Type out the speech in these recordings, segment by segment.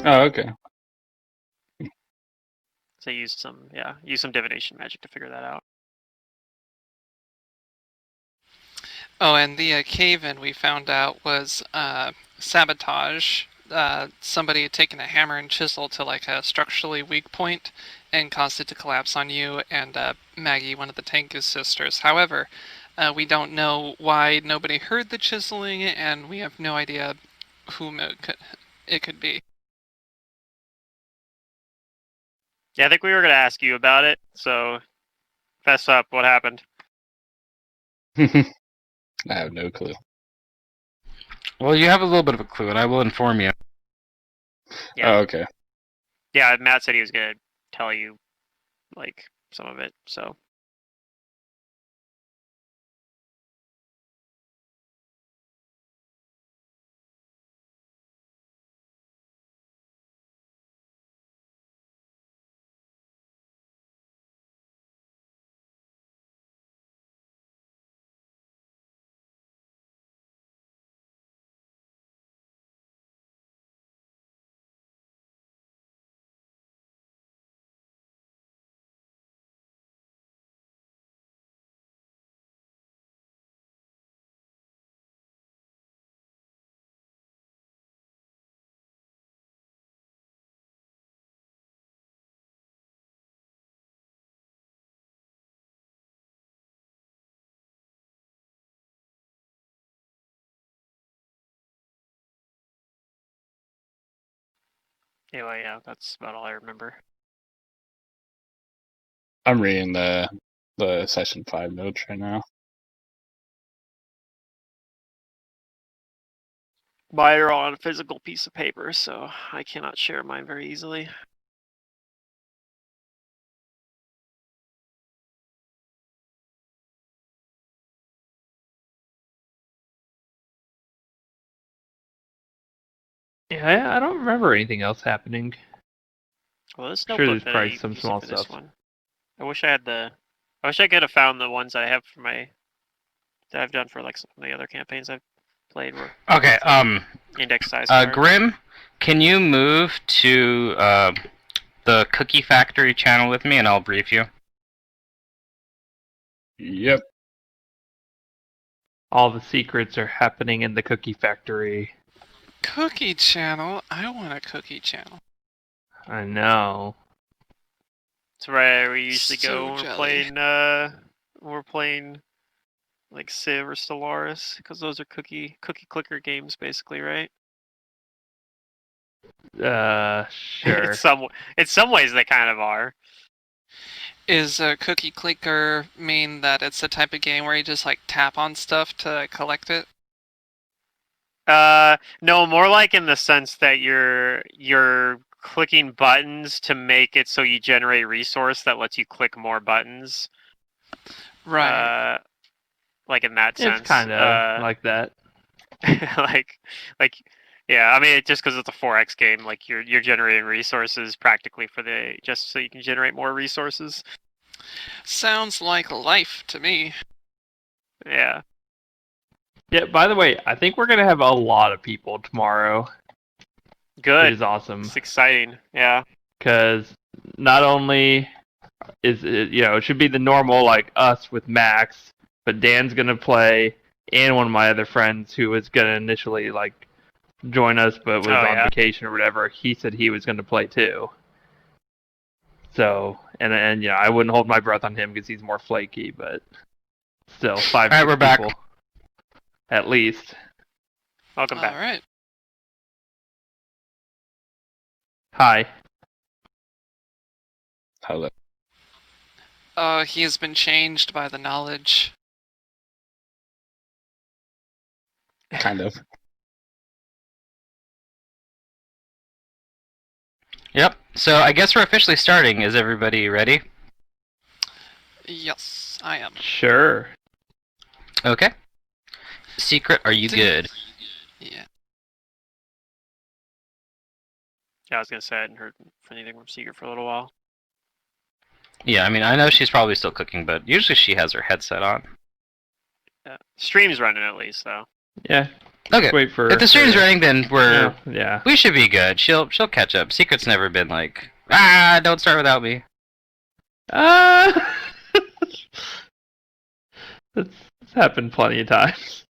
Oh, okay. So I used some divination magic to figure that out. Oh, and the cave-in we found out was sabotage. Somebody had taken a hammer and chisel to like a structurally weak point and caused it to collapse on you and Maggie, one of the Tankus sisters. However, we don't know why nobody heard the chiseling, and we have no idea whom it could be. Yeah, I think we were gonna ask you about it. So, fess up. What happened? I have no clue. Well, you have a little bit of a clue, and I will inform you. Yeah. Oh, okay. Yeah, Matt said he was gonna tell you, like, some of it. So. Anyway, yeah, that's about all I remember. I'm reading the session 5 notes right now. Mine are all on a physical piece of paper, so I cannot share mine very easily. Yeah, I don't remember anything else happening. Well, this Sure, notebook there's that probably I some used small for this stuff. one. I wish I could have found the ones I have for that I've done for like some of the other campaigns I've played. Were Okay, index size cards. Grim, can you move to the Cookie Factory channel with me, and I'll brief you? Yep. All the secrets are happening in the Cookie Factory. Cookie channel? I want a cookie channel. I know. It's where we usually So go when we're playing like Civ or Stellaris, because those are cookie clicker games, basically, right? Sure. in some ways they kind of are. Is a cookie clicker mean that it's the type of game where you just like tap on stuff to collect it? No, more like in the sense that you're clicking buttons to make it so you generate resource that lets you click more buttons. Right. Like in that sense. It's kind of like that. like, yeah. I mean, just because it's a 4X game, like you're generating resources practically just so you can generate more resources. Sounds like life to me. Yeah. Yeah, by the way, I think we're going to have a lot of people tomorrow. Good. Which is awesome. It's exciting. Yeah. Because not only is it, it should be the normal, like us with Max, but Dan's going to play, and one of my other friends who was going to initially, like, join us but was on vacation or whatever, he said he was going to play too. So, and I wouldn't hold my breath on him because he's more flaky, but still, 5 Alright, we're people. back. At least. Welcome back. All right. Hi. Hello. He has been changed by the knowledge. Kind of. Yep, so I guess we're officially starting. Is everybody ready? Yes, I am. Sure. Okay. Secret, are you good? Yeah. Yeah, I was gonna say I hadn't heard anything from Secret for a little while. Yeah, I mean, I know she's probably still cooking, but usually she has her headset on. Yeah. Stream's running at least, though. Yeah. Okay. Wait for If the stream's running, then yeah. we should be good. She'll catch up. Secret's never been like, don't start without me. That's happened plenty of times.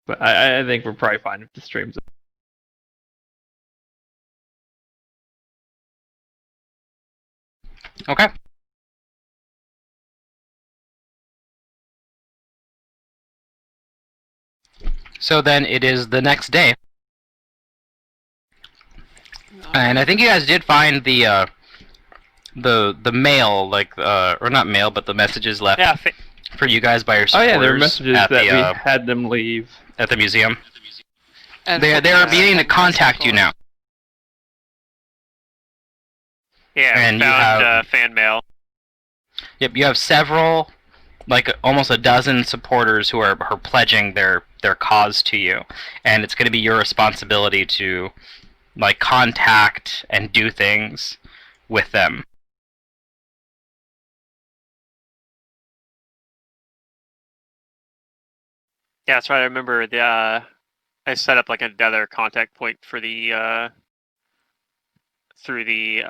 But I think we're probably fine if the stream's. Okay. So then it is the next day, and I think you guys did find the mail, like or not mail, but the messages left Yeah, for you guys by your Oh supporters. yeah, there are messages at that the, we had them leave. at the museum. And They are beginning to contact you now. yeah, And we you found have- fan mail. Yep, you have several, like almost a dozen supporters who are pledging their cause to you, and it's going to be your responsibility to like contact and do things with them. Yeah, that's right. I remember I set up like another contact point for the through the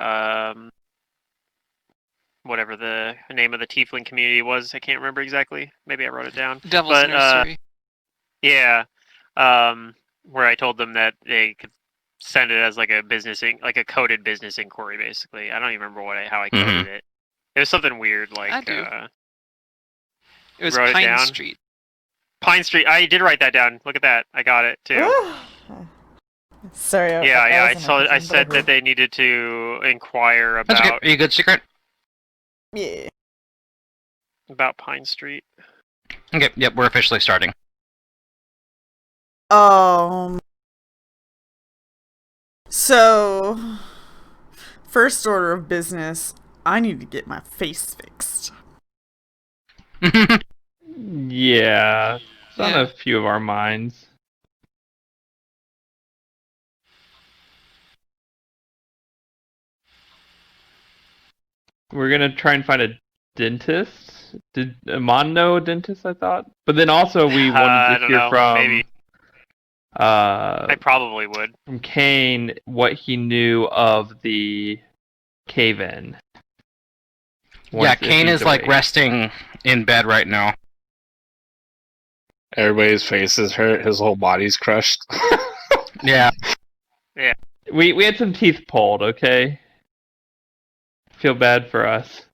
whatever the name of the tiefling community was. I can't remember exactly. Maybe I wrote it down. Devil's But, Nursery. Yeah, where I told them that they could send it as like a like a coded business inquiry, basically. I don't even remember how I coded it. It was something weird, like I do. It was wrote it Pine down? Street. Pine Street. I did write that down. Look at that. I got it too. Sorry. I said that they needed to inquire That's okay. about Are you good, Secret? Yeah. Pine Street. Okay. Yep. We're officially starting. So, first order of business, I need to get my face fixed. Yeah, it's on Yeah. a few of our minds. We're gonna try and find a dentist. Did Amon know a dentist? I thought, but then also we I wanted to don't hear know, from maybe. I probably would. from Kane what he knew of the cave-in. Yeah, Kane is like resting in bed right now. Everybody's face is hurt. His whole body's crushed. Yeah. We had some teeth pulled. Okay, feel bad for us.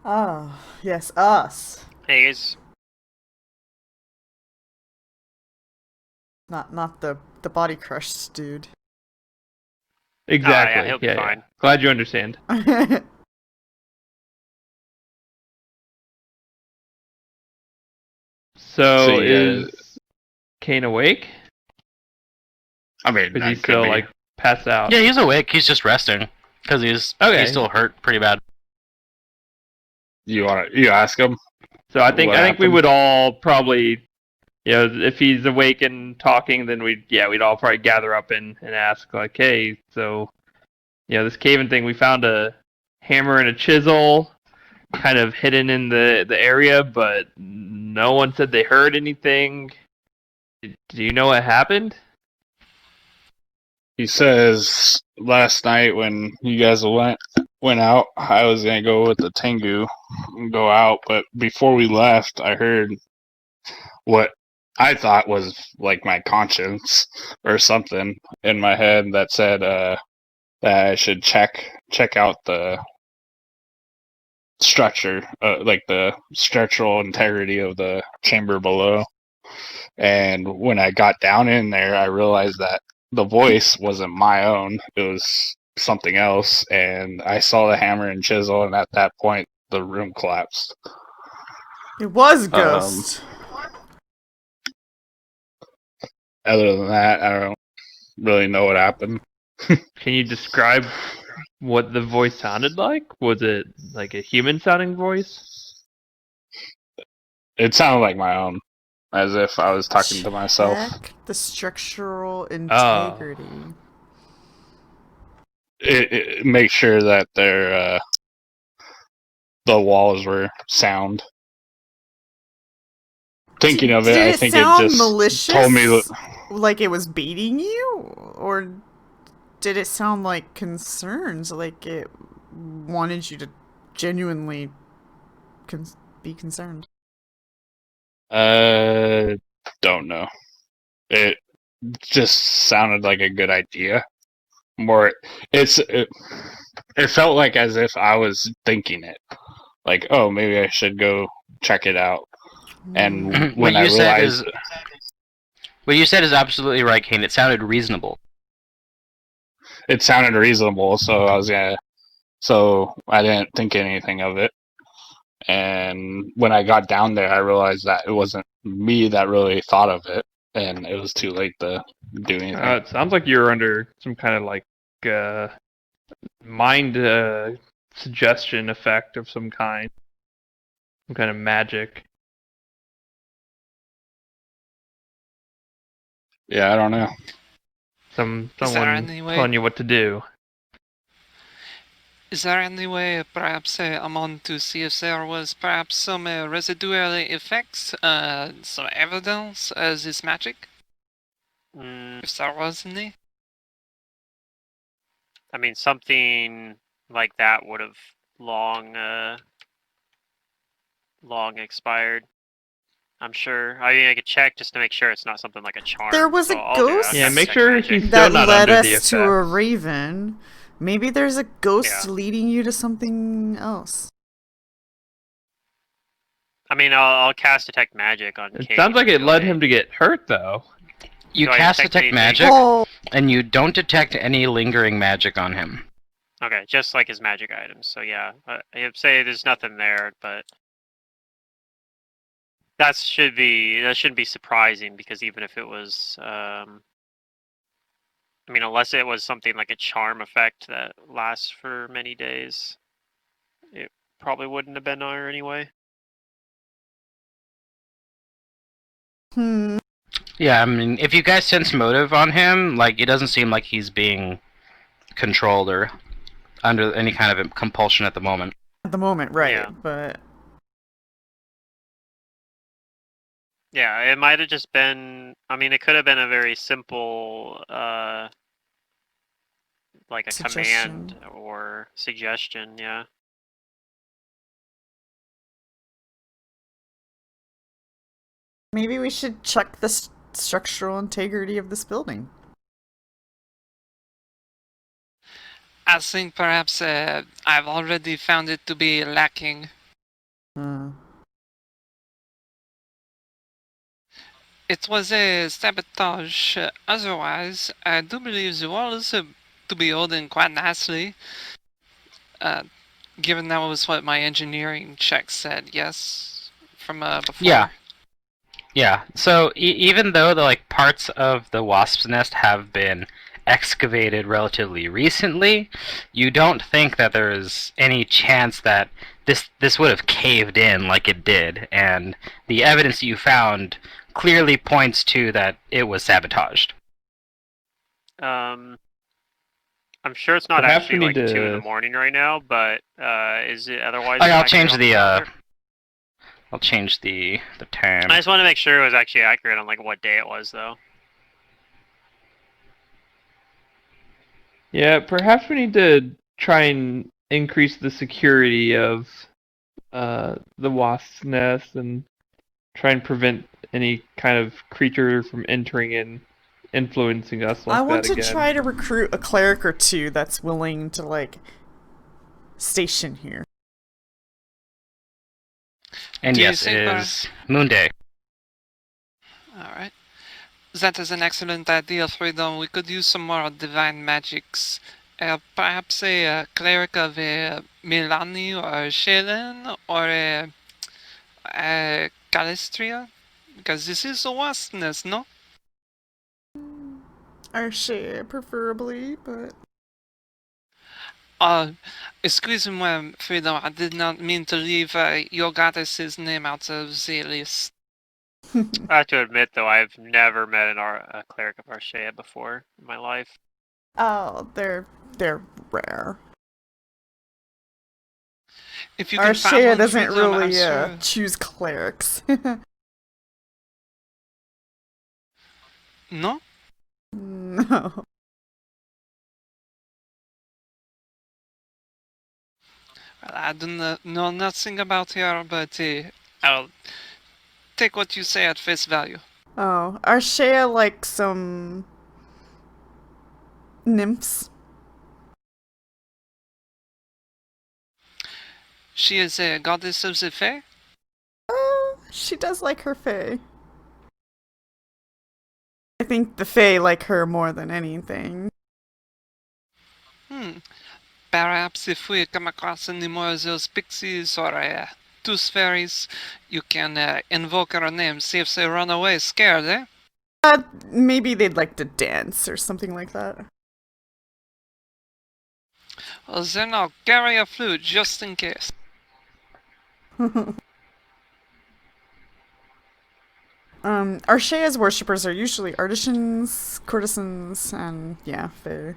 Oh, yes, us. Hey guys. Not the body crushed dude. Exactly. he'll be fine. Glad you understand. So you is Kane awake? I mean, Is he that could still be. like passed out? Yeah, he's awake. He's just resting because he's still hurt pretty bad. You ask him? So I think What we happened? would all probably, if he's awake and talking, then we'd all probably gather up and ask like, hey, so, this cave-in thing, we found a hammer and a chisel, kind of hidden in the area, but no one said they heard anything. Do you know what happened? He says last night when you guys went out, I was gonna go with the Tengu and go out, but before we left, I heard what I thought was like my conscience or something in my head that said that I should check out the structure, like the structural integrity of the chamber below. And when I got down in there, I realized that the voice wasn't my own. It was something else. And I saw the hammer and chisel, and at that point, the room collapsed. It was Ghost. Other than that, I don't really know what happened. Can you describe what the voice sounded like? Was it like a human-sounding voice? It sounded like my own, as if I was talking to myself. Check the structural integrity. Make sure that the walls were sound. thinking of it, Did I it think it sound just malicious? told me. Like it was baiting you? Or did it sound like concerns? Like it wanted you to genuinely be concerned? Don't know. It just sounded like a good idea. More, it felt like as if I was thinking it. Like, oh, maybe I should go check it out. And Hmm. when I realized, what you said is absolutely right, Kane. It sounded reasonable. it sounded reasonable, so I didn't think anything of it. And when I got down there, I realized that it wasn't me that really thought of it, and it was too late to do anything. It sounds like you're under some kind of like mind suggestion effect of some kind of magic. Yeah, I don't know. Someone any way- telling you what to do. Is there any way, perhaps, Amon, to see if there was perhaps some residual effects, some evidence as this magic? If there was any? I mean, something like that would have long expired. I'm sure. I mean, I could check just to make sure it's not something like a charm. There was so a I'll do that. ghost Yeah, make Check sure magic. he's still That not led under the us to a effect. raven. Maybe there's a ghost Yeah. leading you to something else. I mean, I'll cast detect magic on. It Kate sounds like it either led way. him to get hurt, though. You Do I cast detect detect anything? magic, Oh, and you don't detect any lingering magic on him. Okay, just like his magic items. So yeah, I'd say there's nothing there, but that shouldn't be surprising because even if it was, I mean, unless it was something like a charm effect that lasts for many days, it probably wouldn't have been there anyway. Yeah, I mean, if you guys sense motive on him, like, it doesn't seem like he's being controlled or under any kind of compulsion at the moment. at the moment, right? Yeah. But Yeah, it might have just been. I mean, it could have been a very simple, like a Suggestion. command or suggestion. Yeah. maybe we should check the structural integrity of this building. I think perhaps I've already found it to be lacking. Uh, It was a sabotage. Otherwise, I do believe the walls to be holding quite nicely. Given that was what my engineering check said, yes, from before. Yeah. Yeah, so even though the parts of the wasp's nest have been excavated relatively recently, you don't think that there's any chance that this would have caved in like it did, and the evidence that you found clearly points to that it was sabotaged. I'm sure it's not Perhaps actually we like need 2 in to- the morning right now, but is it otherwise? Okay, I'll accurate change on the calendar? I'll change the time. I just want to make sure it was actually accurate on like what day it was, though. Yeah, perhaps we need to try and increase the security of the wasp's nest and try and prevent any kind of creature from entering and influencing us like I want that to again. try to recruit a cleric or two that's willing to station here. And Do you yes, it think that- is Moon Day. Alright. That is an excellent idea, Freedom. We could use some more divine magics. Perhaps a cleric of Milani or Shailen or a Calistria? Because this is a waspness, no? Or share, preferably, but Excuse-moi, Freedom. I did not mean to leave your goddess's name out of the list. I have to admit, though, I've never met a cleric of Arshea before in my life. oh, they're rare. If you can find Arshea one, doesn't Freedom, I'm really sure. choose clerics. No? No. Well, I do not know nothing about her, but I'll take what you say at face value. Oh, are Shea like some nymphs? She is a goddess of the fae? She does like her fae. I think the fae like her more than anything. Perhaps if we come across any more of those pixies or tooth fairies, you can invoke her name, see if they run away scared, eh? Maybe they'd like to dance or something like that. Well, then I'll carry a flute just in case. Arshea's worshippers are usually artisans, courtesans, and yeah, fae.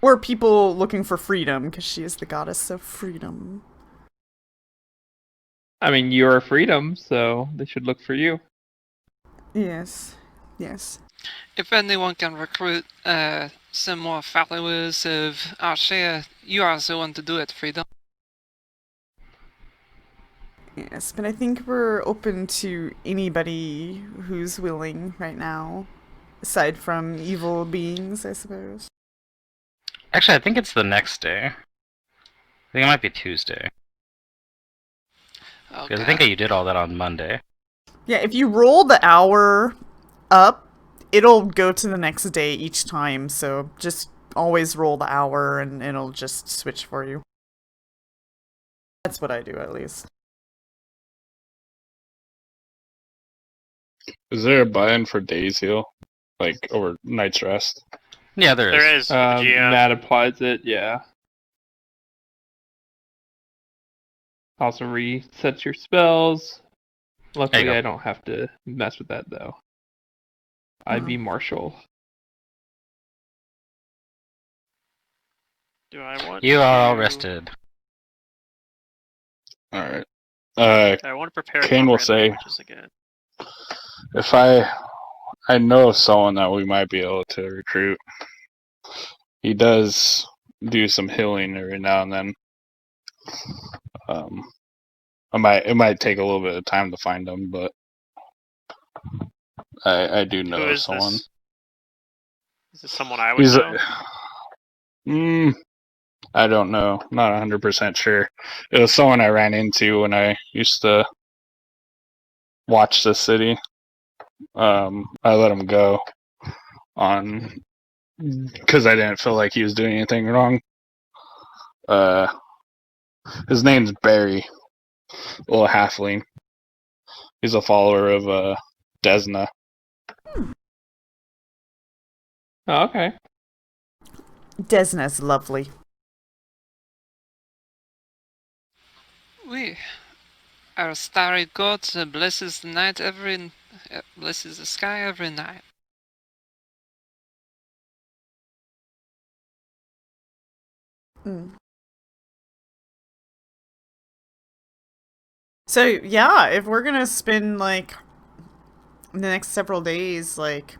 Or people looking for freedom, because she is the goddess of freedom. I mean, you're freedom, so they should look for you. Yes. Yes. If anyone can recruit some more followers of Arshea, you are the one to do it, Freedom. Yes, but I think we're open to anybody who's willing right now. Aside from evil beings, I suppose. Actually, I think it's the next day. I think it might be Tuesday. Because I think you did all that on Monday. Yeah, if you roll the hour up, it'll go to the next day each time, so just always roll the hour and it'll just switch for you. That's what I do, at least. Is there a buy-in for Days Heal? Like, over Night's Rest? Yeah, there is. There is. with the GM. Matt applies it, yeah. Also resets your spells. Luckily, go. I don't have to mess with that, though. I'd be Marshall. Do I want You to... are all rested. Alright. I want to prepare Kane will say, again. if I know of someone that we might be able to recruit. He does do some healing every now and then. It might take a little bit of time to find him, but I do know Who is someone. this? Is this someone I would know? I don't know. Not 100% sure. It was someone I ran into when I used to watch the city. I let him go on because I didn't feel like he was doing anything wrong. His name's Barry, little halfling. He's a follower of Desna. Oh, okay. Desna's lovely. We, our starry god blesses the night blesses the sky every night. So yeah, if we're gonna spend like the next several days like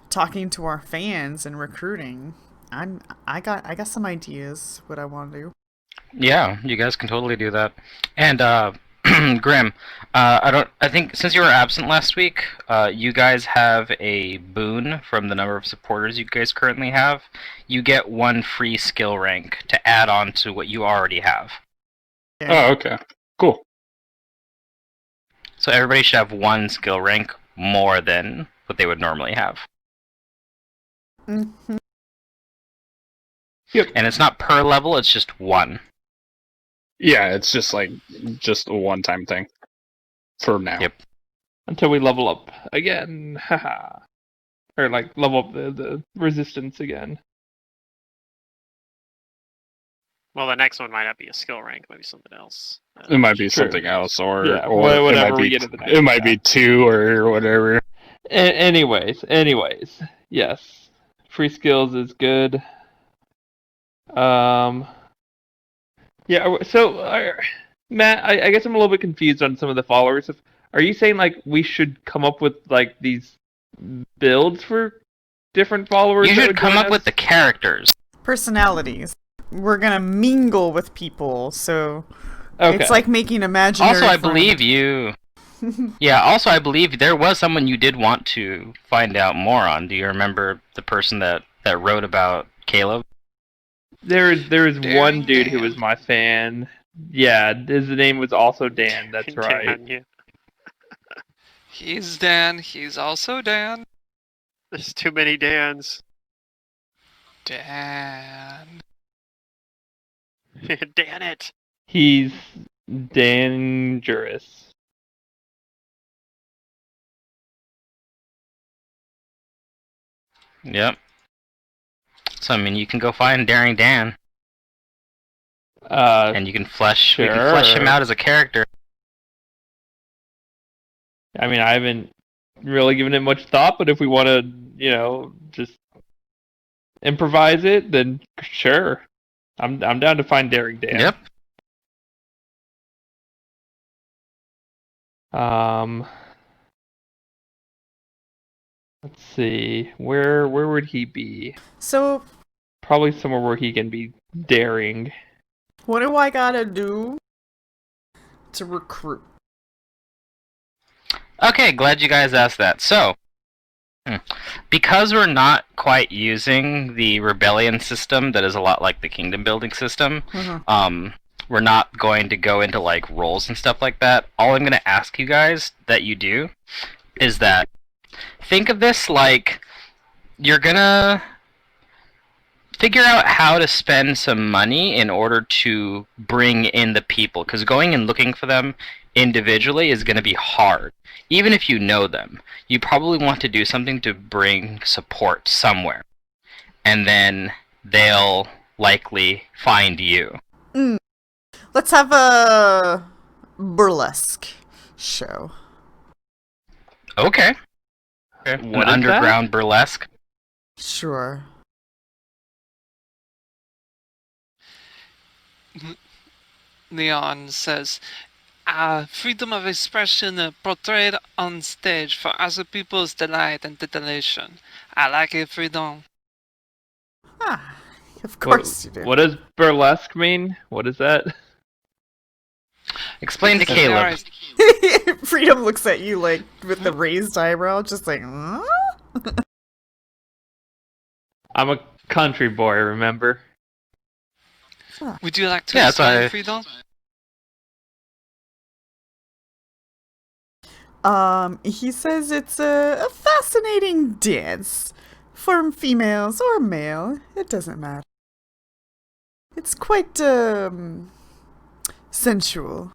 talking to our fans and recruiting, I got some ideas what I want to do. Yeah, you guys can totally do that. And Grim, I think since you were absent last week, you guys have a boon from the number of supporters you guys currently have. You get one free skill rank to add on to what you already have. Yeah. Oh, okay. Cool. So everybody should have one skill rank more than what they would normally have. Mm-hmm. Yep. And it's not per level, it's just one. Yeah, it's just a one-time thing for now. Yep. Until we level up again. Haha. Or like level up the resistance again. Well, the next one might not be a skill rank, might be something else. It might be True. something else, or Yeah, or whatever it might we be get at the next it might time. be 2 or whatever. Anyways, yes, free skills is good. Yeah. So, Matt, I guess I'm a little bit confused on some of the followers. Are you saying like we should come up with like these builds for different followers. You that should would come join up with us? the characters. Personalities. We're gonna mingle with people, so Okay. it's like making imaginary. Also, I friends. believe you. Yeah. Also, I believe there was someone you did want to find out more on. Do you remember the person that wrote about Caleb? There was one Daring dude who Dan. was my fan. Yeah, his name was also Dan. That's right. Dan, yeah. He's Dan. He's also Dan. There's too many Dans. Dan. Dan it. He's dangerous. Yep. So I mean, you can go find Daring Dan, and you can flesh. We can flesh him Sure. out as a character. I mean, I haven't really given it much thought, but if we want to, just improvise it, then sure. I'm down to find Daring Dan. Yep. Let's see. Where would he be? So, Probably somewhere where he can be daring. what do I gotta do to recruit? Okay, glad you guys asked that. So, because we're not quite using the rebellion system that is a lot like the kingdom building system, we're not going to go into like roles and stuff like that. All I'm going to ask you guys that you do is that think of this like you're going to figure out how to spend some money in order to bring in the people, because going and looking for them individually is going to be hard. Even if you know them, you probably want to do something to bring support somewhere, and then they'll likely find you. Let's have a burlesque show. Okay. What An is that? underground burlesque. Sure. Leon says, freedom of expression portrayed on stage for other people's delight and titillation. I like it, freedom. Ah, of course you do. What does burlesque mean? What is that? Explain to This is Caleb. alright. Freedom looks at you like with the raised eyebrow, just like, huh? I'm a country boy, remember? Would you like to Yeah, explain, so freedom? He says it's a fascinating dance. For females or male, it doesn't matter. It's quite, sensual.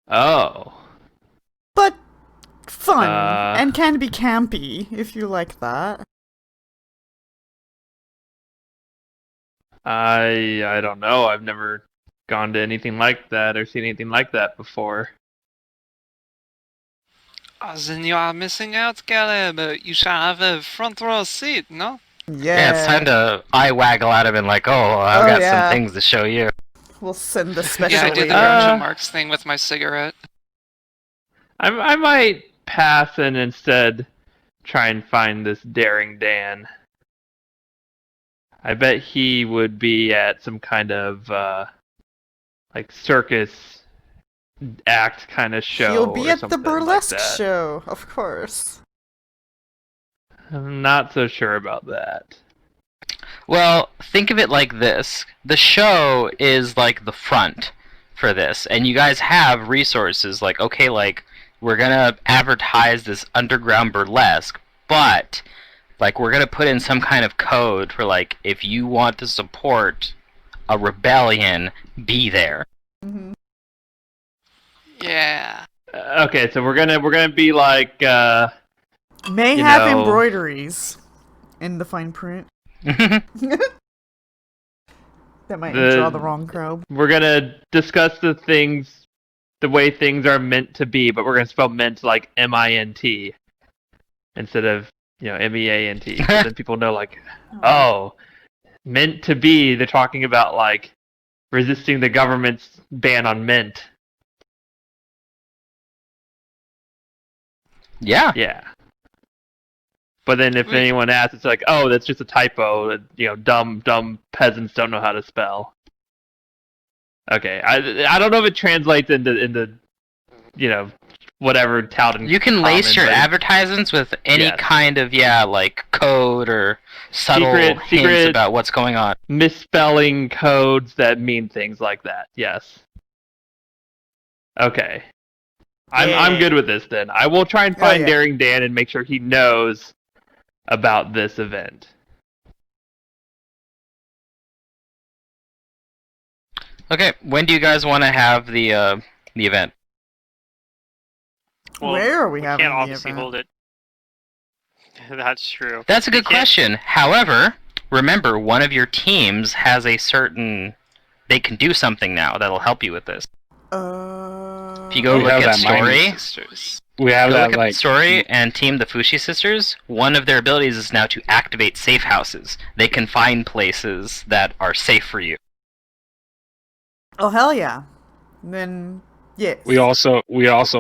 Oh. But fun, Uh. and can be campy, if you like that. I don't know. I've never gone to anything like that or seen anything like that before. Oh, then you are missing out, Caleb. You shall have a front row seat, no? Yeah, it's time to eye waggle at him and like, oh, I've got yeah. some things to show you. We'll send the special Yeah, I did the lady. Groucho Marx thing with my cigarette. I might pass and instead try and find this Daring Dan. I bet he would be at some kind of like circus act kind of show. He'll be or at the something burlesque like that. show, of course. I'm not so sure about that. Well, think of it like this. The show is like the front for this, and you guys have resources like, okay, like, we're gonna advertise this underground burlesque, but, like, we're gonna put in some kind of code for, like, if you want to support a rebellion, be there. Mm-hmm. Yeah. Okay, so we're gonna be like May You have know- embroideries in the fine print. That might draw the wrong crowd. we're gonna discuss the way things are meant to be, but we're gonna spell meant like MINT instead of MEANT. So then people know like, oh, meant to be. They're talking about like resisting the government's ban on mint. Yeah. Yeah. But then if anyone asks, it's like, oh, that's just a typo. Dumb peasants don't know how to spell. Okay, I don't know if it translates into whatever touted. You can lace your advertisements with any kind of like code or subtle hints about what's going on. Misspelling codes that mean things like that. Yes. Okay. I'm good with this then. I will try and find Daring Dan and make sure he knows about this event. Okay, when do you guys want to have the event? Well, where are we having can't the obviously event? hold it. That's true. That's a good question. However, remember, one of your teams has a certain... They can do something now that'll help you with this. If you go look at story... We have that, look at story and team the Fushi sisters. One of their abilities is now to activate safe houses. They can find places that are safe for you. Oh, hell yeah. Then, yes. We also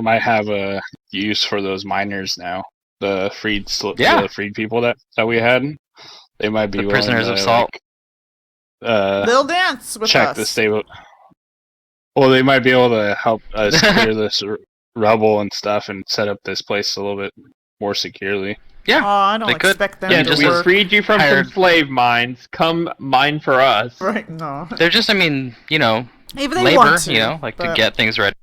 might have a use for those miners now. The freed people that we had. They might be the prisoners of salt. They'll dance with check us. the stable. Well, they might be able to help us clear this rubble and stuff and set up this place a little bit more securely. Yeah, I don't expect them to we work. freed you from some slave mines. Come mine for us. Right? No. They're just, If they labor, want to, to get things ready.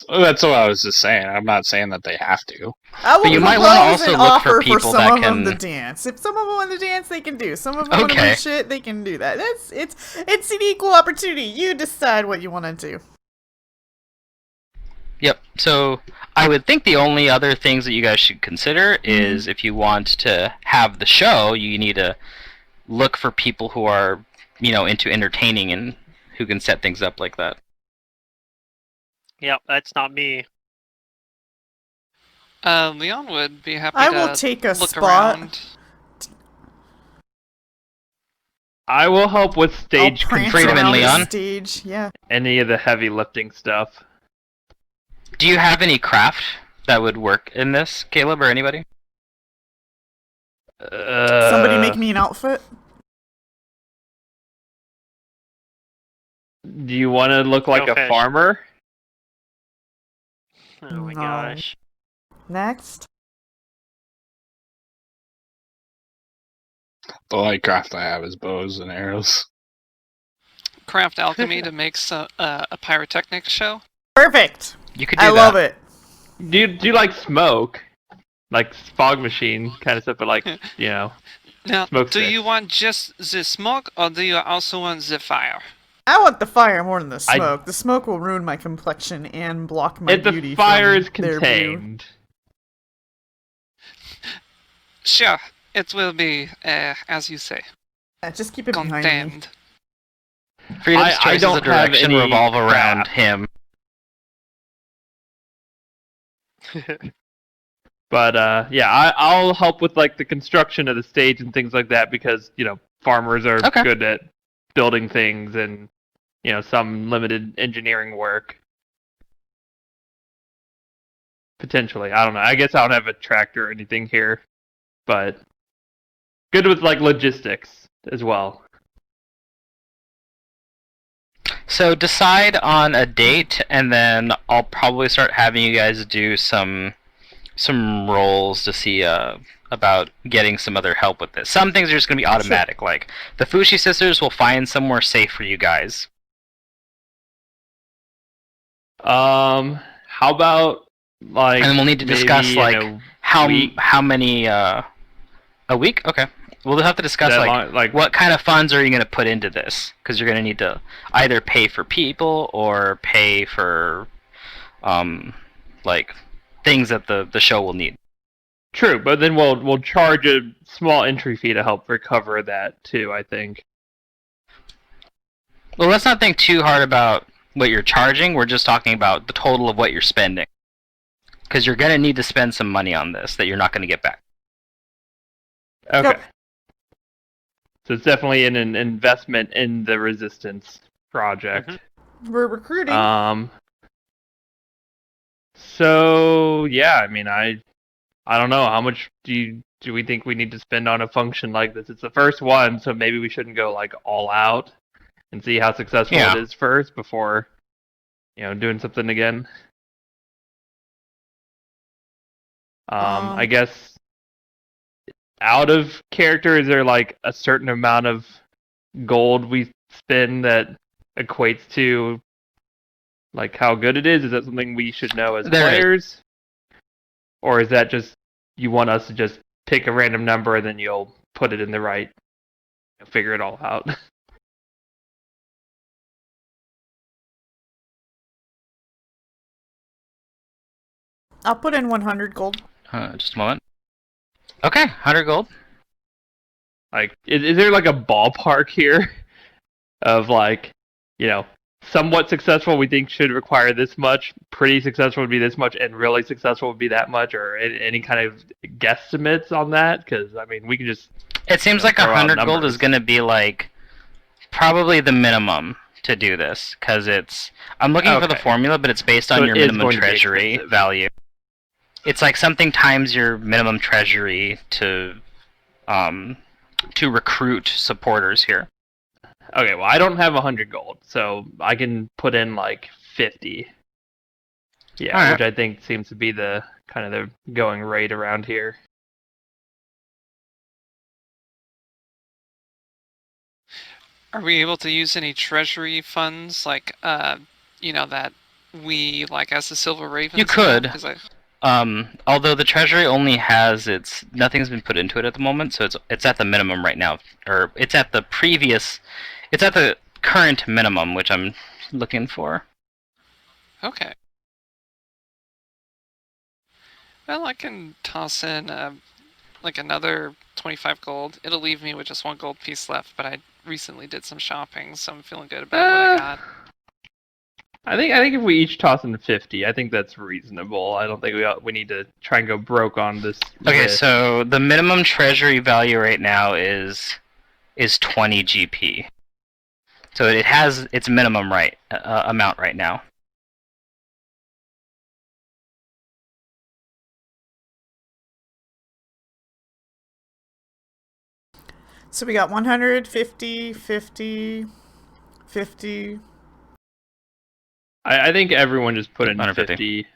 That's what I was just saying. I'm not saying that they have to. I will But you might want to also look offer for people some that of them can... to dance. If some of them want to dance, they can do. Some of them want to do shit, they can do that. It's an equal opportunity. You decide what you want to do. Yep. So I would think the only other things that you guys should consider is if you want to have the show, you need to look for people who are, into entertaining and who can set things up like that. Yep, that's not me. Leon would be happy I to will take a look spot. around. I will help with stage Freedom and Leon. Stage, yeah. Any of the heavy lifting stuff. Do you have any craft that would work in this, Caleb, or anybody? Somebody make me an outfit. Do you want to look like a farmer? Oh my gosh. Next. The only craft I have is bows and arrows. Craft alchemy to make a pyrotechnics show. Perfect. You could do I that. love it. Do you like smoke? Like fog machine kind of stuff, but Now, smoke do sticks. you want just the smoke, or do you also want the fire? I want the fire more than the smoke. The smoke will ruin my complexion and block my beauty. The fire is from their view. contained. Sure, it will be, as you say, Just keep it behind me. contained. Freedom's I choices don't of have direction any revolve around craft. him. But I'll help with the construction of the stage and things like that because farmers are good at building things and some limited engineering work. Potentially, I don't know. I guess I don't have a tractor or anything here, but good with logistics as well. So decide on a date, and then I'll probably start having you guys do some rolls to see about getting some other help with this. Some things are just going to be automatic, like the Fushi sisters will find somewhere safe for you guys. How about and then we'll need to discuss how many a week? Okay. We'll have to discuss what kind of funds are you going to put into this, because you're going to need to either pay for people or pay for things that the show will need. True, but then we'll charge a small entry fee to help recover that too, I think. Well, let's not think too hard about what you're charging. We're just talking about the total of what you're spending, because you're going to need to spend some money on this that you're not going to get back. Okay. Yep. So it's definitely an investment in the resistance project. Mm-hmm. We're recruiting. So yeah, I mean, I don't know how much do do we think we need to spend on a function like this? It's the first one, so maybe we shouldn't go like all out and see how successful Yeah. it is first before, doing something again. I guess out of character, is there like a certain amount of gold we spend that equates to like how good it is? Is that something we should know as There is. players? Or is that just you want us to just pick a random number and then you'll put it in the right, figure it all out? I'll put in 100 gold. Just a moment. Okay, 100 gold. Like, is there like a ballpark here of like, somewhat successful we think should require this much, pretty successful would be this much, and really successful would be that much, or any kind of guesstimates on that? Because, I mean, we can just... It seems like throw out 100 gold numbers. is going to be like probably the minimum to do this, because it's... I'm looking for the Okay. formula, but it's based on So your it is minimum going to be treasury expensive. value. It's like something times your minimum treasury to recruit supporters here. Okay, well, I don't have 100 gold, so I can put in like 50. Yeah, Alright. which I think seems to be the kind of the going rate around here. Are we able to use any treasury funds, like, that we, like, as the Silver Ravens? You could. have? 'Cause Although the treasury only has nothing's been put into it at the moment, so it's at the minimum right now, or it's at the current minimum, which I'm looking for. Okay. Well, I can toss in, like, another 25 gold. It'll leave me with just 1 gold piece left, but I recently did some shopping, so I'm feeling good about what I got. I think if we each toss in 50, I think that's reasonable. I don't think we need to try and go broke on this. Okay, list. so the minimum treasury value right now is 20 GP. So it has its minimum amount right now. So we got 100, 50, 50, 50. I think everyone just put in 150. 50.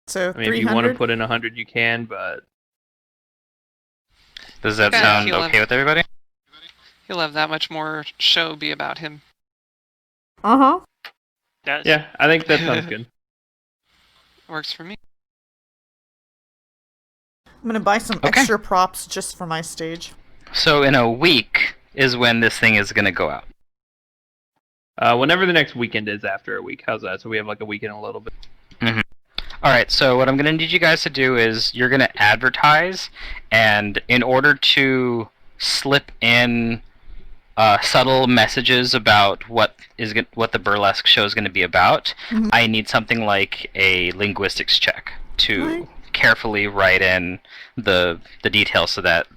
So I mean, if you want to 300. put in 100, you can, but Does that Okay, sound he'll okay with everybody? He'll have that much more show be about him. Uh-huh. yeah, I think that sounds good. Works for me. I'm gonna buy some Okay. extra props just for my stage. So in a week is when this thing is going to go out. Whenever the next weekend is after a week, how's that? So we have like a weekend and a little bit. Alright, so what I'm going to need you guys to do is you're going to advertise, and in order to slip in subtle messages about what the burlesque show is going to be about, Mhm. I need something like a linguistics check to Right. carefully write in the details so that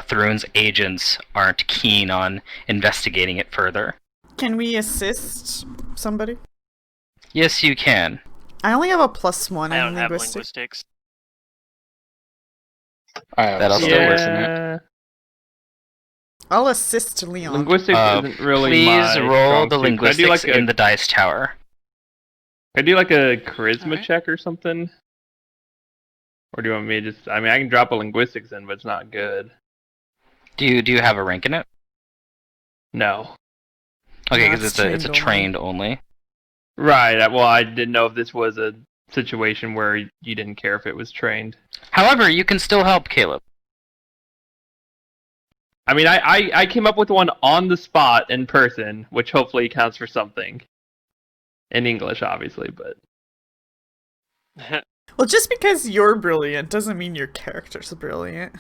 Thrun's agents aren't keen on investigating it further. Can we assist somebody? Yes, you can. I only have a +1 I in don't have linguistics. linguistics. I have That'll still still work. working it. Yeah, I'll assist Leon. linguistics isn't really Please my roll strong the suit. Can I do linguistics like in the dice tower. Can I do like a charisma Alright. check or something? Or do you want me to just... I mean, I can drop a linguistics in, but it's not good. Do you have a rank in it? No. Okay, No, because it's it's a trained trained only. Right, well, I didn't know if this was a situation where you didn't care if it was trained. However, you can still help Caleb. I mean, I came up with one on the spot in person, which hopefully counts for something. In English, obviously, but... Well, just because you're brilliant doesn't mean your character's brilliant.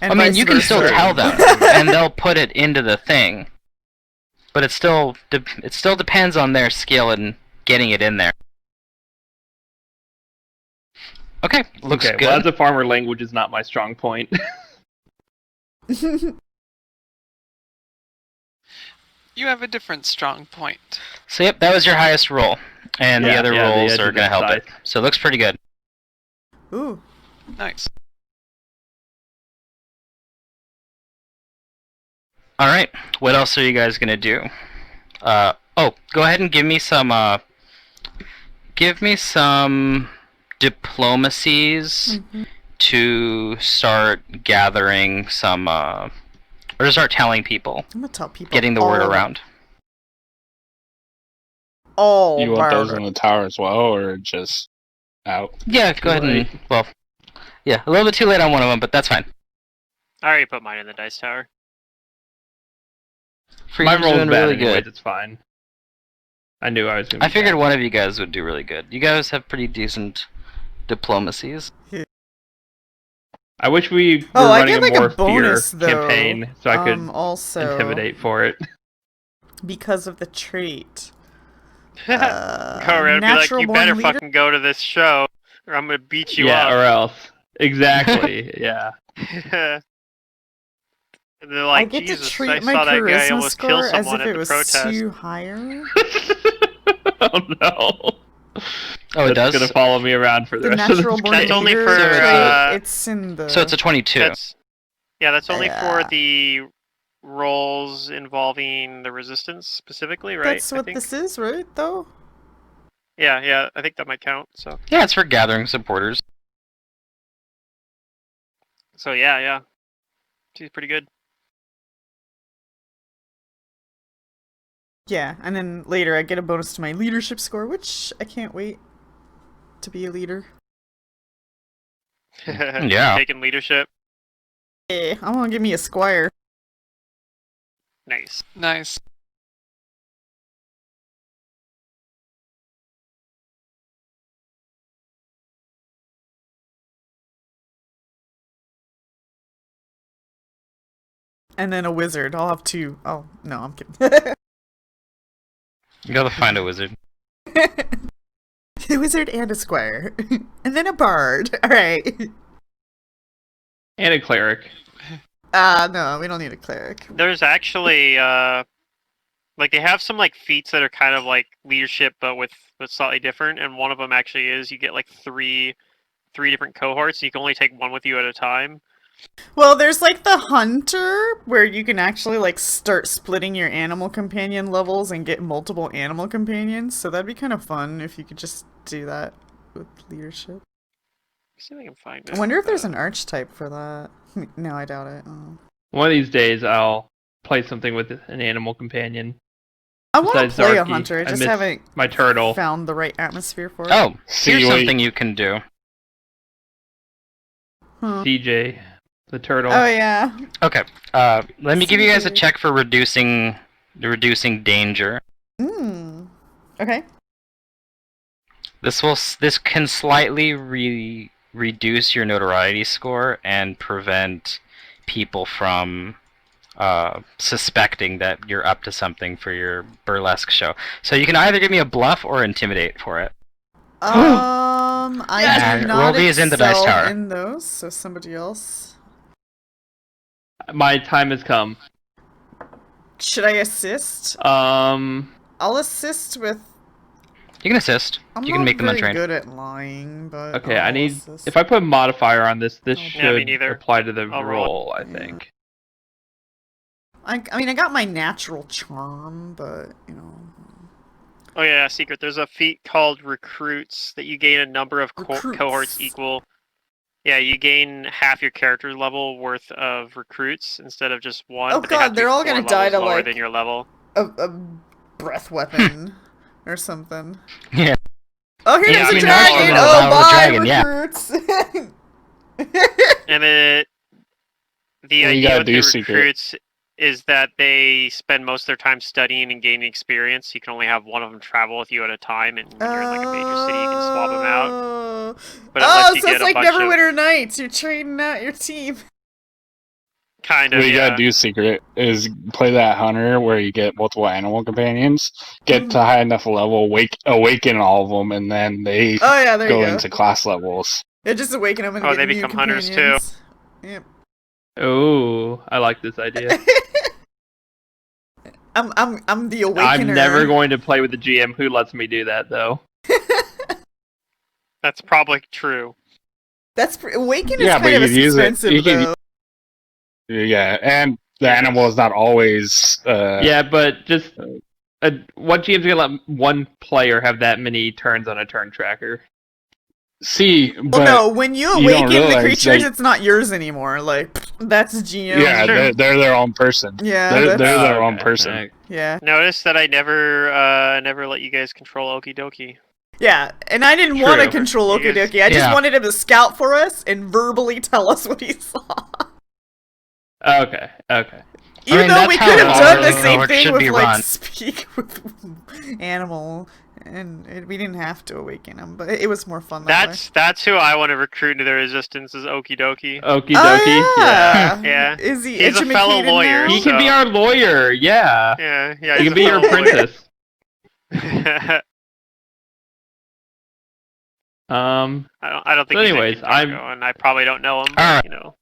And I mean, vice you can still versa. tell them, and they'll put it into the thing. But it still depends on their skill in getting it in there. Okay, looks okay, good. well, as a farmer, language is not my strong point. You have a different strong point. So yep, that was your highest roll, and the Yeah, other yeah, the rolls edge are of going to that help it. dice. So it looks pretty good. Ooh. Nice. All right. What else are you guys gonna do? Oh, go ahead and give me some diplomacies to start gathering some or to start telling people, I'm gonna tell people. getting the word all- around. All You want those about in it. the tower as well, or just out? Yeah, go ahead late. and yeah, a little bit too late on one of them, but that's fine. I already put mine in the dice tower. My Freeze's roll's doing bad really anyways, good. it's fine. I knew I was gonna be I figured bad. one of you guys would do really good. You guys have pretty decent diplomacies. I wish we were Oh, I running get a like more a bonus fear though. campaign so I could also intimidate for it. because of the trait. Go around and be like, natural you born better leader? fucking go to this show, or I'm gonna beat you Yeah, up. or else. Exactly, yeah. And they're like, I get Jesus, to treat I my saw that guy charisma almost kill score as someone if at it the was protest. 2 higher. Oh no. Oh, it That's does. gonna follow me around for the The rest of natural this born That's only leader for, trait, it's in the. So it's a 22. That's only for Yeah. the rolls involving the resistance specifically, right? That's I what think. this is, right? Though. Yeah, I think that might count. So Yeah, it's for gathering supporters. yeah. She's pretty good. Yeah, and then later I get a bonus to my leadership score, which I can't wait to be a leader. Yeah. Taking leadership. Yeah, I want to give me a squire. Nice. Nice. And then a wizard. I'll have 2. Oh, no, I'm kidding. You gotta find a wizard. A wizard and a squire. And then a bard. Alright. And a cleric. No, we don't need a cleric. There's actually like they have some like feats that are kind of like leadership but with slightly different, and one of them actually is you get like three different cohorts. You can only take one with you at a time. Well, there's like the hunter, where you can actually like start splitting your animal companion levels and get multiple animal companions, so that'd be kind of fun if you could just do that with leadership. See if I can find I it. wonder if there's an archetype for that. No, I doubt it. Oh. One of these days I'll play something with an animal companion. I want to Besides play a Zarky, hunter, I I just miss haven't my turtle. found the right atmosphere for it. Oh, See, here's wait. something you can do. Huh. CJ, the turtle. Oh yeah. Okay. Let me give you guys a CJ. check for reducing danger. Okay. This can slightly reduce your notoriety score and prevent people from suspecting that you're up to something for your burlesque show. So you can either give me a bluff or intimidate for it. I Yeah, do roll not these in the dice excel tower. in those, so somebody else. My time has come. Should I assist? Um, I'll assist with. You can assist. I'm You not can make them very untrained. good at lying, but okay, I'll I need. assist. If I put a modifier on this, this Yeah, me should neither. apply to the I'll roll. roll, I Yeah. think. I mean, I got my natural charm, but you know. Oh yeah, secret. There's a feat called recruits that you gain a number of Recruits. cohorts equal. Yeah, you gain half your character level worth of recruits instead of just one. Oh but they have god, to be they're all 4 gonna die levels to lower like than your level. a breath weapon or something. Yeah. Oh, here's Yeah, a I mean, dragon! no, Oh, that was a bye, dragon, yeah. recruits! And the What you idea gotta with do, the Secret? recruits is that they spend most of their time studying and gaining experience. You can only have one of them travel with you at a time, and when you're in like a major city, you can swap them out. But it lets you so get it's a like bunch of Neverwinter Nights. You're trading out your team. kind of. What you Yeah. gotta do, Secret, is play that hunter where you get multiple animal companions, get to high enough level, awaken all of them, and then they Oh yeah, there you go go. into class levels. Yeah, just awaken them and Oh, get they new become hunters, too. companions. Yep. Oh, I like this idea. I'm the awakener. I'm never going to play with the GM who lets me do that, though. That's probably true. Awaken is Yeah, but kind of you use it- expensive you can- though. Yeah, and the animal is not always. Yeah, but just what GM's gonna let one player have that many turns on a turn tracker? See, but Well, no, when you don't awaken the realize creatures, that- it's not yours anymore. Like, that's GM. yeah, they're their own person. Yeah, they're that's- their Oh, own okay. person. Alright. Yeah. Notice that I never let you guys control Okie Dokie. Yeah, and I didn't want to True. control You guys- Okidoki. I just Yeah. wanted him to scout for us and verbally tell us what he saw. Okay. Even though that's we how could have all done the the same cohorts thing should with, be like, run. speak with animal, and we didn't have to awaken him, but it was more fun that That's who I want to recruit into the resistance is Okie Dokie. Okie way. dokie. Oh, yeah. Yeah. Is he He's a fellow educated lawyer, now? He can be So- our lawyer. Yeah. Yeah, He he's can a be your fellow lawyer. apprentice. I don't think So he's in anyways, Kintargo, and I probably don't know him, but, Alright. you know.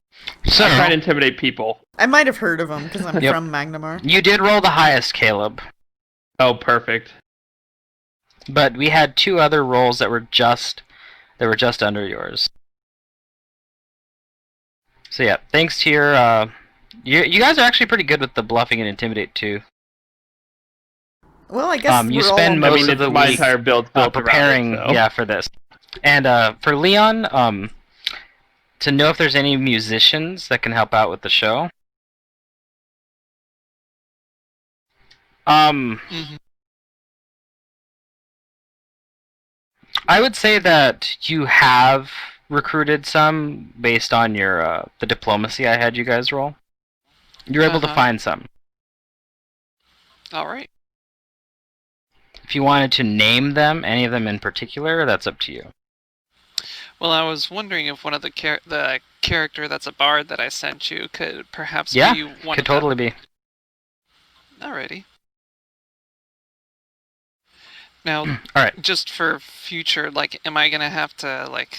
So, I'm trying to intimidate people. I might have heard of him because I'm Yep. from Magnamar. you did roll the highest, Caleb. Oh, perfect. But we had 2 other rolls that were just under yours. So yeah, thanks to your you guys are actually pretty good with the bluffing and intimidate too. Well, I guess You we're all spend on most I mean, of the my week entire build's built preparing around it, so. yeah for this. And for Leon, to know if there's any musicians that can help out with the show. Mhm. I would say that you have recruited some based on your the diplomacy I had you guys roll. You're able to Uh-huh. find some. All right. If you wanted to name them, any of them in particular, that's up to you. Well, I was wondering if one of the character that's a bard that I sent you could perhaps Yeah, be one Could of them. totally be. Alrighty. Now, Alright. just for future, like, am I gonna have to like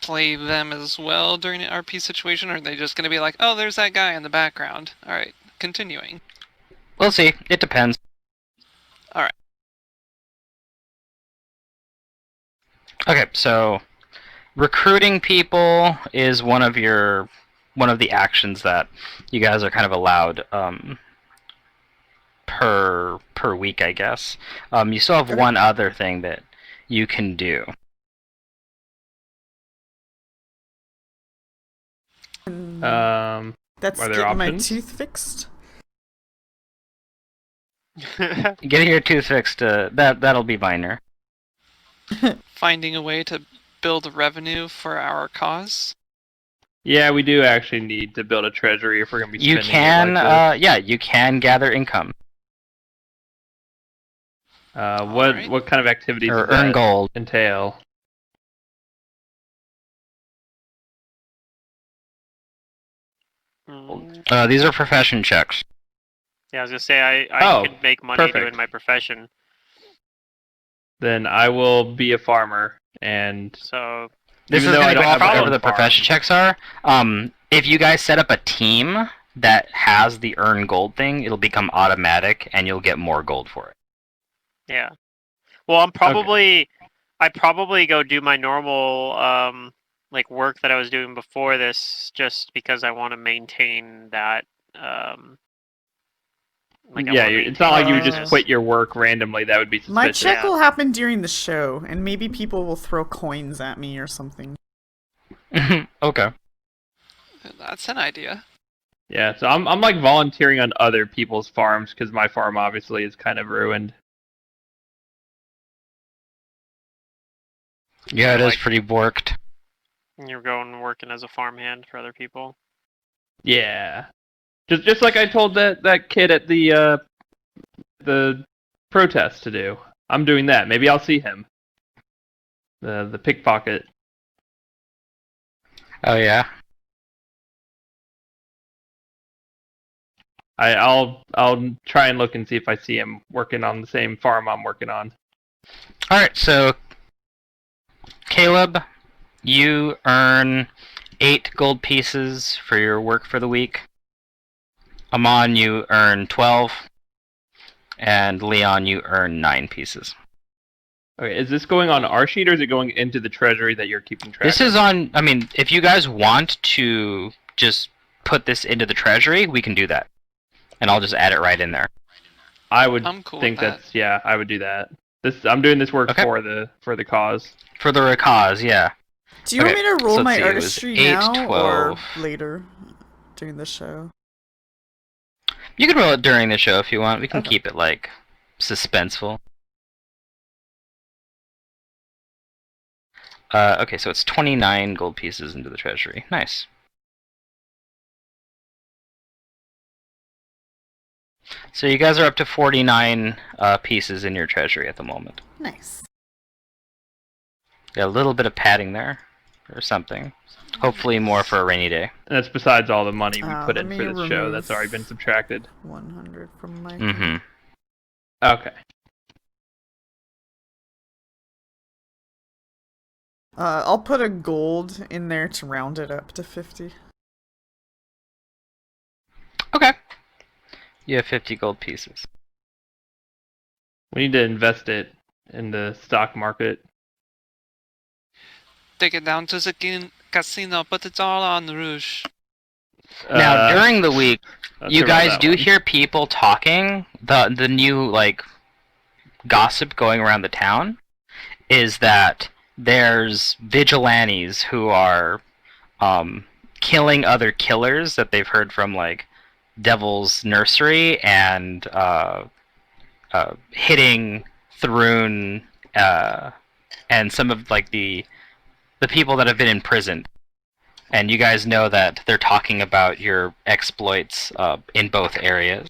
play them as well during an RP situation, or are they just gonna be like, oh, there's that guy in the background? All right, continuing. We'll see. It depends. Alright. Okay, so recruiting people is one of the actions that you guys are kind of allowed per week, I guess. You still have Okay. one other thing that you can do. That's are there getting my options? tooth fixed. Getting your tooth fixed, that'll be minor. Finding a way to build revenue for our cause. Yeah, we do actually need to build a treasury if we're gonna be You spending can, it like yeah, you can gather income this. Alright. What kind of activities or does that earn gold. entail? These are profession checks. Yeah, I was gonna say I Oh, could make money perfect. doing my profession. Then I will be a farmer, and So This Even is though going I to don't go have off my whatever own the farm. profession checks are. If you guys set up a team that has the earn gold thing, it'll become automatic, and you'll get more gold for it. yeah. Well, I probably go do my normal like work that I was doing before this, just because I want to maintain that. Like I yeah, wanna it's not like you would maintain just business. quit your work randomly. That would be suspicious. My check Yeah. will happen during the show, and maybe people will throw coins at me or something. Okay. That's an idea. Yeah, so I'm like volunteering on other people's farms because my farm obviously is kind of ruined. Yeah, it is Like- pretty borked. You're going working as a farmhand for other people. Yeah, just like I told that kid at the protest to do. I'm doing that. Maybe I'll see him. The pickpocket. Oh yeah. I'll try and look and see if I see him working on the same farm I'm working on. All right. So, Caleb, you earn 8 gold pieces for your work for the week. Amon, you earn 12, and Leon, you earn 9 pieces. Okay, is this going on our sheet or is it going into the treasury that you're keeping track This of? is on. I mean, if you guys want to just put this into the treasury, we can do that. and I'll just add it right in there. I would I'm cool think with that. that's I would do that. I would think cool. that's I would do that. I'm doing this work Okay. for the cause. For the cause, yeah. Do you want Okay, me to roll so let's my see, it was artistry 8, now 12. or later during the show? You can roll it during the show if you want. We can Okay. keep it, like, suspenseful. Okay, so it's 29 gold pieces into the treasury. Nice. So you guys are up to 49 pieces in your treasury at the moment. Nice. Got a little bit of padding there, or something. Hopefully more for a rainy day. And that's besides all the money we put let in me for this show that's already been remove subtracted. 100 from my. Mm-hmm. Okay. I'll put a gold in there to round it up to 50. Okay. You have 50 gold pieces. We need to invest it in the stock market. Take it down to the casino, put it all on Rouge. Now, during the week, not you sure about guys that do one. hear people talking. The new, like, gossip going around the town is that there's vigilantes who are killing other killers that they've heard from, like, Devil's Nursery, and hitting Thrune and some of, like, the people that have been imprisoned. And you guys know that they're talking about your exploits in both areas.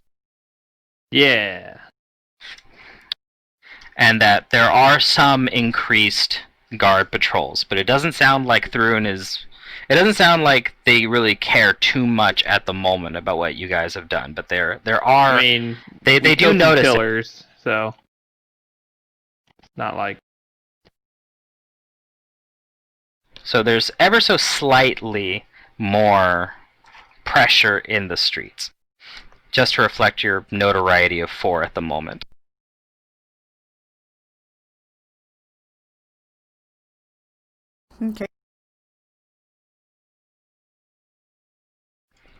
Yeah. And that there are some increased guard patrols, but it doesn't sound like Thrune is... It doesn't sound like they really care too much at the moment about what you guys have done, but there are... I mean, they we do killed some notice it. killers, so it's not like... So there's ever so slightly more pressure in the streets, just to reflect your notoriety of 4 at the moment. Okay.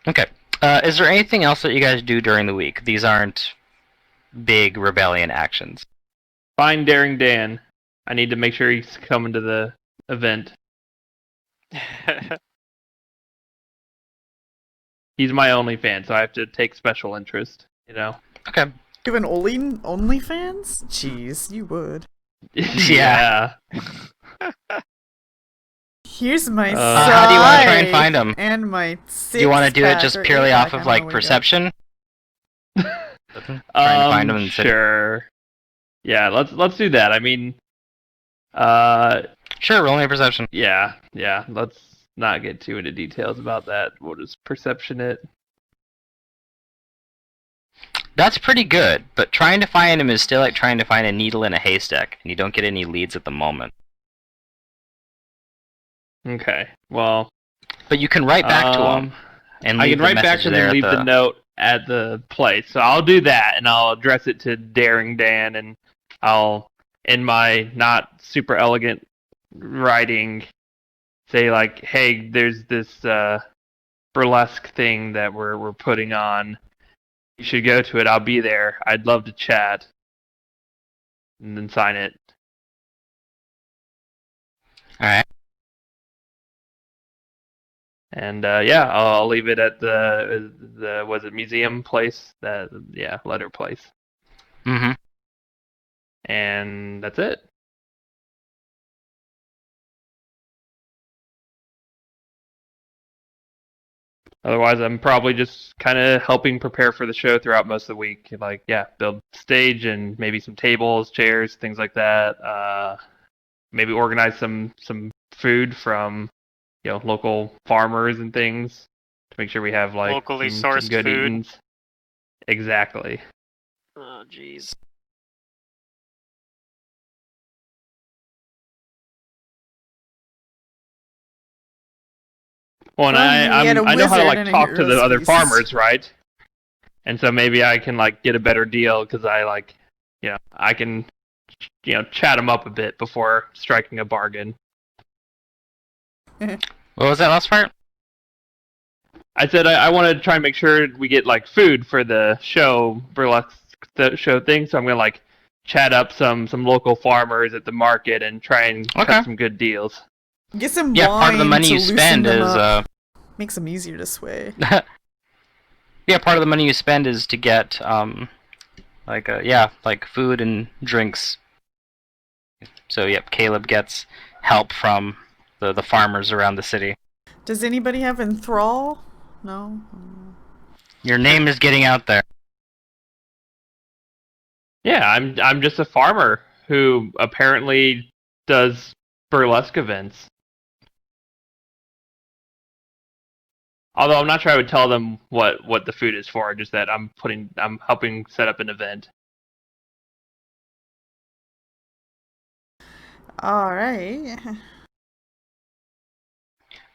Okay. Is there anything else that you guys do during the week? These aren't big rebellion actions. Find Daring Dan. I need to make sure he's coming to the event. He's my only fan, so I have to take special interest, you know? Okay. You have an OnlyFans? Jeez, you would. Yeah. Here's my How do you want to try and side find them? And my Do you want to do it just six-pack or purely eight-pack, off I of, don't like, know what you got. perception? Try and find them and sit- Sure. Yeah, let's do that. I mean, Sure, roll me a perception. yeah. Let's not get too into details about that. We'll just perception it. That's pretty good, but trying to find him is still like trying to find a needle in a haystack, and you don't get any leads at the moment. Okay. Well, But you can write back to him. And I leave can the write back message to them there and at leave the note at the place. So I'll do that, and I'll address it to Daring Dan, and I'll, in my not super elegant writing, say like, "Hey, there's this burlesque thing that we're putting on. You should go to it. I'll be there. I'd love to chat." And then sign it. Alright. And yeah, I'll leave it at the was it museum place? Letter place. Mm-hmm. And that's it. Otherwise, I'm probably just kind of helping prepare for the show throughout most of the week. Like, yeah, build stage and maybe some tables, chairs, things like that. Maybe organize some food from, local farmers and things to make sure we have like Locally some sourced good food. eatings. Exactly. Oh, jeez. Well, and Well, you get a I know how to wizard like and a talk to the hero's other feast. farmers, right? And so maybe I can like get a better deal because I like, I can, chat them up a bit before striking a bargain. What was that last part? I said I want to try and make sure we get like food for the show burlesque show thing. So I'm gonna like chat up some local farmers at the market and try and cut some good deals. Get some Yeah, wine part of the money to you loosen spend them is up. Makes them easier to sway. yeah, part of the money you spend is to get like food and drinks. So yep, Caleb gets help from the farmers around the city. Does anybody have enthrall? No. Your name is getting out there. Yeah, I'm just a farmer who apparently does burlesque events. Although I'm not sure I would tell them what the food is for, just that I'm helping set up an event. All right.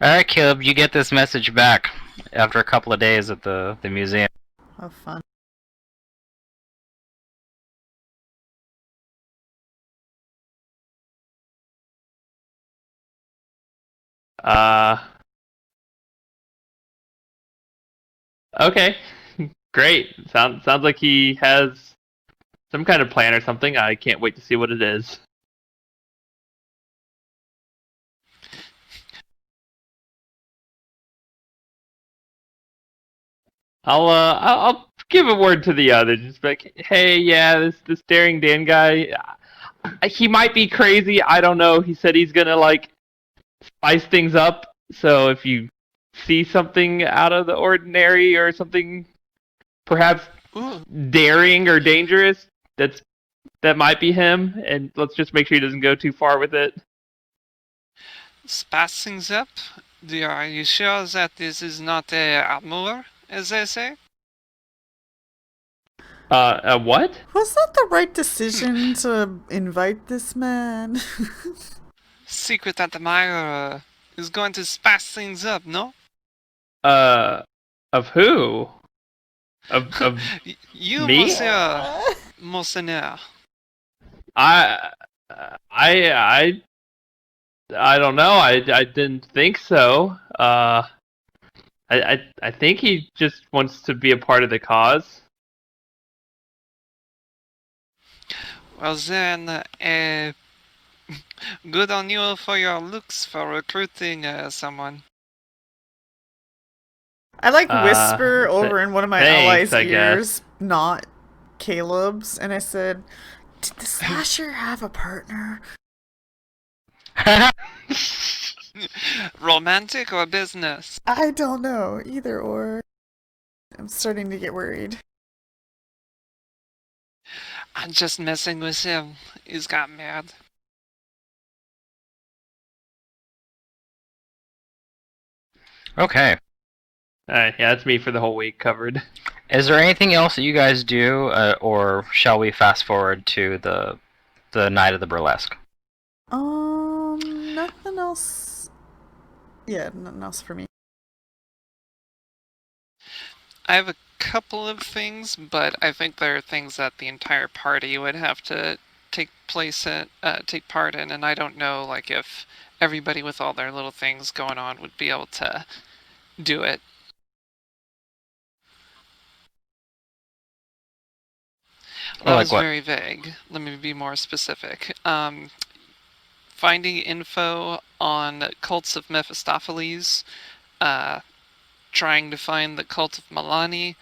Alright, Caleb, you get this message back after a couple of days at the museum. Have fun. Okay. Great. Sounds like he has some kind of plan or something. I can't wait to see what it is. I'll give a word to the others. Just be like, hey, yeah, this Daring Dan guy, he might be crazy. I don't know. He said he's gonna like spice things up. So if you see something out of the ordinary or something perhaps daring or dangerous, that might be him. And let's just make sure he doesn't go too far with it. Spice things up? Are you sure that this is not a amour, as they say? What? Was that the right decision to invite this man? Secret admirer is going to spice things up, no? Of who? Of You, me? Monsieur Monseigneur. I don't know. I didn't think so. I think he just wants to be a part of the cause. Well then, good on you for your looks for recruiting someone. I like whisper over in one of my thanks, allies' I guess. ears, not Caleb's, and I said, "Did the slasher have a partner?" Romantic or business? I don't know, either or. I'm starting to get worried. I'm just messing with him. He's got mad. Okay. Yeah, that's me for the whole week covered. Is there anything else that you guys do, or shall we fast forward to the night of the burlesque? Nothing else. Yeah, nothing else for me. I have a couple of things, but I think there are things that the entire party would have to take part in, and I don't know, like, if everybody with all their little things going on would be able to do it. That was very vague. Let me be more specific. Finding info on cults of Mephistopheles, trying to find the cult of Milani,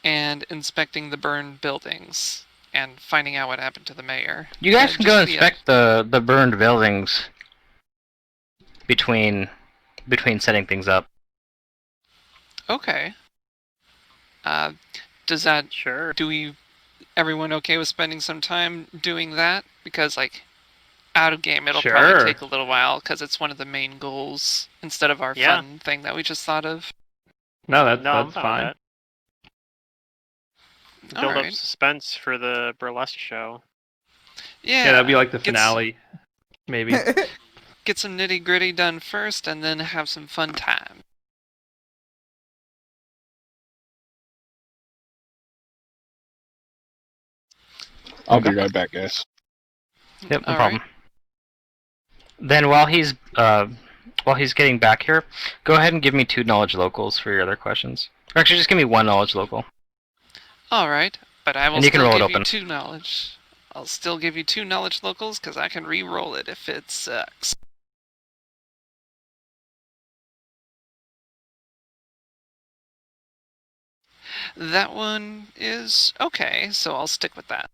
and inspecting the burned buildings, and finding out what happened to the mayor. You guys can go inspect the burned buildings between setting things up. Okay. Does that... Sure. Everyone okay with spending some time doing that? Because, like, out of game, it'll probably take a little while, because it's one of the main goals, instead of our fun thing that we just thought of. No, that's fine. Build up suspense for the burlesque show. Yeah, that'd be like the finale, maybe. Get some nitty gritty done first, and then have some fun time. I'll be right back, guys. Yep, no problem. Then while he's getting back here, go ahead and give me 2 knowledge locals for your other questions. Or actually, just give me 1 knowledge local. All right, but I will And you can still roll it give you open. 2 knowledge. I'll still give you 2 knowledge locals because I can re-roll it if it sucks. That one is okay, so I'll stick with that.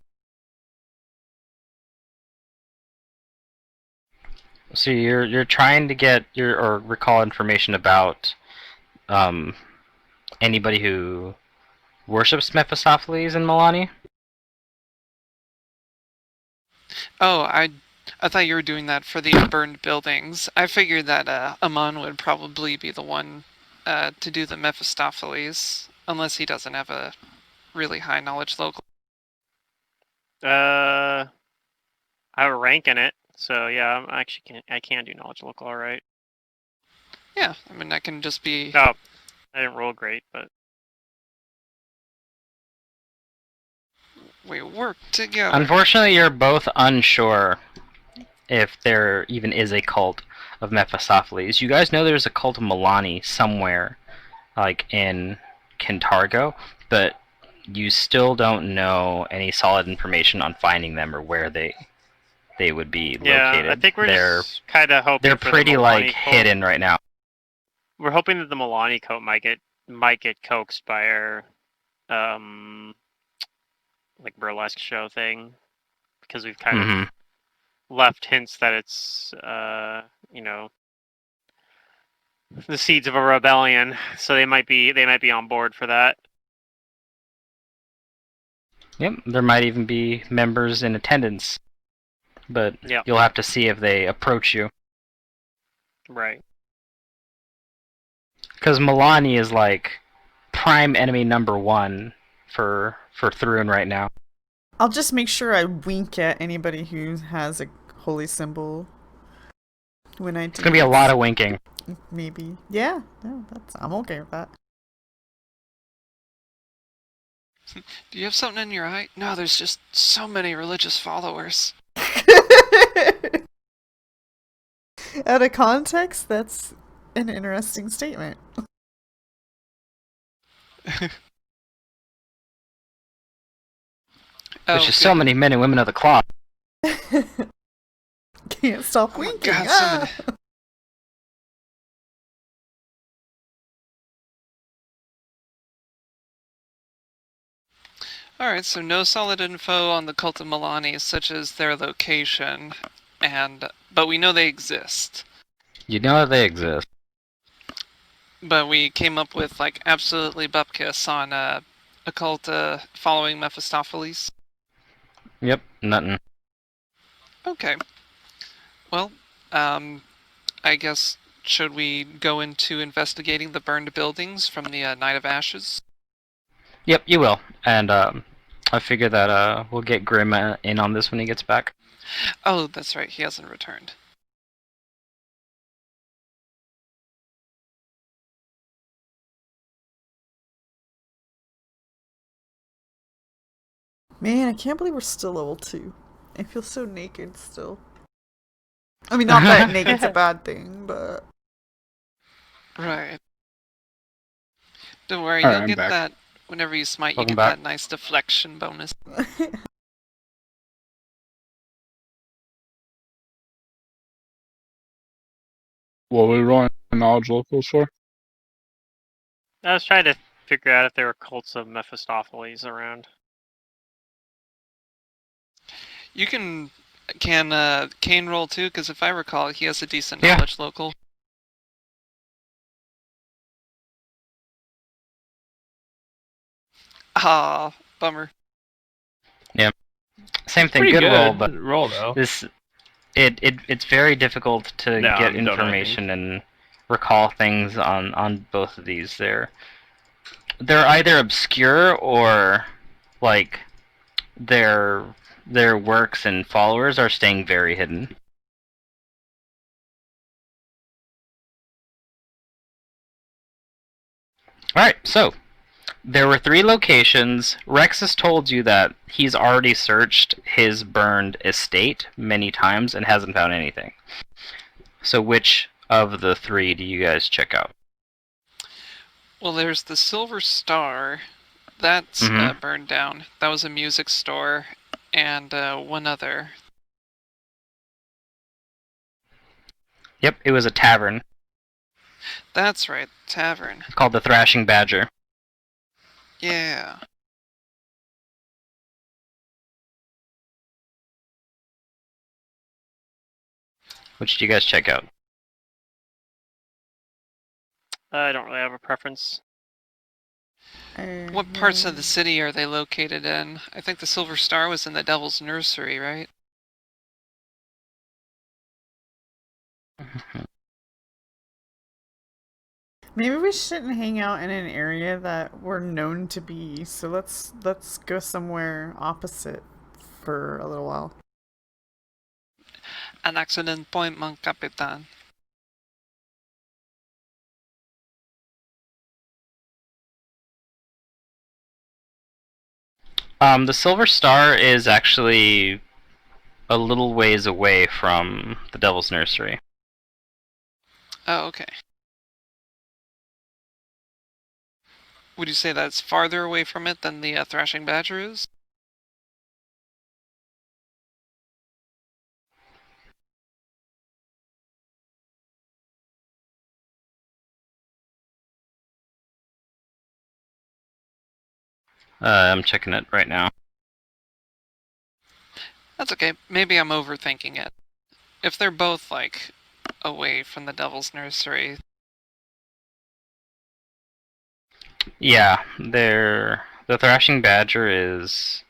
So you're trying to get or recall information about anybody who worships Mephistopheles in Milani? Oh, I thought you were doing that for the burned buildings. I figured that Amon would probably be the one to do the Mephistopheles, unless he doesn't have a really high knowledge local. I have a rank in it, so yeah, I can do knowledge local, all right. Yeah, I mean, I can just be... Oh, I didn't roll great, but We work together. Unfortunately, you're both unsure if there even is a cult of Mephistopheles. You guys know there's a cult of Milani somewhere, like in Kintargo, but you still don't know any solid information on finding them or where they would be yeah, located. I think we're just kind of hoping They're for pretty the like Milani cult. hidden right now. We're hoping that the Milani cult might get coaxed by our like burlesque show thing, because we've kind of left hints that it's you know, the seeds of a rebellion, so they might be on board for that. Yep, there might even be members in attendance, but Yep. you'll have to see if they approach you. Right. Because Milani is like prime enemy number 1 for Thrun right now. I'll just make sure I wink at anybody who has a holy symbol when I do. It's gonna be a lot of winking. Maybe. Yeah, no, I'm okay with that. Do you have something in your eye? No, there's just so many religious followers. Out of context, that's an interesting statement. There's just so many men and women of the cloth. Can't stop Oh my winking. God, ah! Alright, so no solid info on the cult of Milani, such as their location, but we know they exist. You know they exist. But we came up with, like, absolutely bupkis on a cult following Mephistopheles. Yep, nothing. Okay. Well, I guess, should we go into investigating the burned buildings from the Night of Ashes? Yep, you will. And I figure that we'll get Grim in on this when he gets back. Oh, that's right, he hasn't returned. Man, I can't believe we're still level 2. I feel so naked still. I mean, not that naked's a bad thing, but... Right. Don't worry, Alright, you'll I'm get back. that whenever you smite, Welcome you get back. that nice deflection bonus. What were we rolling knowledge locals for? I was trying to figure out if there were cults of Mephistopheles around. You can Kane roll too, because if I recall, he has a decent Yeah. knowledge local. Ah, bummer. Same thing, Pretty good roll, good but roll though. it's very difficult to No, get don't know information and recall things on both of these. They're either obscure or like their works and followers are staying very hidden. Alright, so there were 3 locations. Rex has told you that he's already searched his burned estate many times and hasn't found anything. So which of the three do you guys check out? Well, there's the Silver Star. That's Mhm. burned down. That was a music store. And one other. Yep, it was a tavern That's right, tavern. called the Thrashing Badger. Yeah. Which do you guys check out? I don't really have a preference. What parts of the city are they located in? I think the Silver Star was in the Devil's Nursery, right? Maybe we shouldn't hang out in an area that we're known to be. So let's go somewhere opposite for a little while. An excellent point, mon capitaine. The Silver Star is actually a little ways away from the Devil's Nursery. Oh, okay. Would you say that's farther away from it than the Thrashing Badger is? I'm checking it right now. That's okay. Maybe I'm overthinking it. If they're both, like, away from the Devil's Nursery. Yeah, the Thrashing Badger is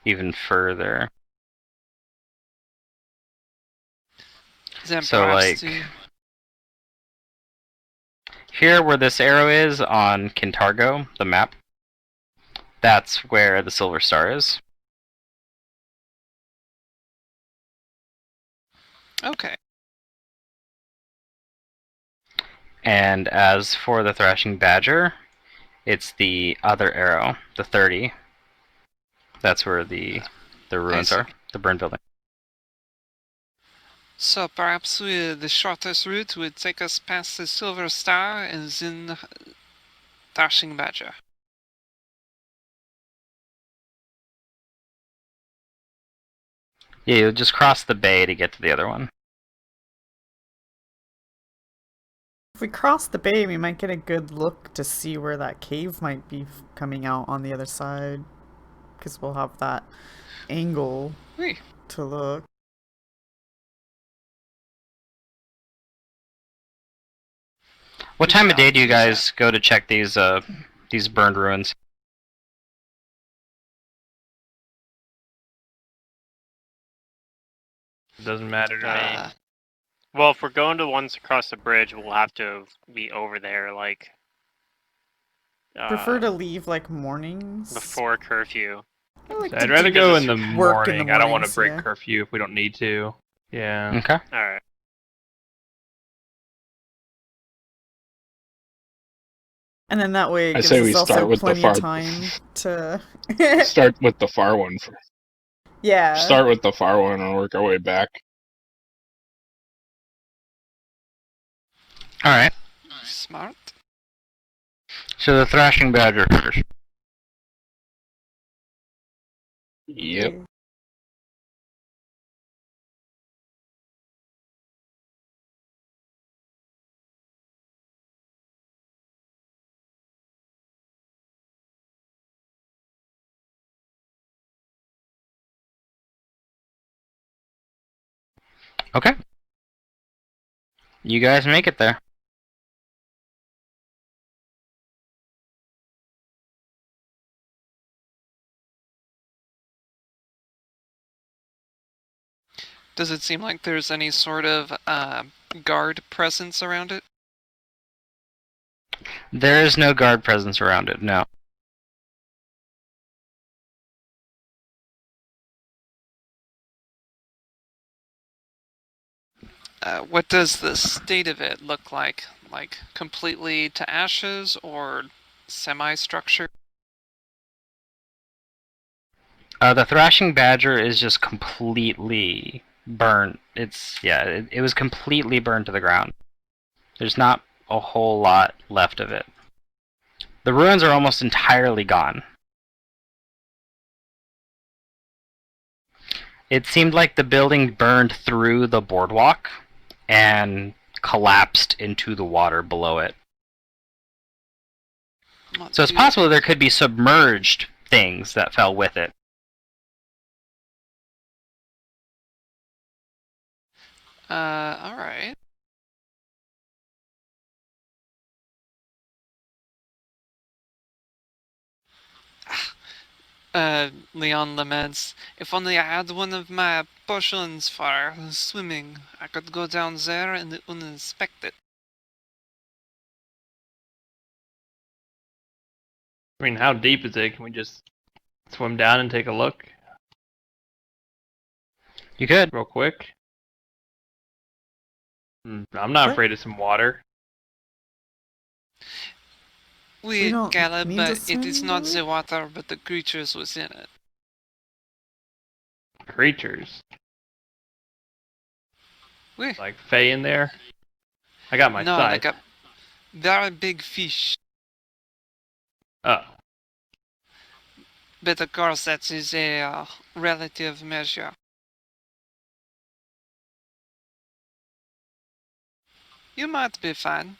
even further. Then So, perhaps like, here where this arrow is on Kintargo, the map, that's where the Silver Star is. Okay. And as for the Thrashing Badger, it's the other arrow, the 30. That's where the ruins are, the burned building. So perhaps the shortest route would take us past the Silver Star and then Thrashing Badger. Yeah, you'll just cross the bay to get to the other one. If we cross the bay, we might get a good look to see where that cave might be coming out on the other side. Because we'll have that angle to look. What time of day do you guys go to check these burned ruins? It doesn't matter to me. Well, if we're going to the ones across the bridge, we'll have to be over there, like... Prefer to leave, like, mornings? before curfew. I'd rather go in the morning. I don't want to mornings, break yeah. curfew if we don't need to. Yeah. Okay. Alright. And then that way it I gives say we us also start with the plenty far. of time to... Start with the far one. Yeah. Start with the far one and work our way back. Alright. Smart. So the Thrashing Badger first. Yep. Okay. You guys make it there. Does it seem like there's any sort of guard presence around it? There is no guard presence around it, no. What does the state of it look like? Like, completely to ashes or semi-structured? The Thrashing Badger is just completely burnt. It was completely burned to the ground. There's not a whole lot left of it. The ruins are almost entirely gone. It seemed like the building burned through the boardwalk and collapsed into the water below it. So it's possible there could be submerged things that fell with it. Alright. Leon laments, if only I had one of my potions for swimming, I could go down there and inspect it. I mean, how deep is it? Can we just swim down and take a look You could. real quick? I'm not afraid of some water. We don't Caleb, need to but it is swim, not do we? the water, but the creatures within it. Creatures. Oui. Like Faye in there? I got my No, sight. like a very big fish. Oh. But of course, that is a relative measure. You might be fine.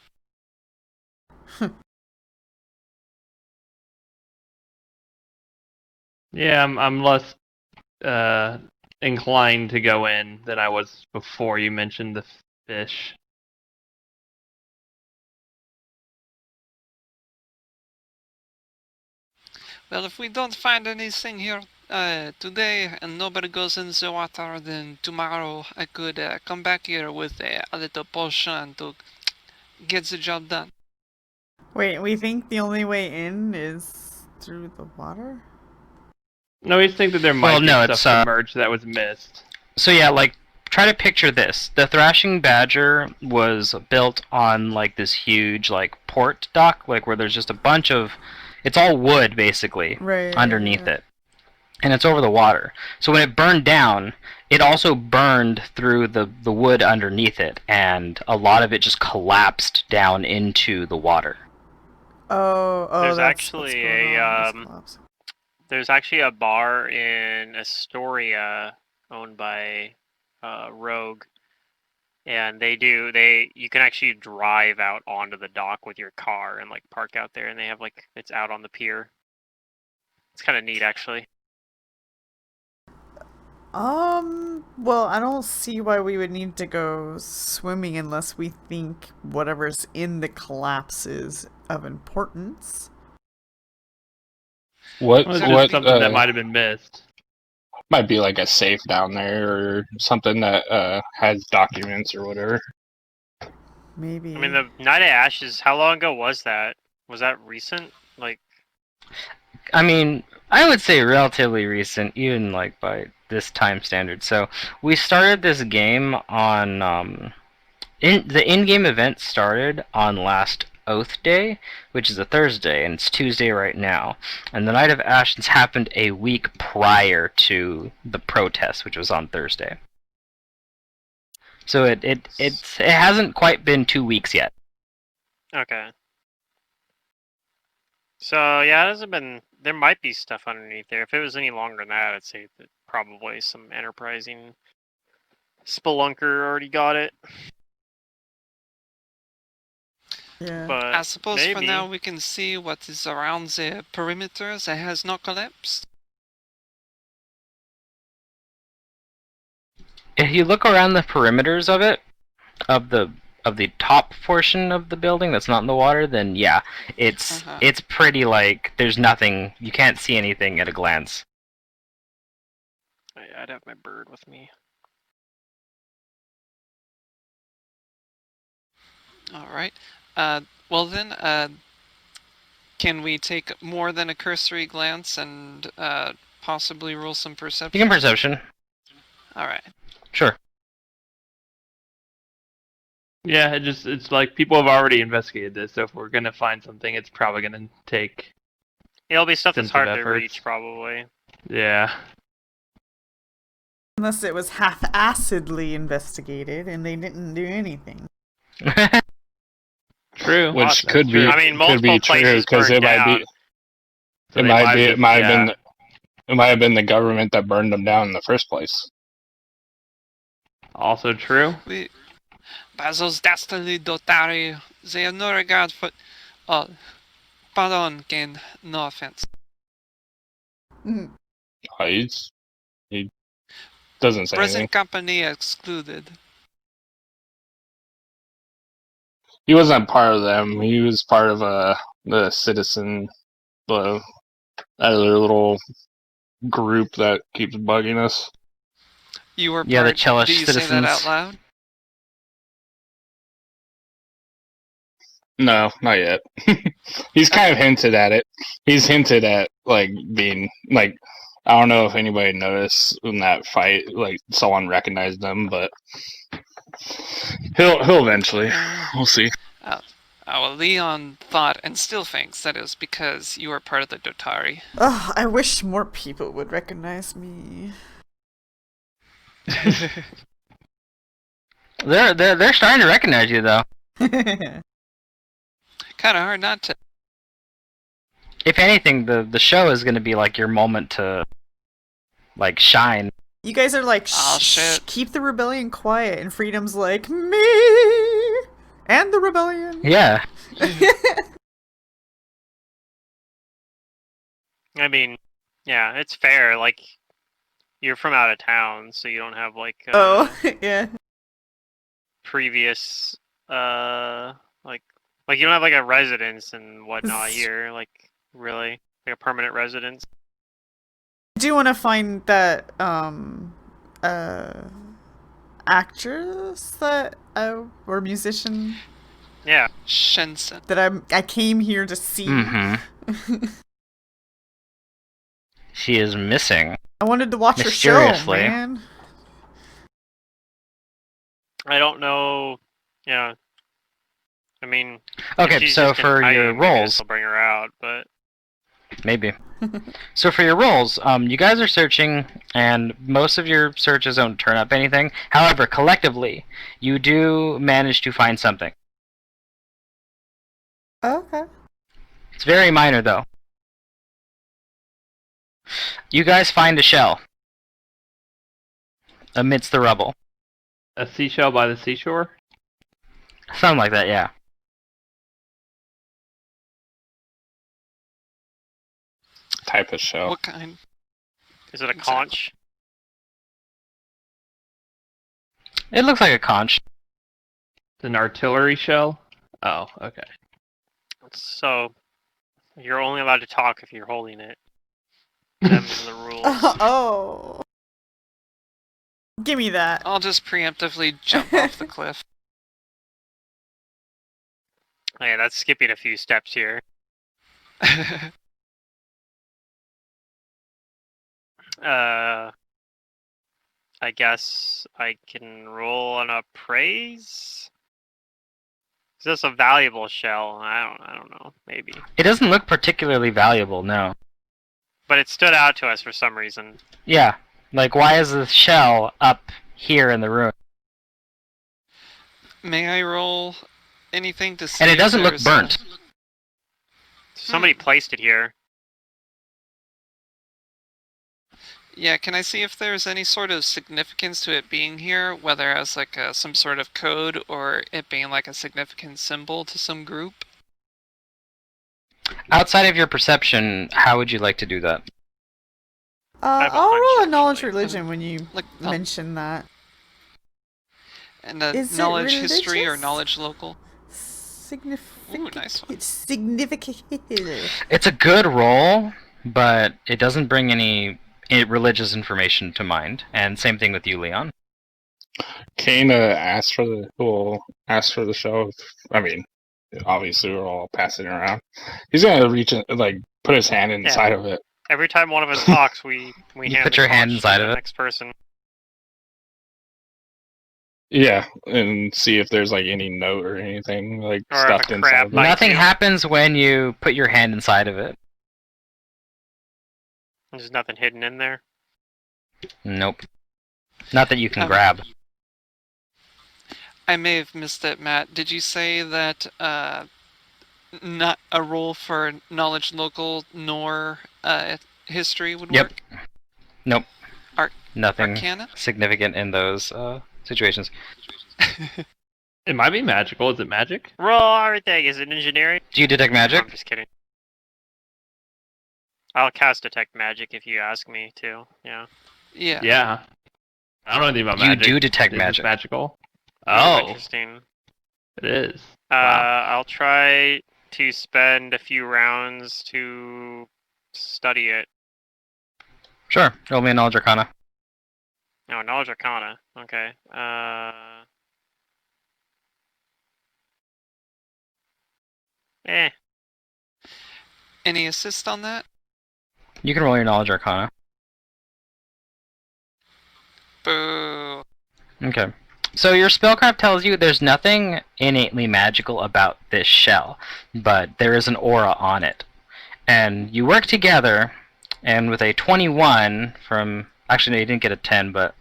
Yeah, I'm less inclined to go in than I was before you mentioned the fish. Well, if we don't find anything here today and nobody goes in the water, then tomorrow I could come back here with a little potion to get the job done. Wait, we think the only way in is through the water? No, we just think that there might Well, be no, stuff it's, submerged that was missed. So yeah, like, try to picture this. The Thrashing Badger was built on, like, this huge, like, port dock, like, where there's just a bunch of... It's all wood, basically, Right. underneath it. And it's over the water. So when it burned down, it also burned through the wood underneath it, and a lot of it just collapsed down into the water. Oh, There's that's actually what's going on, this a, collapse. There's actually a bar in Astoria owned by Rogue, and you can actually drive out onto the dock with your car and like park out there, and they have like it's out on the pier. It's kind of neat, actually. Well, I don't see why we would need to go swimming unless we think whatever's in the collapse is of importance. What Well, it's Exactly. just what something that might have been missed. might be like a safe down there or something that has documents or whatever. Maybe. I mean, the Night of Ashes. How long ago was that? Was that recent? Like, I mean, I would say relatively recent, even like by this time standard. So we started this game on the in-game event started on last Oath Day, which is a Thursday, and it's Tuesday right now. And the Night of Ashes happened a week prior to the protest, which was on Thursday. So it hasn't quite been 2 weeks yet. okay. So yeah, it hasn't been. There might be stuff underneath there. If it was any longer than that, I'd say that probably some enterprising spelunker already got it. Yeah. But I suppose for maybe. now we can see what is around the perimeter that has not collapsed. If you look around the perimeters of it, of the top portion of the building that's not in the water, then yeah, it's pretty like there's nothing. You can't see anything at a glance. I'd have my bird with me. All right. Well then, can we take more than a cursory glance and possibly roll some perception? You can perception. All right. Sure. Yeah, it's like people have already investigated this, so if we're gonna find something, it's probably gonna take. It'll be stuff that's Extensive hard to efforts. reach, probably. Yeah. Unless it was half-assedly investigated and they didn't do anything. true. which Awesome. could be I mean, could be multiple true places because it burned might be down. So it they might be just- it might have yeah. been it might have been the government that burned them down in the first place. Also true. By those dastardly Dotari, they have no regard for... Oh, pardon, Ken, no offense. Mm. He doesn't say anything. Present company excluded. He wasn't part of them. He was part of the citizen, the other little group that keeps bugging us. You were Yeah, the part... Chelish Do you say that out citizens. loud? No, not yet. He's kind of hinted at it. He's hinted at like being like I don't know if anybody noticed in that fight, like someone recognized them, but he'll eventually. We'll see. Well, Leon thought and still thinks that it was because you were part of the Dotari. Ugh, I wish more people would recognize me. They're starting to recognize you though. Kind of hard not to. If anything, the show is going to be like your moment to like shine. You guys are like, Oh, shh, shit. keep the rebellion quiet, and Freedom's like, me and the rebellion. Yeah. I mean, yeah, it's fair. Like, you're from out of town, so you don't have like Oh, yeah. previous like you don't have like a residence and whatnot here. Like, really, like a permanent residence. I do want to find that actress that or musician Yeah. Shensen. that I came here to see. Mm-hmm. She is missing. I wanted to watch her show, Mysteriously. man. I don't know. Yeah. I mean, if Okay, she's so just in for hiding, your maybe this roles, will bring her out, but maybe. So for your roles, you guys are searching, and most of your searches don't turn up anything. However, collectively, you do manage to find something. Okay. It's very minor, though. You guys find a shell amidst the rubble. A seashell by the seashore. Something like that, yeah. Type of show. What kind? is it a Exactly. conch? It looks like a conch. It's an artillery shell. Oh, okay. So you're only allowed to talk if you're holding it. Them's the rules. Oh. Give me that. I'll just preemptively jump off the cliff. Yeah, that's skipping a few steps here. I guess I can roll on appraise. Is this a valuable shell? I don't know. Maybe. It doesn't look particularly valuable, no. But it stood out to us for some reason. Yeah, like why is the shell up here in the room? May I roll anything to see? And it if doesn't look there's burnt. Somebody placed it here. Yeah, can I see if there's any sort of significance to it being here, whether as like some sort of code or it being like a significant symbol to some group? Outside of your perception, how would you like to do that? have a I'll hunch, roll a knowledge actually. religion when you Like, mention that. And Is it knowledge history or religious? knowledge local? Significant. Ooh, nice one. Significant. It's a good roll, but it doesn't bring any religious information to mind. And same thing with you, Leon. Kane asked for the show. I mean, obviously we're all passing it around. He's gonna reach in, like put his hand inside of it. Every time one of us talks, we You hand put the your hand conch inside to of the it? next person. Yeah, and see if there's like any note or anything like Or if stuffed a inside crab of it. bite Nothing you. happens when you put your hand inside of it. There's nothing hidden in there. Nope. Not that you can Um, grab. I may have missed it, Matt. Did you say that not a roll for knowledge local nor history would Yep. work? Nope. Arc- Nothing Arcana? significant in those situations. It might be magical. Is it magic? Roll everything. Is it engineering? Do you detect magic? I'm just kidding. I'll cast detect magic if you ask me to. Yeah. Yeah. Yeah. I don't know anything about You magic. do detect Is this magic. magical? Oh, Oh, interesting. it is. Wow. I'll try to spend a few rounds to study it. Sure. Roll me a knowledge arcana. No, knowledge arcana. Okay. Eh. Any assist on that? You can roll your knowledge arcana. Boo. Okay. So your spellcraft tells you there's nothing innately magical about this shell, but there is an aura on it. And you work together, and with a 21 from... Actually, no, you didn't get a 10, but...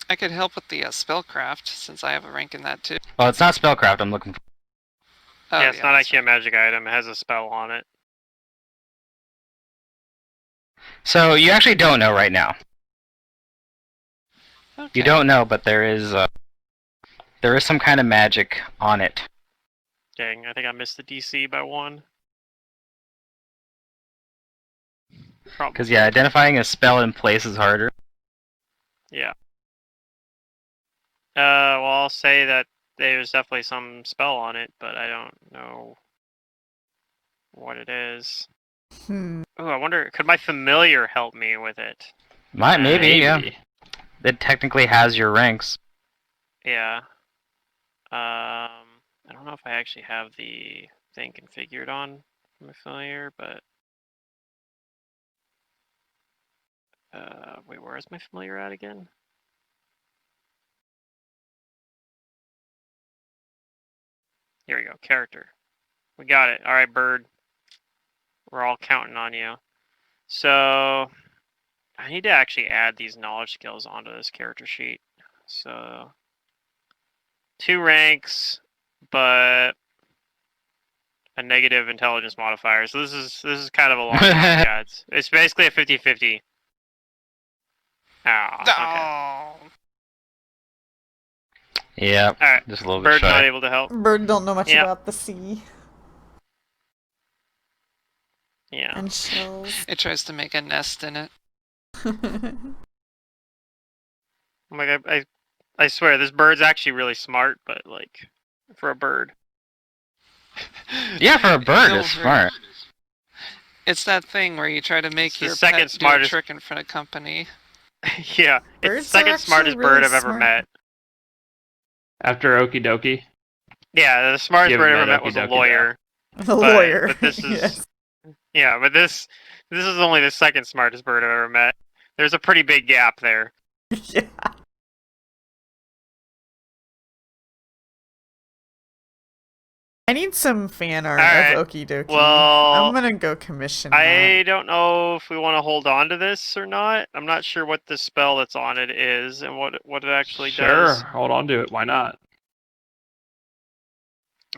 I could help with the spellcraft, since I have a rank in that too. Well, it's not spellcraft I'm looking for. Oh, Yeah, it's not that's actually a magic item. It has a spell on it. So you actually don't know right now. right. You Okay. don't know, but there is some kind of magic on it. Dang, I think I missed the DC by 1. Because, yeah, identifying a spell in place is harder. Yeah. Well, I'll say that there's definitely some spell on it, but I don't know what it is. Hmm. Oh, I wonder, could my familiar help me with it? Maybe, yeah. It technically has your ranks. Yeah. I don't know if I actually have the thing configured on my familiar, but wait, where is my familiar at again? Here we go, character. We got it. All right, bird. We're all counting on you. So I need to actually add these knowledge skills onto this character sheet. So 2 ranks, but a negative intelligence modifier. So this is kind of a long shot. Yeah, it's basically a 50-50. Ah, okay. Oh. Yeah, All right. just a little bit Bird's not shy. able to help. Bird don't know much Yeah. about the sea Yeah. and shells. It tries to make a nest in it. I'm like, I swear, this bird's actually really smart, but like, for a bird. Yeah, for a bird, No, it's for- smart. It's that thing where you try to make It's the your second pet do a smartest- trick in front of company. Yeah, it's the Birds are second actually smartest really bird I've ever smart. met. After Okie dokie. Yeah, the smartest You bird I haven't ever met met was a Okie Dokie, lawyer. The lawyer. but this is- Yes. Yeah, but this is only the second smartest bird I've ever met. There's a pretty big gap there. Yeah. I need some fan art Alright, of Okie Dokie. well, I'm gonna go commission I that. don't know if we want to hold on to this or not. I'm not sure what the spell that's on it is and what it actually Sure, does. hold on to it. Why not?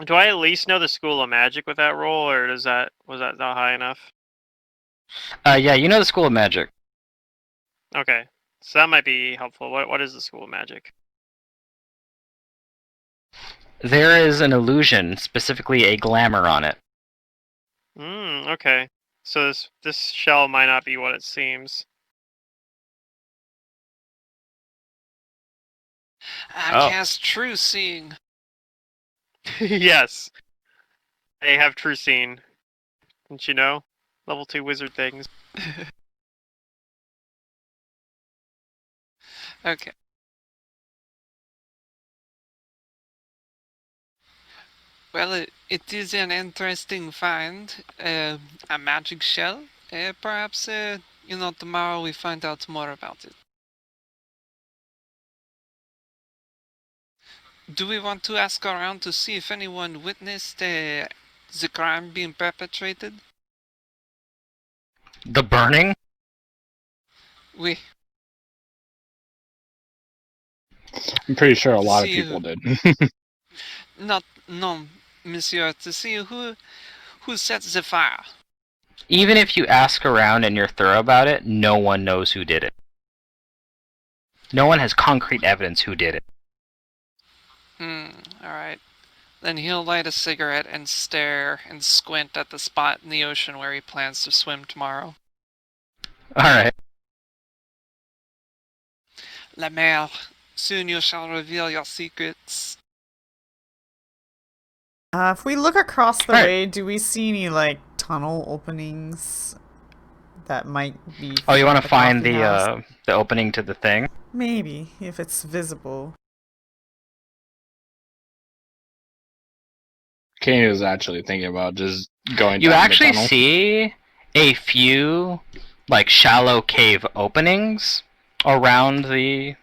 Do I at least know the School of Magic with that roll, or was that not high enough? Yeah, you know the School of Magic. Okay, so that might be helpful. What is the School of Magic? There is an illusion, specifically a glamour on it. Okay. So this shell might not be what it seems. I Oh. cast True Seeing. Yes. They have true scene. Didn't you know? Level 2 wizard things. Okay. Well, it is an interesting find. A magic shell. Perhaps, tomorrow we find out more about it. Do we want to ask around to see if anyone witnessed the crime being perpetrated? The burning? We I'm pretty sure a lot of See people you. did. not no monsieur, to see who set the fire. Even if you ask around and you're thorough about it, no one knows who did it. No one has concrete evidence who did it. Alright. Then he'll light a cigarette and stare and squint at the spot in the ocean where he plans to swim tomorrow. Alright. La Mère, soon you shall reveal your secrets. If we look across the Right. way, do we see any, like, tunnel openings that might be... Oh, you from want to find coffee house? the opening to the thing? Maybe, if it's visible. Kenny was actually thinking about just going You down actually the tunnel. see a few, like, shallow cave openings around the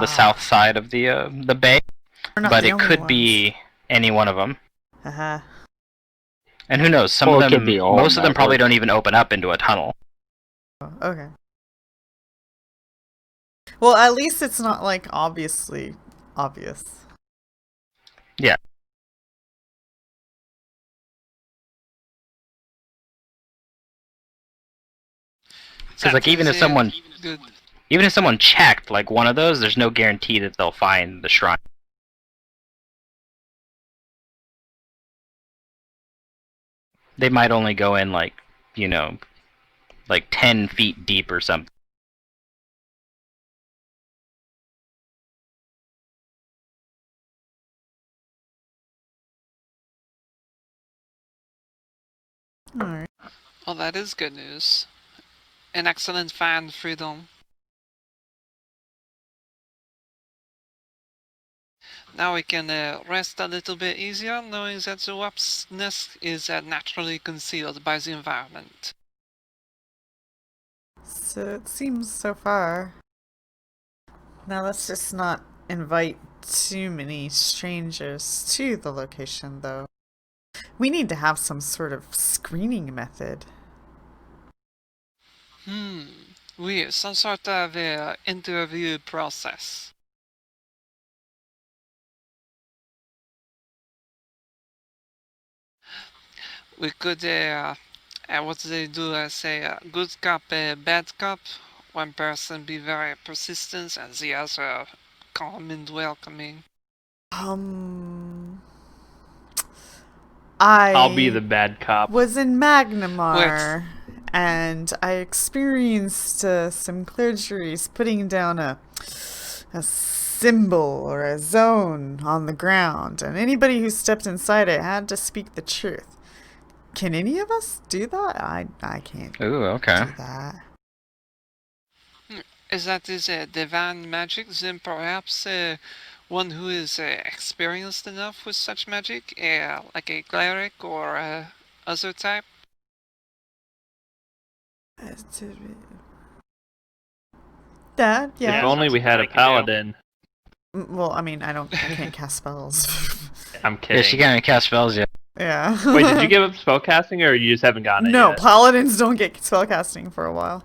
south side of the bay, We're not but the it only could ones. be any one of them. Haha. And who knows? Some Or it of could them, be all most of them probably network. don't even open up into a tunnel. Okay. Well, at least it's not, like, obviously obvious. Yeah. Because, like, even if someone checked, like, one of those, there's no guarantee that they'll find the shrine. They might only go in, like, you know, like 10 feet deep or something. Alright. Well, that is good news. An excellent find, Freedom. Now we can rest a little bit easier, knowing that the warp's nest is naturally concealed by the environment. So it seems so far. Now let's just not invite too many strangers to the location, though. We need to have some sort of screening method. Oui, some sort of interview process. We could, what do they do? Say, good cop, bad cop. One person be very persistent and the other calm and welcoming. I'll be the I bad cop. was in Magnamar, and I experienced some clergy's putting down a symbol or a zone on the ground, and anybody who stepped inside it had to speak the truth. Can any of us do that? I can't Ooh, okay. do that. Is that divine magic? Then perhaps one who is experienced enough with such magic, like a cleric or other type? That, yeah. If only we had a paladin. Well, I mean, I can't cast spells. I'm Yeah, kidding. she can't cast spells yet. Yeah. Wait, did you give up spellcasting, or you just haven't gotten it No, yet? paladins don't get spellcasting for a while.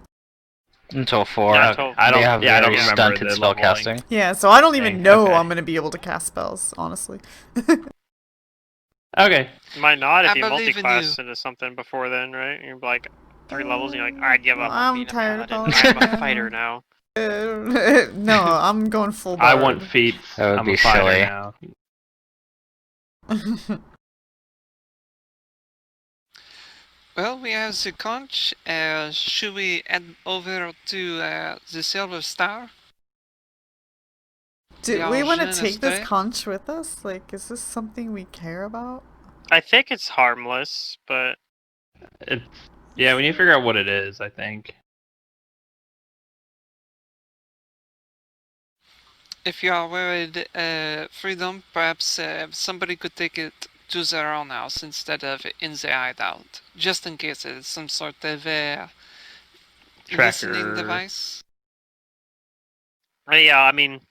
Until 4. Yeah, Okay. I don't. They have Yeah, I don't very remember stunted the spellcasting. Yeah, so I don't even Dang, know okay. I'm gonna be able to cast spells, honestly. Okay. Might not if I you believe in multi-class into something before then, right? You're like 3 levels, and you're like, I give up I'm on being a tired of paladin. paladin I'm a now. fighter now. No, I'm going full I bard. want feats. That would I'm be a fighter silly. now. Well, we have the conch. Should we head over to the Silver Star? Do we want to Jeune take this Astray? conch with us? Like, is this something we care about? I think it's harmless, but It's yeah. We need to figure out what it is. I think. If you are worried, Freedom, perhaps somebody could take it to their own house instead of in the hideout, just in case it's some sort of listening Tracker. device. yeah, I mean,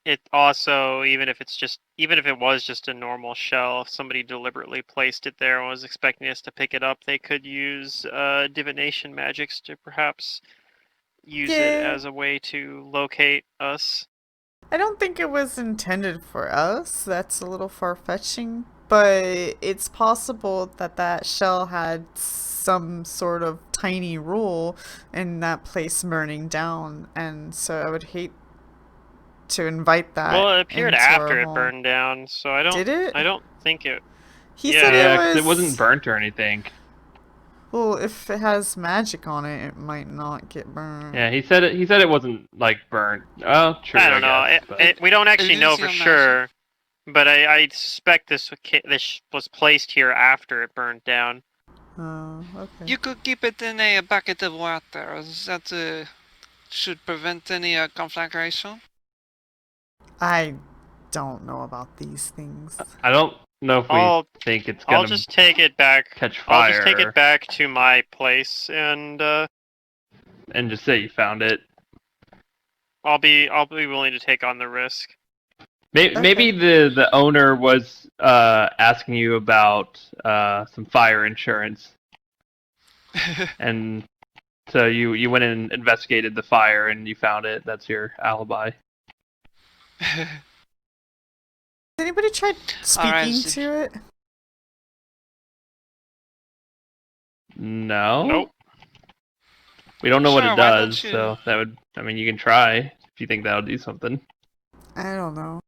it also even if it was just a normal shell, if somebody deliberately placed it there and was expecting us to pick it up, they could use divination magics to perhaps use it Yeah. as a way to locate us. I don't think it was intended for us. That's a little far-fetching. But it's possible that that shell had some sort of tiny role in that place burning down. And so I would hate to invite that Well, it appeared into after our it home. burned down, so I don't. Did it? I don't think it. He Yeah. said Yeah, it 'cause was... it wasn't burnt or anything. Well, if it has magic on it, it might not get burned. Yeah, he said it. He said it wasn't like burnt. Oh, true. I don't know. guess, but- We don't actually know for Illusion sure, but I suspect this was placed here after it burned down. Oh, okay. You could keep it in a bucket of water. That should prevent any conflagration. I don't know about these things. I don't know if we I'll think it's I'll gonna just take it back. catch fire. I'll just take it back to my place, and and just say you found it. I'll be willing to take on the risk. Maybe the owner was asking you about some fire insurance, and so you went and investigated the fire and you found it. That's your alibi. Has anybody tried speaking so- to it? No. Nope. We don't know what Sure, it why don't does, you- so that would. I mean, you can try if you think that'll do something. I don't know.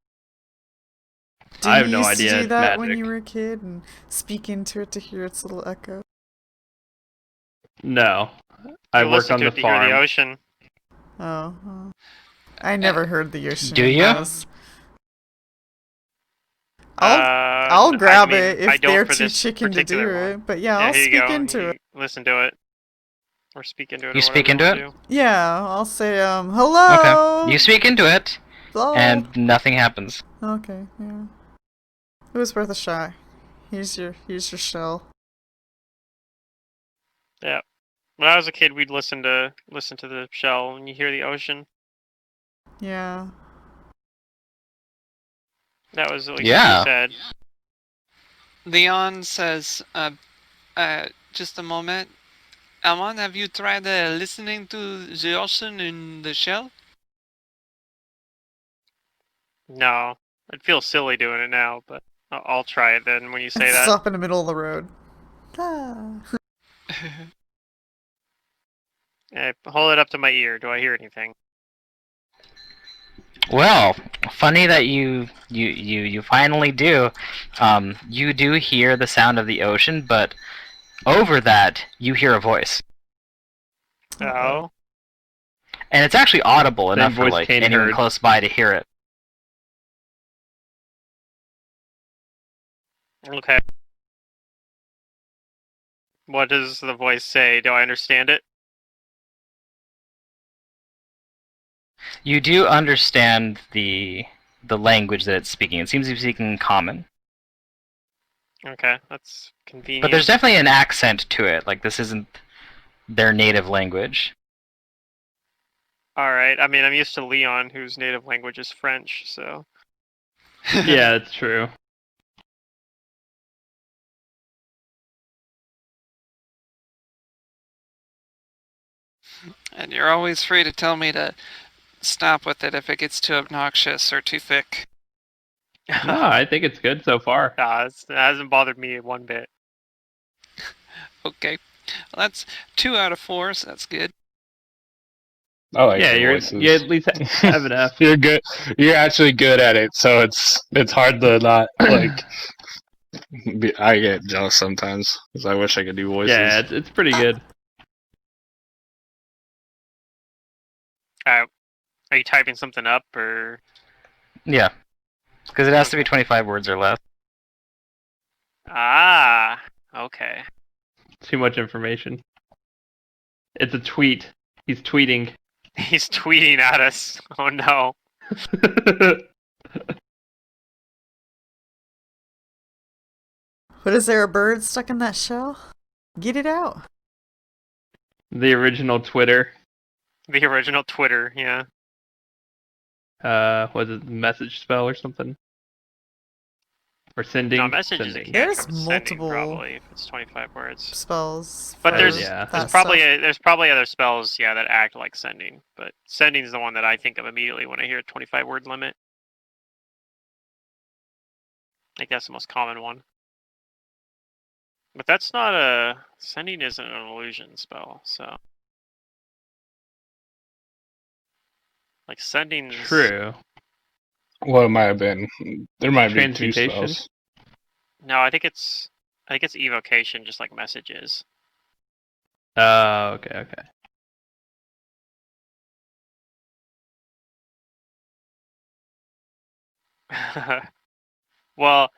I have Did no you used idea, to do it's that when magic. you were a kid and speak into it to hear its little echo? No, I You work listen on to the it to hear farm. the ocean. Oh. I never heard the ocean. Do ya? buzz. I'll I grab mean, it I if don't they're for too this chicken to do particular one. it. But yeah, Yeah, I'll here you speak go. into You it. listen to it. Or speak into it. You or speak whatever into you it? wanna Yeah, I'll say, hello! Okay. You speak into it, Hello? and nothing happens. Okay, yeah. It was worth a shot. Here's your shell. do. Yeah. When I was a kid, we'd listen to the shell and you hear the ocean. Yeah. That was at least Yeah. what he said. Leon says, just a moment. Amon, have you tried listening to the ocean in the shell? No, I'd feel silly doing it now, but I'll try it then when you say that. Stop in the middle of the road. Ah. Hold it up to my ear. Do I hear anything? Well, funny that you finally do. You do hear the sound of the ocean, but over that you hear a voice, Oh. and it's actually audible Same enough for voice like Kane anyone heard. close by to hear it. Okay. What does the voice say? Do I understand it? You do understand the language that it's speaking. It seems to be speaking common, Okay, that's convenient. but there's definitely an accent to it. Like this isn't their native language. Alright, I mean, I'm used to Leon, whose native language is French, so... Yeah, it's true. And you're always free to tell me to stop with it if it gets too obnoxious or too thick. No, I think it's good so far. Nah, it hasn't bothered me one bit. Okay. Well, that's 2 out of 4, so that's good. I like Yeah, the you voices. at least have an F. You're good. You're actually good at it, so it's hard to not like. I get jealous sometimes because I wish I could do voices. Yeah, it's pretty good. Are you typing something up, or... Yeah, because it has to be 25 words or less. Ah, okay. Too much information. It's a tweet. He's tweeting. He's tweeting at us. Oh no. But is there a bird stuck in that shell? Get it out. The original Twitter. The original Twitter, yeah. Was it message spell or something? Or sending? No, messages you Sending. can't. There's Sending, multiple probably, if it's 25 words. spells. But for there's yeah. there's that probably stuff. there's probably other spells, yeah, that act like sending. But sending is the one that I think of immediately when I hear a 25 word limit. I think that's the most common one. But that's not a sending isn't an illusion spell, so like sending. True. Well, it might have been. There might be two Transmutation? spells. No, I think it's evocation, just like messages. Oh, okay. Well,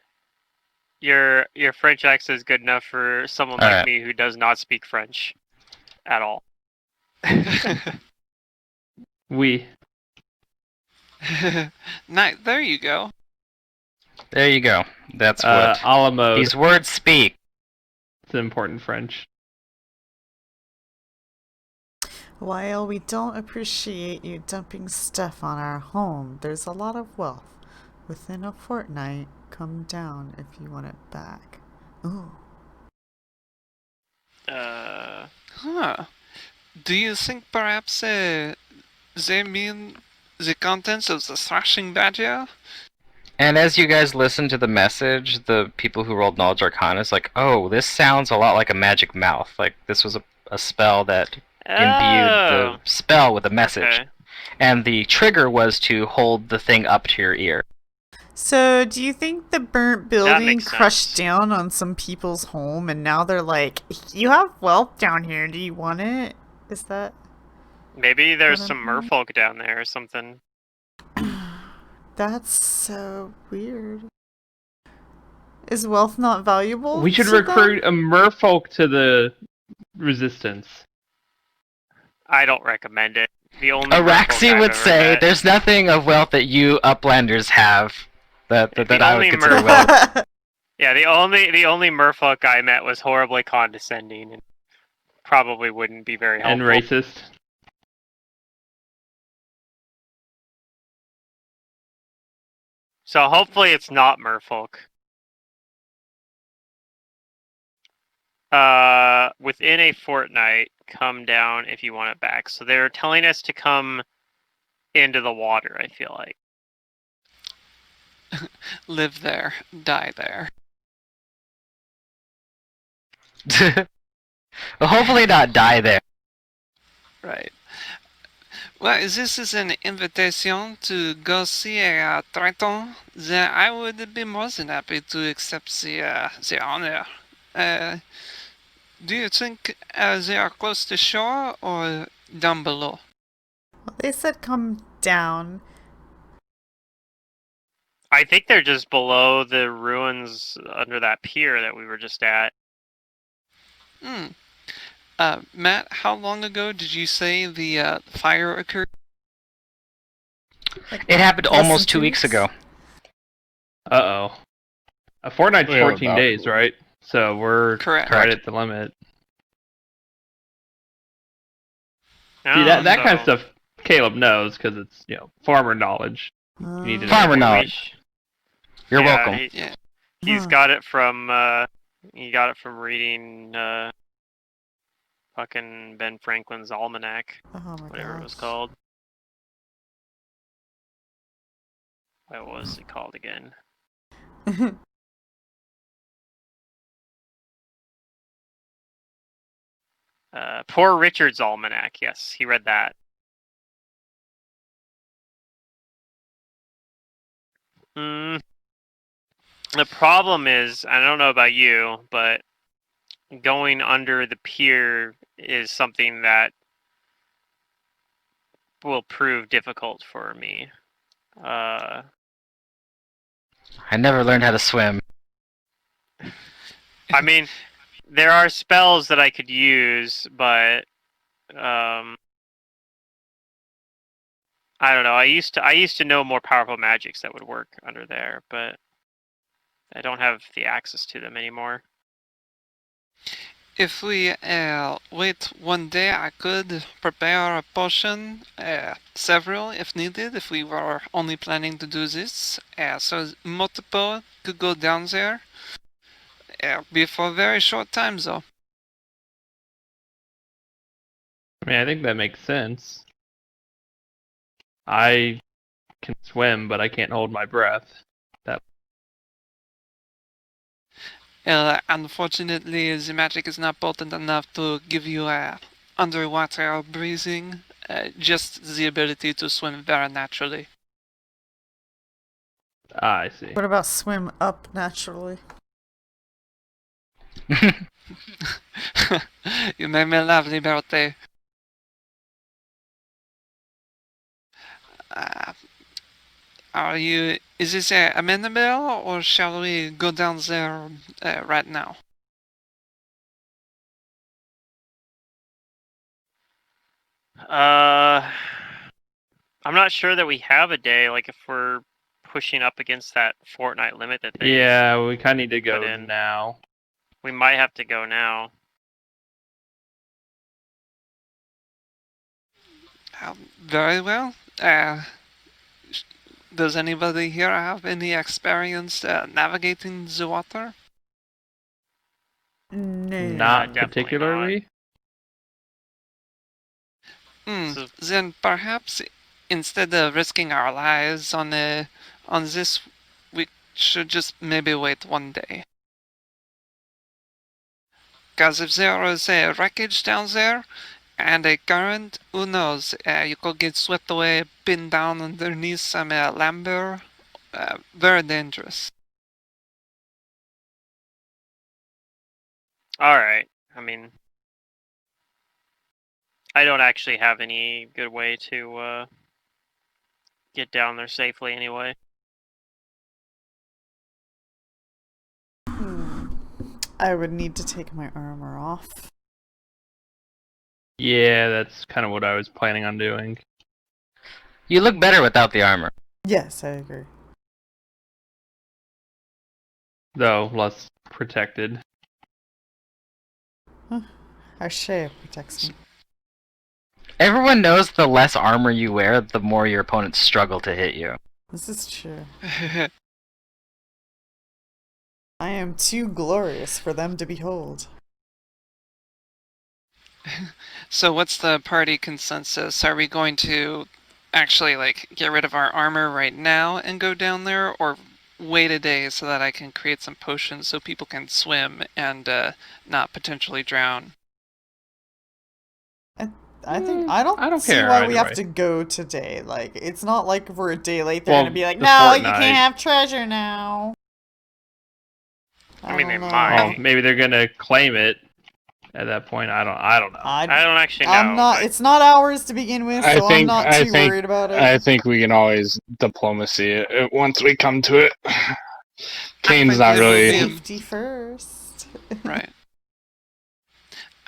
your French accent is good enough for someone like Alright. me who does not speak French at all. We. There you go. There you go. That's what A la mode. these words speak. It's an important French. While we don't appreciate you dumping stuff on our home, there's a lot of wealth. Within a fortnight, come down if you want it back. Ooh. Huh. Do you think perhaps they mean the contents of the thrashing badger? And as you guys listen to the message, the people who rolled Knowledge Arcana is like, oh, this sounds a lot like a magic mouth. Like this was a spell that imbued the spell with a message. Okay. And the trigger was to hold the thing up to your ear. So, do you think the burnt building makes crushed sense. down on some people's home and now they're like, you have wealth down here, do you want it? Is that... Maybe there's What some am I- merfolk down there or something. That's so weird. Is wealth not valuable? We should to them? recruit a merfolk to the resistance. I don't recommend it. The only merfolk Araxi I've would ever say, met- there's nothing of wealth that you Uplanders have that The I only would consider mer- wealth. Yeah, the only merfolk I met was horribly condescending and probably wouldn't be very helpful. And racist. So hopefully it's not merfolk. Within a fortnight, come down if you want it back. So they're telling us to come into the water, I feel like. Live there, die there. Well, hopefully not die there. Right. Well, this is an invitation to go see a Triton. Then I would be more than happy to accept the honor. Do you think they are close to shore or down below? Well, they said come down. I think they're just below the ruins under that pier that we were just at. Hmm. Matt, how long ago did you say the fire occurred? Like, It happened less than almost 2 2 weeks ago. Uh-oh. A fortnight's Yeah, 14 about- days, right? So we're Correct. right at the limit. No, See, that kind of so- stuff Caleb knows because it's, farmer knowledge. You need to know Farmer what we- knowledge. You're yeah, welcome. Yeah. He's Huh. got it from reading fucking Ben Franklin's Almanac, Oh my whatever it was gosh. called. What was it called again? Poor Richard's Almanac. Yes, he read that. The problem is, I don't know about you, but going under the pier is something that will prove difficult for me. I never learned how to swim. I mean, there are spells that I could use, but I don't know. I used to know more powerful magics that would work under there, but I don't have the access to them anymore. If we wait one day, I could prepare a potion, several if needed, if we were only planning to do this. So multiple could go down there. Be for a very short time, though. I mean, I think that makes sense. I can swim, but I can't hold my breath. Unfortunately, the magic is not potent enough to give you underwater breathing, just the ability to swim very naturally. I see. What about swim up naturally? You made me laugh, Liberté. Is this amenable, or shall we go down there right now? I'm not sure that we have a day. Like if we're pushing up against that fortnight limit that they Yeah, we kind of need to go put in. now. We might have to go now. Very well. Does anybody here have any experience navigating the water? No. Not definitely particularly. So- Then perhaps instead of risking our lives on this, we should just maybe wait one day. Because if there is a wreckage down there and a current, who knows? You could get swept away, pinned down underneath some lumber. Very dangerous. All right. I mean, I don't actually have any good way to get down there safely anyway. I would need to take my armor off. Yeah, that's kind of what I was planning on doing. You look better without the armor. Yes, I agree. Though less protected. Our share protects me. Everyone knows the less armor you wear, the more your opponents struggle to hit you. This is true. I am too glorious for them to behold. So what's the party consensus? Are we going to actually get rid of our armor right now and go down there, or wait a day so that I can create some potions so people can swim and not potentially drown? I don't see care why either we have way. to go today. Like, it's not like if we're a day late, they're Well, gonna be like, the no, you fortnight. can't have treasure now. I mean, don't they know. might. Oh, maybe they're gonna claim it at that point. I don't know. I don't actually know. I'm not. but- It's not ours to begin with, I so I'm think- not I too think- worried about it. I think we can always diplomacy it once we come to it. Kane's think not this will really. be- Safety first. Right.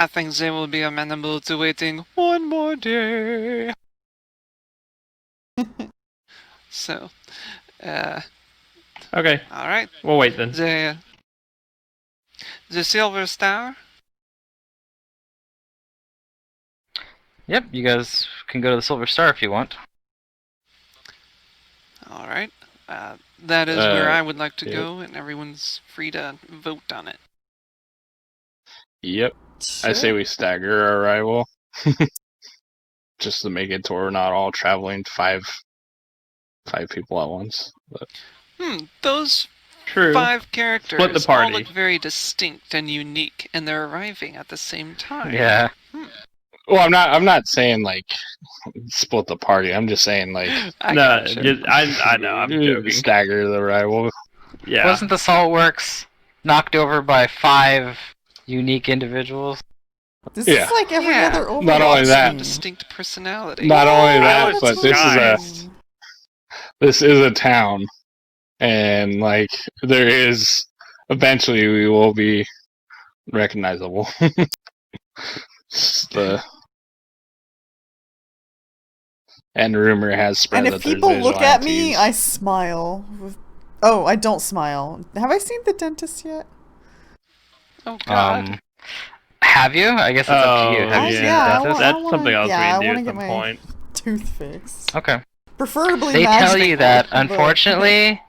I think they will be amenable to waiting one more day. So, Okay, all right. we'll wait then. The Silver Star. Yep, you guys can go to the Silver Star if you want. All right. That is where I would like to yeah. go, and everyone's free to vote on it. Yep. I say Sure. we stagger our arrival. Just to make it to where we're not all traveling five people at once. But Those True. 5 characters Split the all party. look very distinct and unique, and they're arriving at the same time. Yeah. well, I'm not saying like split the party. I'm just saying like I No, gotcha. I know. I'm joking. stagger the arrival. Yeah. Wasn't the Saltworks knocked over by 5 unique individuals? This Yeah. is like every Yeah. other Overwatch Not only that- game. Distinct personality. Not only Yeah, that, that's but what this is I'm a saying. this is a town, and like there is eventually we will be recognizable. Just the and rumor has spread And that if there's people look at me, vigilantes. I smile. Oh, I don't smile. Have I seen the dentist yet? Oh God. Have you? I guess it's up to you. Have you seen the dentist? That's something else we can do wanna at get some my point. tooth fixed. Okay. Preferably They tell you magical, that, but- unfortunately,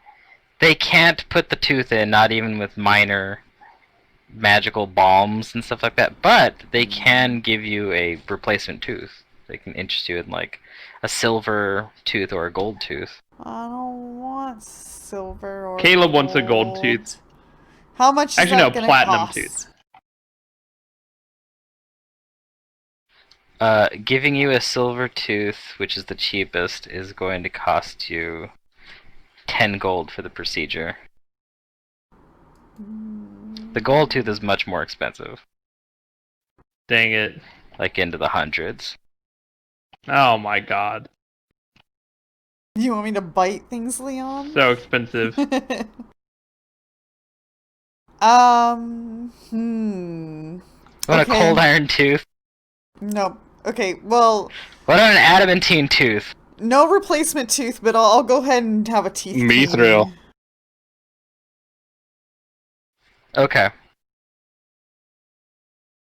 they can't put the tooth in, not even with minor magical balms and stuff like that, but they can give you a replacement tooth. They can interest you in, like, a silver tooth or a gold tooth. I don't want silver or Caleb wants a gold tooth. How much is Actually, that no, gonna platinum cost? tooth. Giving you a silver tooth, which is the cheapest, is going to cost you 10 gold for the procedure. The gold tooth is much more expensive, Dang it. like into the hundreds. Oh my god. You want me to bite things, Leon? So expensive. Hmm. You want Okay. a cold iron tooth? Nope. Okay, well, What about an adamantine tooth? no replacement tooth, but I'll go ahead and have a teeth Mithril. cleaning. Okay.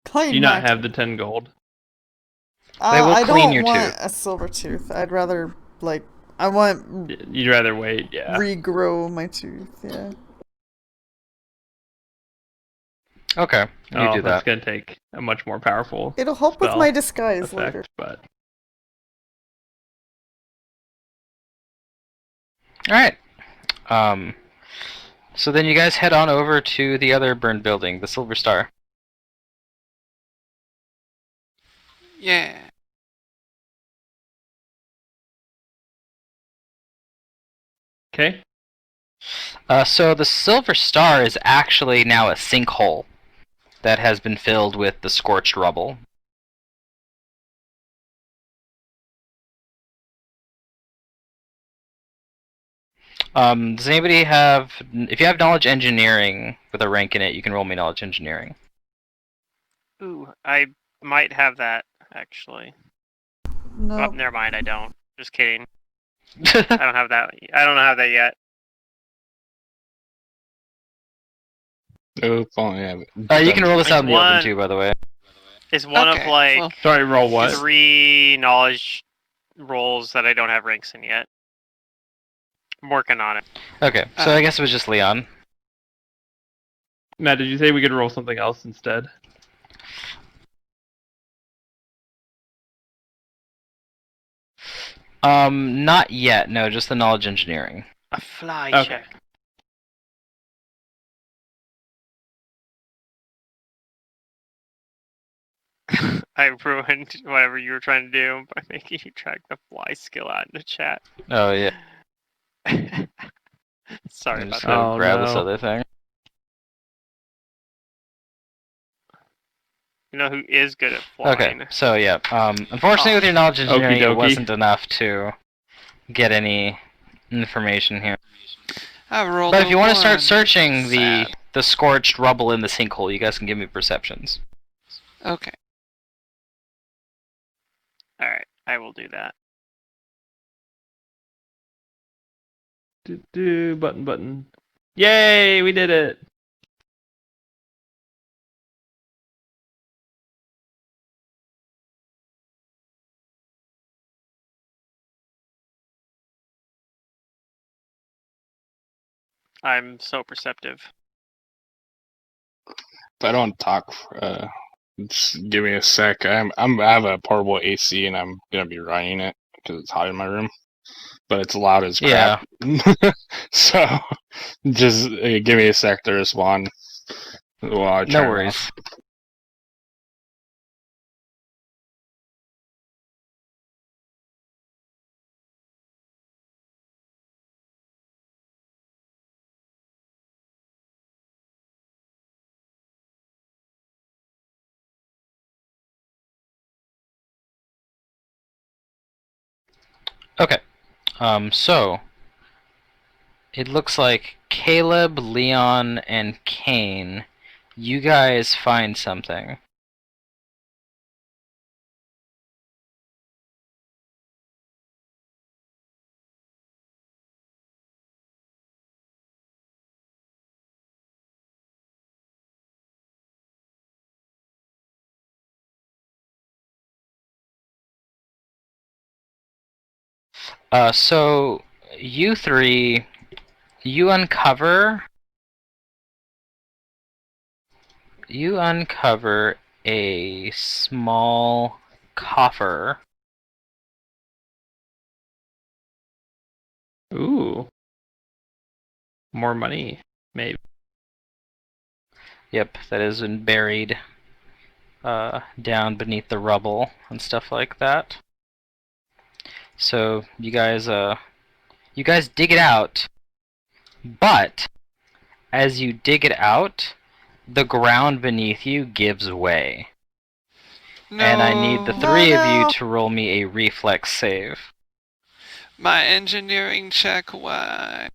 Clean Do you not my have the 10 gold? They will I clean don't your want tooth. a silver tooth. I'd rather, like, I want You'd rather wait, yeah. regrow my tooth, yeah. Okay. You do That's that. gonna take a much more powerful It'll help with spell my disguise effect, later. but Alright. So then you guys head on over to the other burned building, the Silver Star. Yeah. okay. So the Silver Star is actually now a sinkhole that has been filled with the scorched rubble. Does anybody have... If you have knowledge engineering with a rank in it, you can roll me knowledge engineering. Ooh, I might have that actually. No. Oh, never mind. I don't. Just kidding. I don't have that. I don't have that yet. Oh, if only I have it. You can roll this out in the One- open too, by the way. It's one Okay, of like well- Sorry, roll what? 3 knowledge rolls that I don't have ranks in yet. I'm working on it. Okay, so I guess it was just Leon. Matt, did you say we could roll something else instead? Not yet. No, just the knowledge engineering. A fly Okay. check. I ruined whatever you were trying to do by making you track the fly skill out in the chat. Oh yeah. Sorry I'm about just that. gonna Oh, grab this no. other thing. You know who is good at flying? Okay, so yeah. Unfortunately, with your knowledge engineering, Okie it dokie. wasn't enough to get any information here. I rolled But if you want to start one. searching Sad. the scorched rubble in the sinkhole, you guys can give me perceptions. Okay. Alright, I will do that. Button. Yay, we did it. I'm so perceptive. If I don't talk, just give me a sec. I have a portable AC and I'm gonna be running it because it's hot in my room, but it's loud as crap. So just give me a sec to respond. While I No turn it worries. off. Okay. So it looks like Caleb, Leon, and Kane, you guys find something. So you three, you uncover a small coffer. Ooh. More money, maybe. Yep, that is buried down beneath the rubble and stuff like that. So you guys dig it out, but as you dig it out, the ground beneath you gives way. No. And I need the three of No. you to roll me a reflex save. My engineering check, why?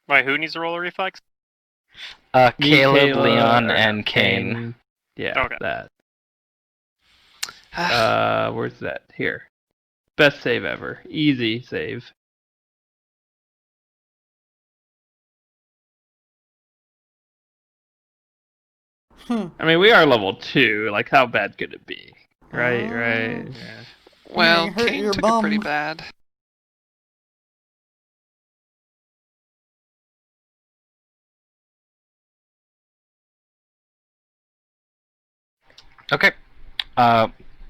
Why, who needs to roll a reflex? Me, Caleb, Kayla, Leon, or and Kane. Yeah, Okay. that. Where's that? Here. Best save ever. Easy save. Hmm. I mean, we are level 2. Like, how bad could it be? Right, right. Yeah. Well, you hurt Kane your took it pretty bum. bad. Okay.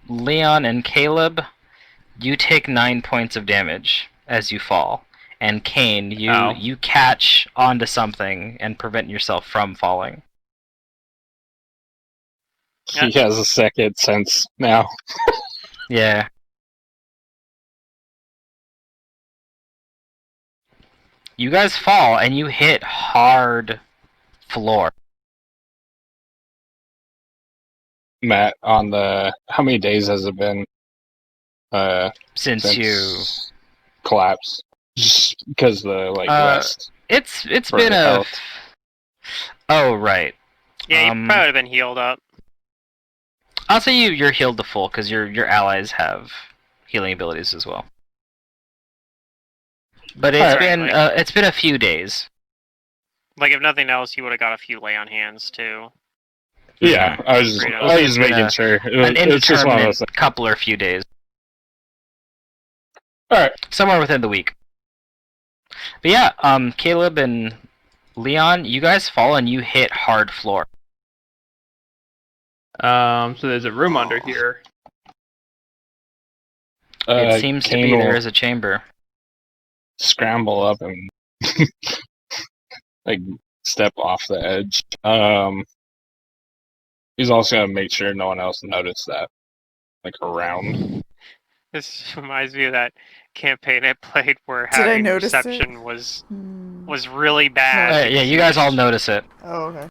Leon and Caleb, you take 9 points of damage as you fall. And Kane, Ow. you catch onto something and prevent yourself from falling. He has a second sense now. Yeah. You guys fall and you hit hard floor. Matt, on the how many days has it been Since you collapse? Just because the rest. it's For been a health. Oh right. Yeah, you probably would have been healed up. I'll say you're healed to full because your allies have healing abilities as well. But it's been a few days. Like, if nothing else, you would have got a few lay on hands, too. Yeah, I was just making sure. An It's just one of those indeterminate couple or few days. Alright. Somewhere within the week. But yeah, Caleb and Leon, you guys fall and you hit hard floor. So there's a room under here. It seems to be there is a chamber. Scramble up and like step off the edge. He's also gonna make sure no one else noticed that, like around. This reminds me of that campaign I played where Did I having notice it? perception was really bad. No. Yeah, because you guys all notice it. Oh, okay.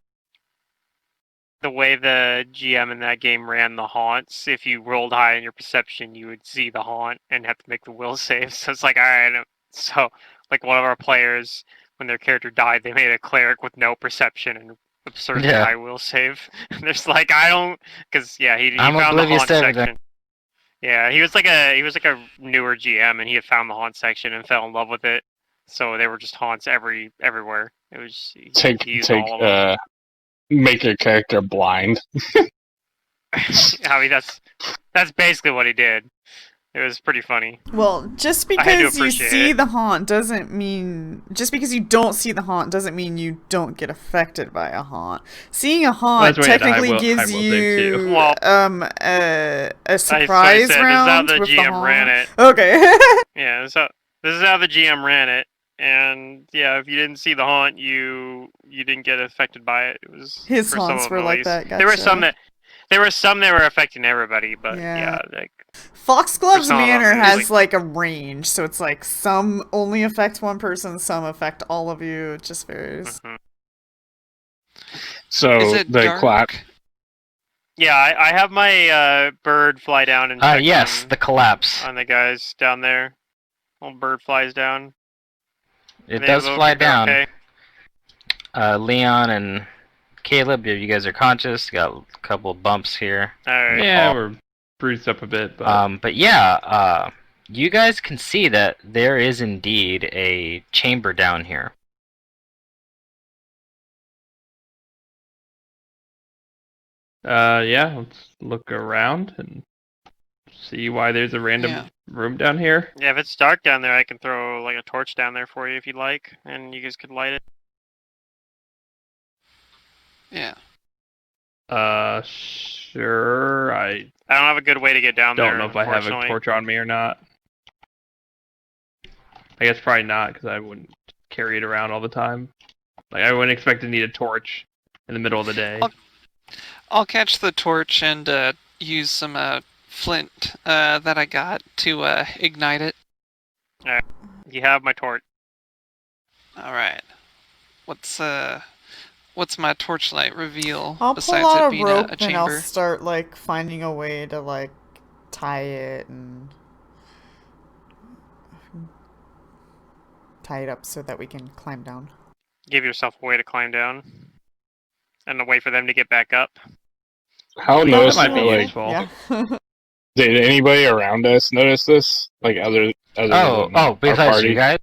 the way the GM in that game ran the haunts, if you rolled high in your perception, you would see the haunt and have to make the will save. So it's like, all right. So, like, one of our players, when their character died, they made a cleric with no perception and absurdly high will save. And there's like, I don't, because he I'm found the oblivious haunt to everything. section. Yeah, he was like a newer GM, and he had found the haunt section and fell in love with it. So they were just haunts everywhere. It was he used all of them. Make your character blind. I mean, that's basically what he did. It was pretty funny. Well, just I had to because you appreciate see it. the haunt doesn't mean... Just because you don't see the haunt doesn't mean you don't get affected by a haunt. Seeing a haunt That's why you had the technically high will gives save too. you Well, a surprise round this is how the with the GM haunt. ran it. Okay. Yeah, so this is how the GM ran it. And yeah, if you didn't see the haunt, you didn't get affected by it. It was His for some haunts of were them, at like least. that, There were some gotcha. that were affecting everybody, but Yeah. like Foxglove's some of them, Manor it was has like a range, so it's like some only affect one person, some affect all of you. It just varies. mhm. So Is it the dark? clap. Yeah, I have my bird fly down and check Yes, the collapse. on the guys down there. Little bird flies down. It They does look, fly they're down. Okay. Leon and Caleb, you guys are conscious. Got a couple of bumps here. All right. Yeah, we're bruised up a bit, but But yeah, you guys can see that there is indeed a chamber down here. yeah, let's look around and see why there's a random Yeah. room down here. Yeah, if it's dark down there, I can throw like a torch down there for you if you'd like, and you guys could light it. Yeah. Sure. I I don't have a good way to get down there. don't know if I have a unfortunately. torch on me or not. I guess probably not, because I wouldn't carry it around all the time. Like, I wouldn't expect to need a torch in the middle of the day. I'll catch the torch and use some flint that I got to ignite it. You have my torch. All right. What's my torchlight reveal I'll besides pull out it a being rope a and I'll chamber? start like finding a way to like tie it and tie it up so that we can climb down. Give yourself a way to climb down, and a way for them to get back up. How that noticeable? might be Like, useful. Yeah. did anybody around us notice this? Like other than our besides party? you guys?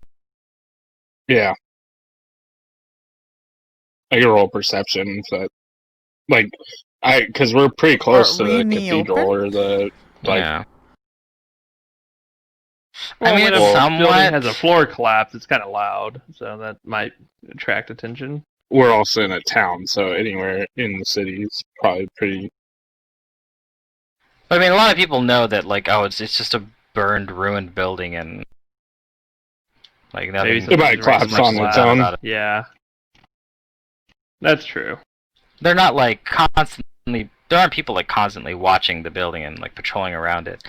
Yeah. I can roll perception, but like, because we're pretty close to the we in the cathedral open? or the like. Yeah. Well, I mean, when it's a somewhat. building has a floor collapse, it's kind of loud, so that might attract attention. We're also in a town, so anywhere in the city is probably pretty. But I mean, a lot of people know that, like, oh, it's just a burned, ruined building, and like Maybe nothing. It might something's collapse much on its loud own. about it. Yeah, that's true. They're not like constantly. There aren't people like constantly watching the building and like patrolling around it.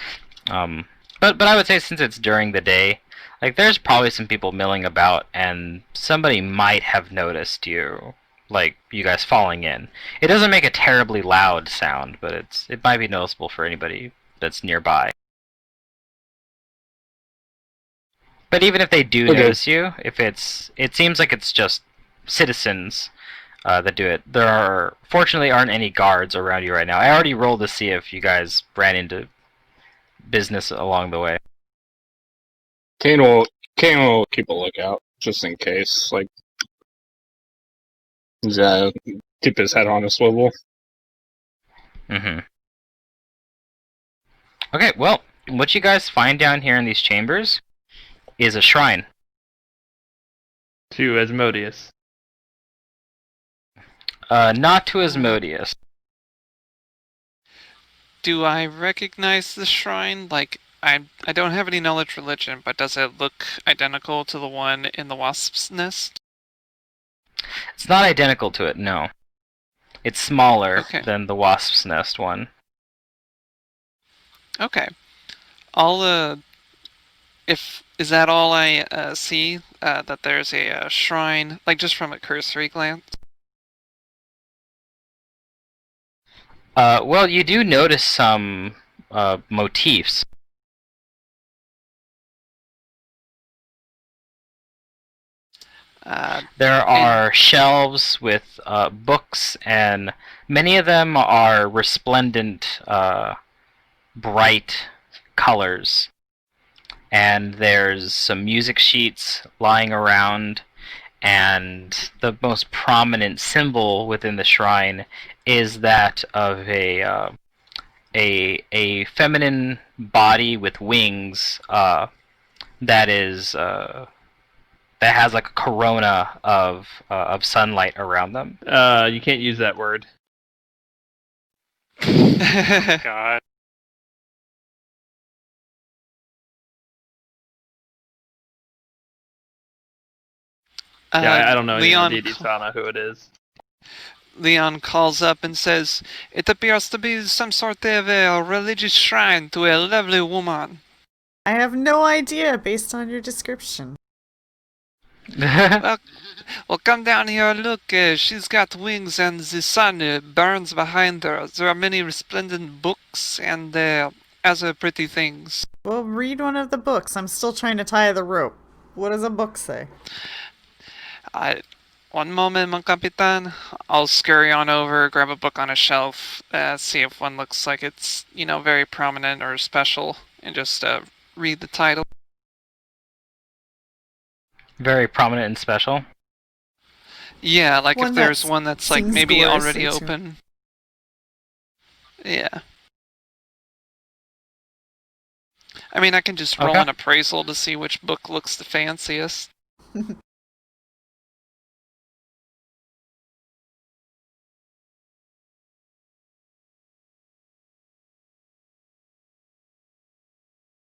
But I would say since it's during the day, like there's probably some people milling about, and somebody might have noticed you, like you guys falling in. It doesn't make a terribly loud sound, but it might be noticeable for anybody that's nearby. But even if they do Okay. notice you, it seems like it's just citizens that do it. Fortunately aren't any guards around you right now. I already rolled to see if you guys ran into business along the way. Kane will keep a lookout just in case. Like, he's keep his head on a swivel. Mm-hmm. Okay, well, what you guys find down here in these chambers is a shrine. To Asmodeus. Not to Asmodeus. Do I recognize the shrine? Like, I don't have any knowledge religion, but does it look identical to the one in the wasp's nest? It's not identical to it, no. It's smaller Okay. than the wasp's nest one. Okay. I'll is that all I see? That there's a shrine, like just from a cursory glance? Well, you do notice some motifs. There are shelves with books, and many of them are resplendent, bright colors. And there's some music sheets lying around, and the most prominent symbol within the shrine is that of a feminine body with wings that has like a corona of sunlight around them. You can't use that word. God. Yeah, I don't know any Leon, deities, so I don't know who it is. Leon calls up and says, "It appears to be some sort of a religious shrine to a lovely woman." I have no idea based on your description. Well, come down here and look. She's got wings and the sun burns behind her. There are many resplendent books and other pretty things. Well, read one of the books. I'm still trying to tie the rope. What does a book say? One moment, mon capitan. I'll scurry on over, grab a book on a shelf, see if one looks like it's, very prominent or special, and just read the title. Very prominent and special. Yeah, like One if there's that one that's like seems maybe gloriously already too. open. Yeah. I mean, I can just roll Okay. an appraisal to see which book looks the fanciest.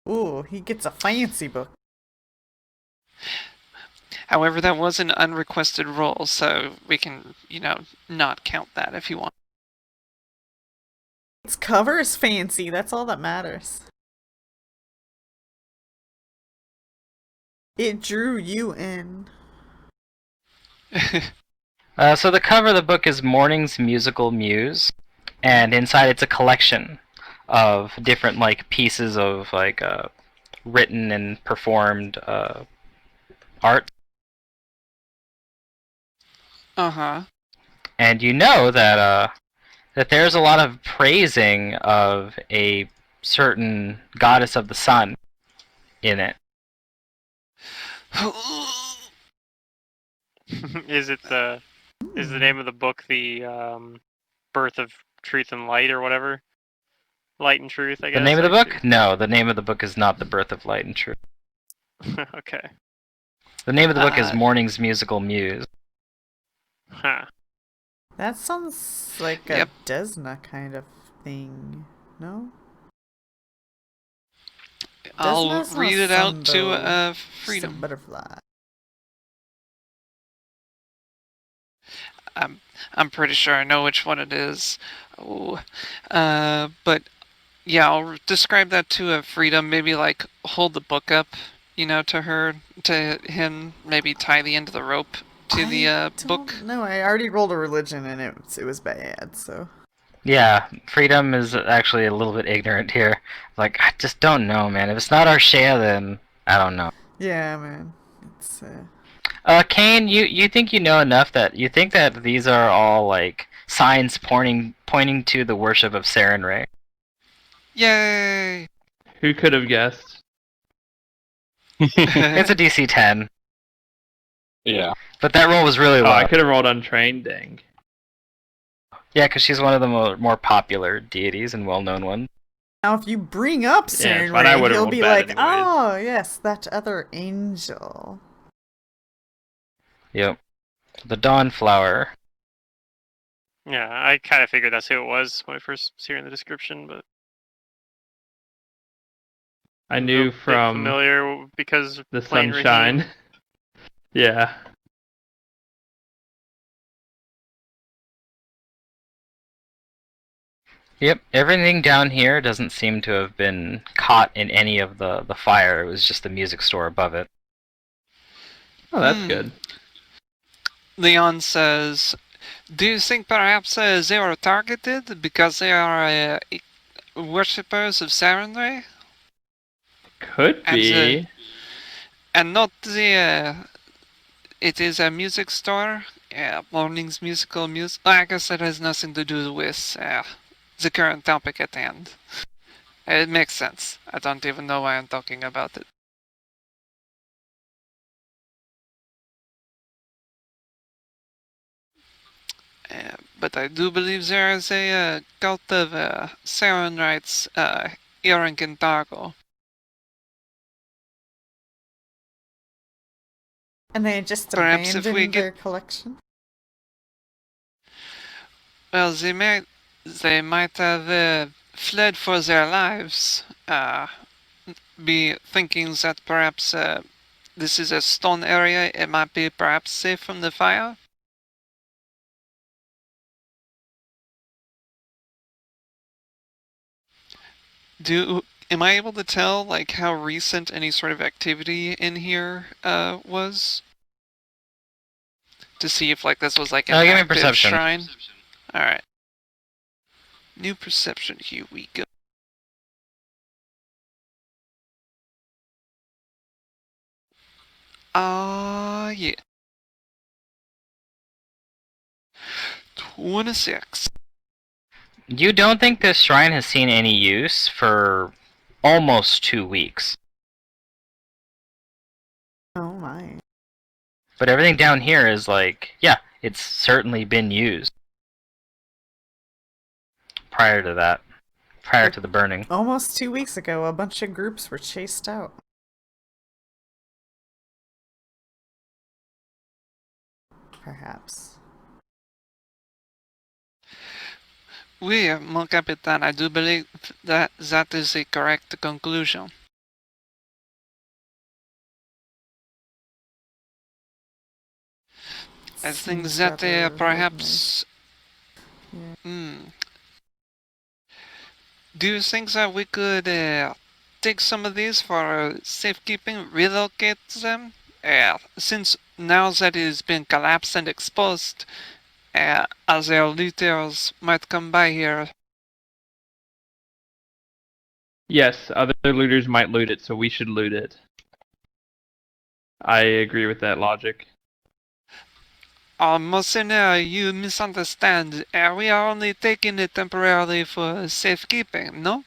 Ooh, he gets a fancy book. However, that was an unrequested roll, so we can, not count that if you want. Its cover is fancy, that's all that matters. It drew you in. So the cover of the book is Morning's Musical Muse, and inside it's a collection of different pieces of written and performed art. Uh-huh. And you know that that there's a lot of praising of a certain goddess of the sun in it. Is the name of the book the Birth of Truth and Light or whatever? Light and Truth, I guess. The name of the book? No, the name of the book is not The Birth of Light and Truth. Okay. The name of the book is Morning's Musical Muse. Huh. That sounds like a Desna kind of thing, no? I'll Desna's not read it out to Sunbow, just a Freedom. butterfly. I'm pretty sure I know which one it is. Oh, but yeah, I'll describe that to Freedom. Maybe hold the book up, to her, to him. Maybe tie the end of the rope to the book. No, I already rolled a religion and it was bad. So Yeah, Freedom is actually a little bit ignorant here. I just don't know, man. If it's not our Shea, then I don't know. yeah, man, it's Kane, you think you know enough that you think that these are all signs pointing to the worship of Sarenrae. Yay! Who could have guessed? It's a DC 10. Yeah. But that roll was really low. Oh, I could have rolled untrained, dang. Yeah, because she's one of the more popular deities and well-known ones. now if you bring up Yeah, it's Saren fine. I Ray, would've he'll rolled be bad like, anyways. oh yes, that other angel. Yep. The Dawn Flower. Yeah, I kind of figured that's who it was when I first was hearing the description, but I a knew bit from familiar because the playing sunshine. Raheem. Yeah. Yep, everything down here doesn't seem to have been caught in any of the fire. It was just the music store above it. Oh, that's good. Leon says, do you think perhaps they are targeted because they are worshippers of Sarenrae? Could be. And not it is a music store? Morning's Musical Muse. I guess it has nothing to do with the current topic at hand. It makes sense. I don't even know why I'm talking about it. But I do believe there is a cult of Sarenrites here in Kintargo. And they just Perhaps if we abandoned get- their collection. Well, they might have fled for their lives. Be thinking that perhaps this is a stone area. It might be perhaps safe from the fire. Am I able to tell how recent any sort of activity in here was? To see if this was an give me active perception. shrine. All right. New perception. Here we go. Yeah. 26. You don't think this shrine has seen any use for almost 2 weeks. Oh my. But everything down here is yeah, it's certainly been used. Prior to that. prior to the burning. Almost 2 weeks ago, a bunch of groups were chased out. Perhaps. Oui, mon capitaine, I do believe that that is a correct conclusion. I think Seems that rather perhaps... Do you think that we could take some of these for safekeeping, relocate them? Since now that it has been collapsed and exposed, other looters might come by here. Yes, other looters might loot it, so we should loot it. I agree with that logic. Monseigneur, you misunderstand. We are only taking it temporarily for safekeeping, no?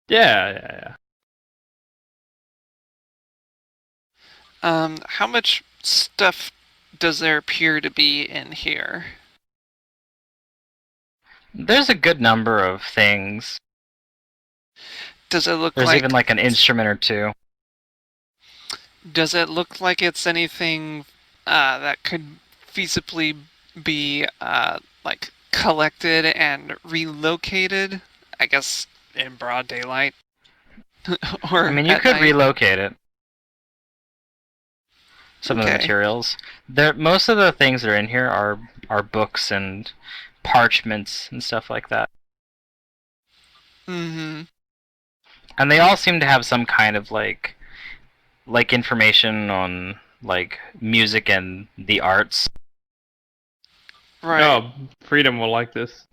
Yeah. How much stuff does there appear to be in here? There's a good number of things. Does it look There's like... even like an instrument or two. Does it look like it's anything that could feasibly be like collected and relocated? I guess in broad daylight. Or I mean, you at could night? relocate it. Some of the Okay. materials. Most of the things that are in here are books and parchments and stuff like that. Mm-hmm. And they all seem to have some kind of like information on like music and the arts. Right. Oh, Freedom will like this.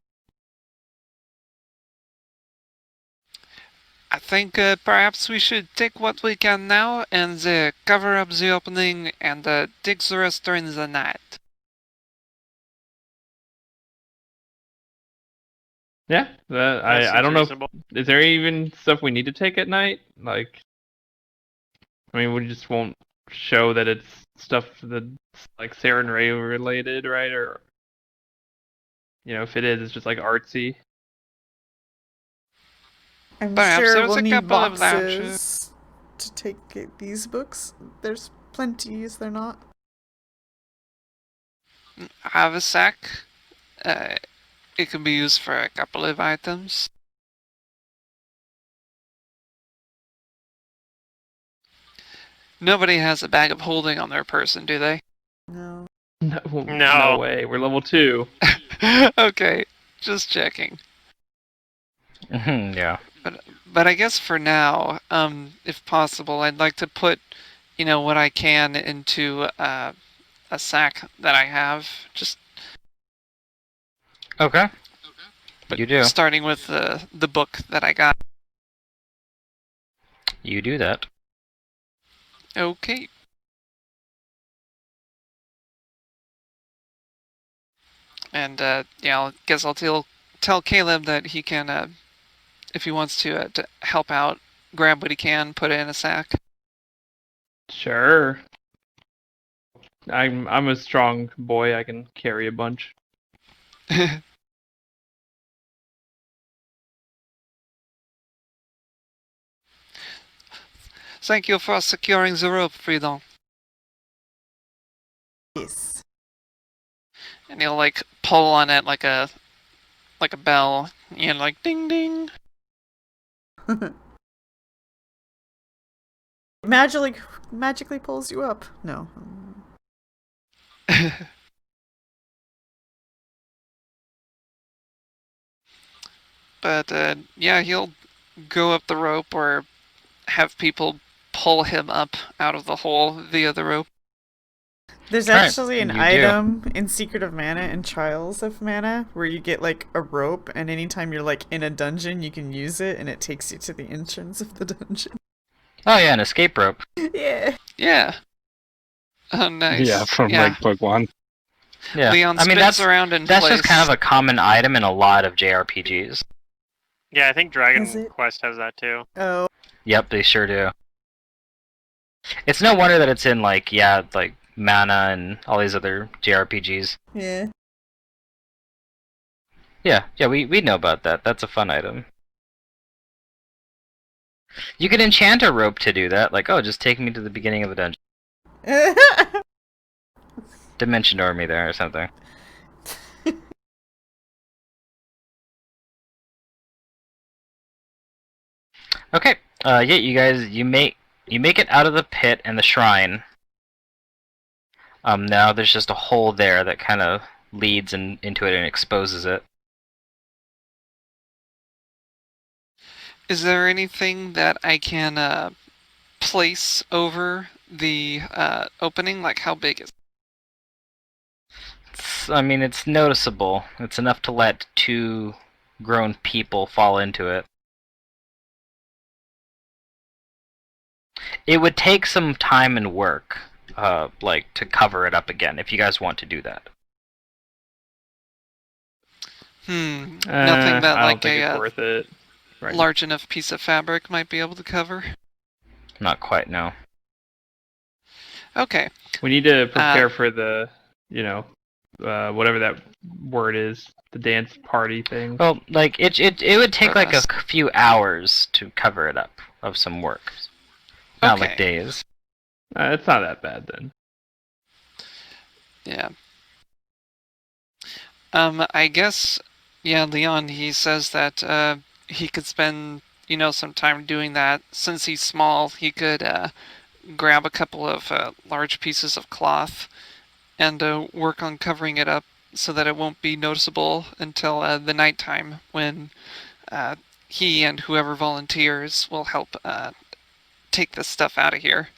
I think perhaps we should take what we can now and cover up the opening and dig the rest during the night. Yeah, That I seems don't know. reasonable. Is there even stuff we need to take at night? Like, I mean, we just won't show that it's stuff that's like Saren Ray related, right? Or, if it is, it's just like artsy. I'm Perhaps sure there's we'll a need couple of boxes to take these books. There's plenty, is there not? I have a sack. It can be used for a couple of items. Nobody has a bag of holding on their person, do they? No. No way. We're level 2. Okay, just checking. Yeah. But I guess for now, if possible, I'd like to put, what I can into a sack that I have. Just Okay. but You do. starting with the book that I got. You do that. Okay. And I guess I'll tell Caleb that he can, if he wants to help out, grab what he can, put it in a sack. Sure. I'm a strong boy. I can carry a bunch. Thank you for securing the rope, Freedom. Yes. And he'll like pull on it like a bell, like ding ding. Magically pulls you up. No. But he'll go up the rope or have people pull him up out of the hole via the rope. There's Right, actually an you do. item in Secret of Mana and Trials of Mana where you get like a rope, and anytime you're like in a dungeon, you can use it, and it takes you to the entrance of the dungeon. Oh yeah, an escape rope. Yeah. Yeah. Oh, nice. Yeah, from like book 1. Yeah. Leon I mean, spins around in that's place. just kind of a common item in a lot of JRPGs. Yeah, I think Dragon Is it? Quest has that too. Oh. Yep, they sure do. It's no wonder that it's in like Mana and all these other JRPGs. Yeah. Yeah, we know about that. That's a fun item. You can enchant a rope to do that. Like, oh, just take me to the beginning of the dungeon. Dimension door me there or something. Okay. Yeah, you guys, you make it out of the pit and the shrine. Now there's just a hole there that kind of leads into it and exposes it. Is there anything that I can place over the opening? Like, how big is it? I mean, it's noticeable. It's enough to let 2 grown people fall into it. It would take some time and work, like, to cover it up again, if you guys want to do that. Nothing that I don't like think it's worth it. Right. large enough piece of fabric might be able to cover? Not quite, no. Okay. We need to prepare for the, whatever that word is, the dance party thing. Well, like, it would take like a Burlesque. few hours to cover it up of some work. Not like Okay. days. It's not that bad then. Yeah. I guess, yeah, Leon, he says that he could spend, some time doing that. Since he's small, he could grab a couple of large pieces of cloth and work on covering it up so that it won't be noticeable until the nighttime when he and whoever volunteers will help take this stuff out of here.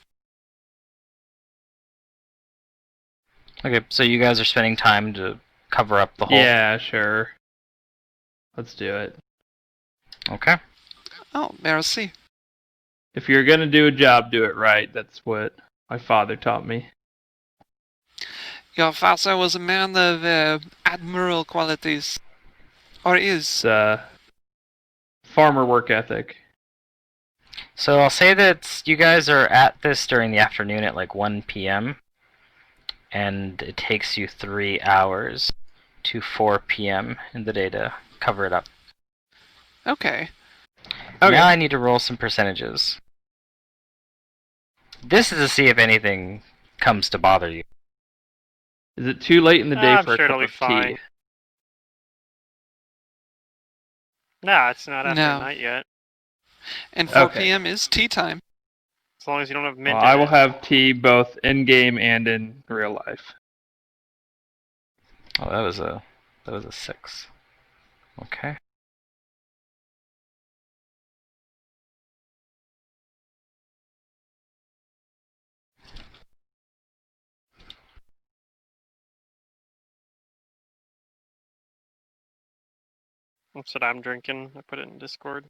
Okay, so you guys are spending time to cover up the hole? Yeah, sure. Let's do it. Okay. Oh, merci. If you're gonna do a job, do it right. That's what my father taught me. Your father was a man of admirable qualities. Or is. It's farmer work ethic. So I'll say that you guys are at this during the afternoon at like 1 p.m. And it takes you 3 hours to 4 p.m. in the day to cover it up. Okay. Now I need to roll some percentages. This is to see if anything comes to bother you. Is it too late in the day I'm for sure a it'll cup be of fine. tea? No, it's not after No. night yet. And 4 Okay. p.m. is tea time. As long as you don't have mint Well, in I will it. have tea both in game and in real life. Oh, that was a 6. Okay. That's what I'm drinking. I put it in Discord.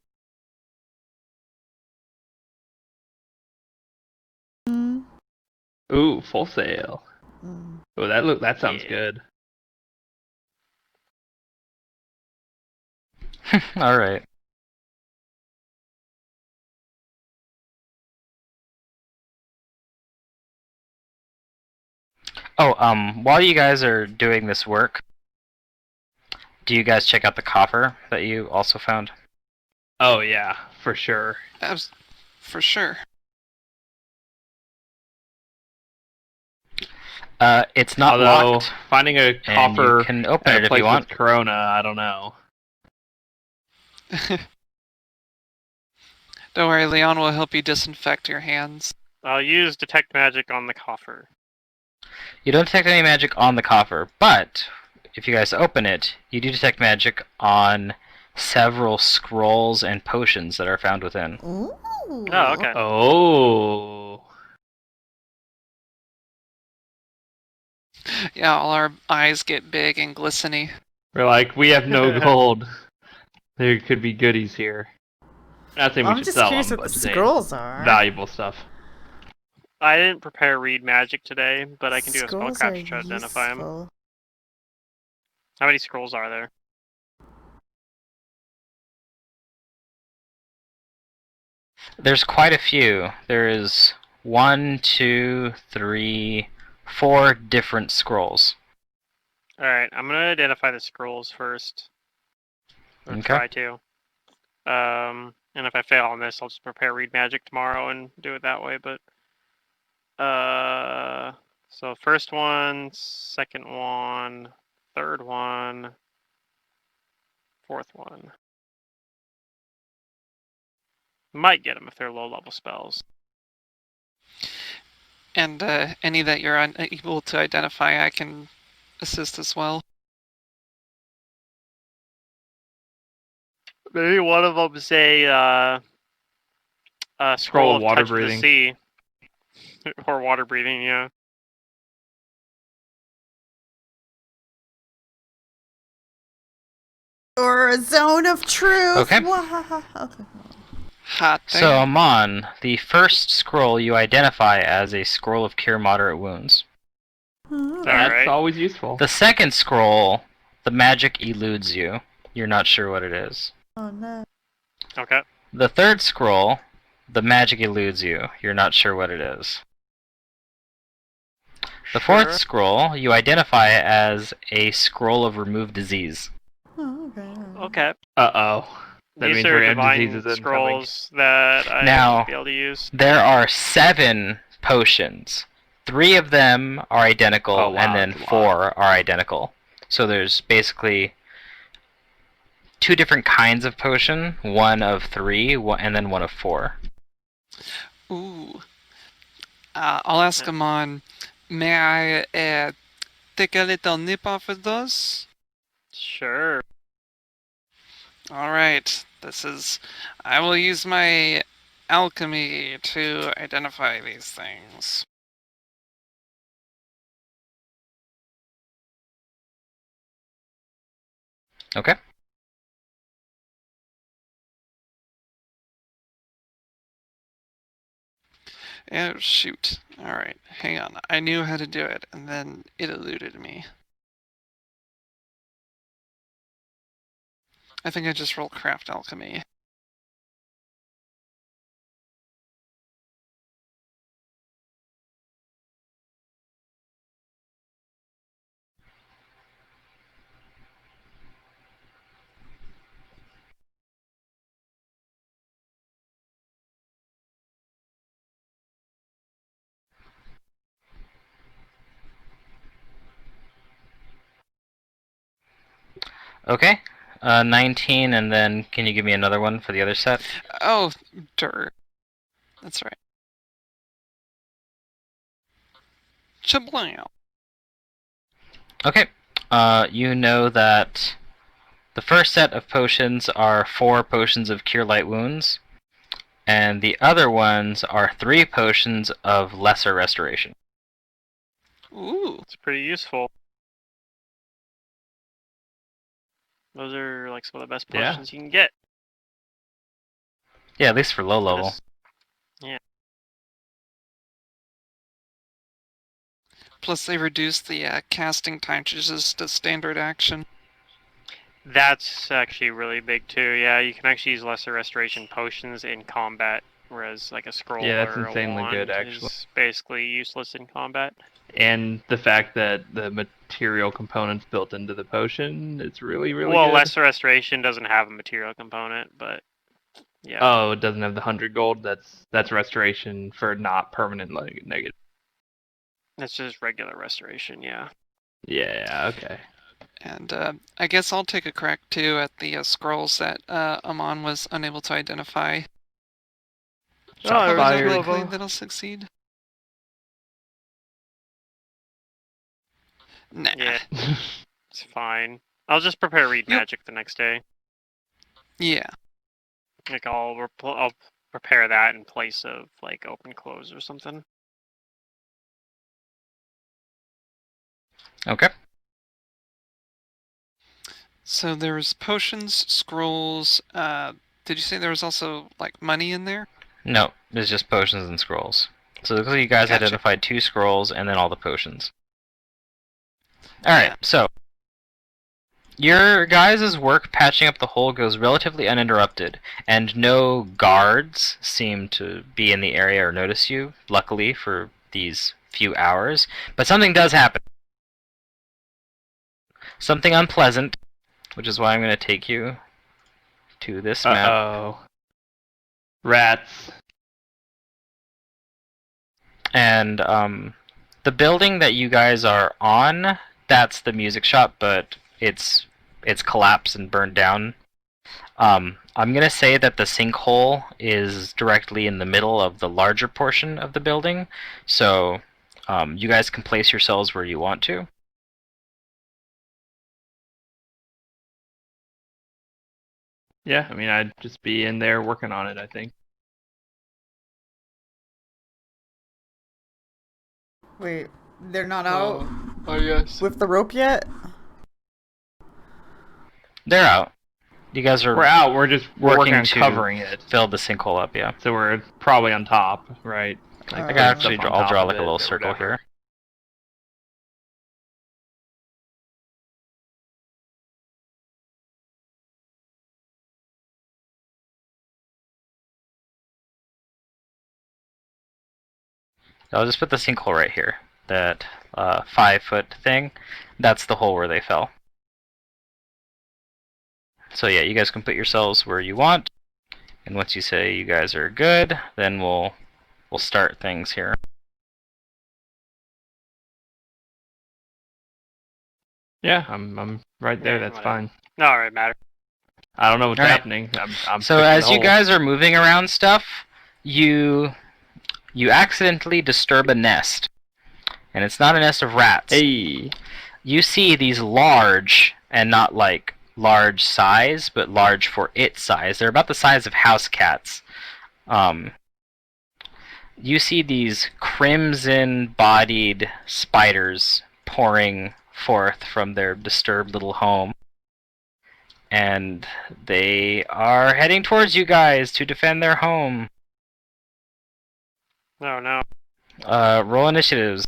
Ooh, full sail. Oh, that sounds Yeah. good. All right. Oh, while you guys are doing this work, do you guys check out the coffer that you also found? Oh yeah, for sure. For sure. It's not Although locked, finding a and coffer you can open at it a if place you want. with Corona, I don't know. Don't worry, Leon will help you disinfect your hands. I'll use detect magic on the coffer. You don't detect any magic on the coffer, but if you guys open it, you do detect magic on several scrolls and potions that are found within. Ooh. Oh, okay. Oh. Yeah, all our eyes get big and glistening. We're like, we have no gold. There could be goodies here. Not saying we I'm should just sell curious them, what but the saying scrolls are. valuable stuff. I didn't prepare read magic today, but I can do a Scrolls spellcraft are to try to identify them. useful. How many scrolls are there? There's quite a few. There is 1, 2, 3, 4 different scrolls. Alright, I'm gonna identify the scrolls first. Or Okay. try to. And if I fail on this, I'll just prepare read magic tomorrow and do it that way. But so first one, second one, third one, fourth one. Might get them if they're low level spells. And any that you're unable to identify, I can assist as well. Maybe one of them say scroll of water touch of the breathing. sea, or water breathing. Yeah. Or a zone of truth. Okay. Okay. Hot So, damn. Amon, the first scroll you identify as a scroll of cure moderate wounds. That's Alright. always useful. The second scroll, the magic eludes you. You're not sure what it is. Oh no. Okay. The third scroll, the magic eludes you. You're not sure what it is. The fourth Sure. scroll, you identify as a scroll of remove disease. Oh, okay. Okay. Uh-oh. That These means are random divine diseases incoming. scrolls that I Now- won't be able to use. There are 7 potions. 3 of them are identical, Oh, wow, and then that's a lot. 4 are identical. So there's basically 2 different kinds of potion, 1 of 3, and then 1 of 4. Ooh. I'll ask Amon, may I take a little nip off of those? Sure. Alright, I will use my alchemy to identify these things. Okay? Oh, shoot. Alright, hang on. I knew how to do it, and then it eluded me. I think I just rolled craft alchemy. Okay. 19, and then can you give me another one for the other set? Oh, dirt. That's right. Chablam. Okay. You know that the first set of potions are 4 potions of cure light wounds, and the other ones are 3 potions of lesser restoration. Ooh. It's pretty useful. Those are like some of the best Yeah. potions you can get. Yeah, at least for low for level. this. Yeah. Plus they reduce the casting time to just a standard action. That's actually really big too. Yeah, you can actually use lesser restoration potions in combat, whereas like a scroll Yeah, that's or insanely a wand good, actually. is basically useless in combat. And the fact that the material components built into the potion is really, really Well, good. lesser restoration doesn't have a material component, but yeah. Oh, it doesn't have the 100 gold? That's restoration for not permanent negative. It's just regular restoration, yeah. Yeah, okay. And I guess I'll take a crack too at the scrolls that Amon was unable to identify. Oh, How there's Fire. two of likely them. that'll succeed? Nah. Yeah, it's fine. I'll just prepare read Yep. magic the next day. Yeah. Like I'll prepare that in place of like open close or something. Okay. So there's potions, scrolls. Did you say there was also like money in there? No, it's just potions and scrolls. So it looks like you guys Gotcha. identified 2 scrolls and then all the potions. Alright, Yeah. so your guys' work patching up the hole goes relatively uninterrupted, and no guards seem to be in the area or notice you, luckily for these few hours. But something does happen. Something unpleasant, which is why I'm going to take you to this map. Uh-oh. Rats. And the building that you guys are on, that's the music shop, but it's collapsed and burned down. I'm gonna say that the sinkhole is directly in the middle of the larger portion of the building, so you guys can place yourselves where you want to. Yeah, I mean, I'd just be in there working on it, I think. Wait, they're not out yes. with the rope yet? They're out. You guys are We're out, we're working on to covering it. fill the sinkhole up, yeah. So we're probably on top, right? Like, I I got can Uh, actually stuff on I'll top draw of like a it little or circle whatever. here. I'll just put the sinkhole right here. That 5-foot thing, that's the hole where they fell. So yeah, you guys can put yourselves where you want, and once you say you guys are good, then we'll start things here. Yeah, I'm right there, Yeah, that's whatever. fine. No, it matter. I don't know what's All right. happening. I'm So fixing as the you hole. guys are moving around stuff, you accidentally disturb a nest. And it's not a nest of rats. Hey. You see these large, and not like large size, but large for its size. They're about the size of house cats. You see these crimson-bodied spiders pouring forth from their disturbed little home. And they are heading towards you guys to defend their home. No, no. Roll initiatives.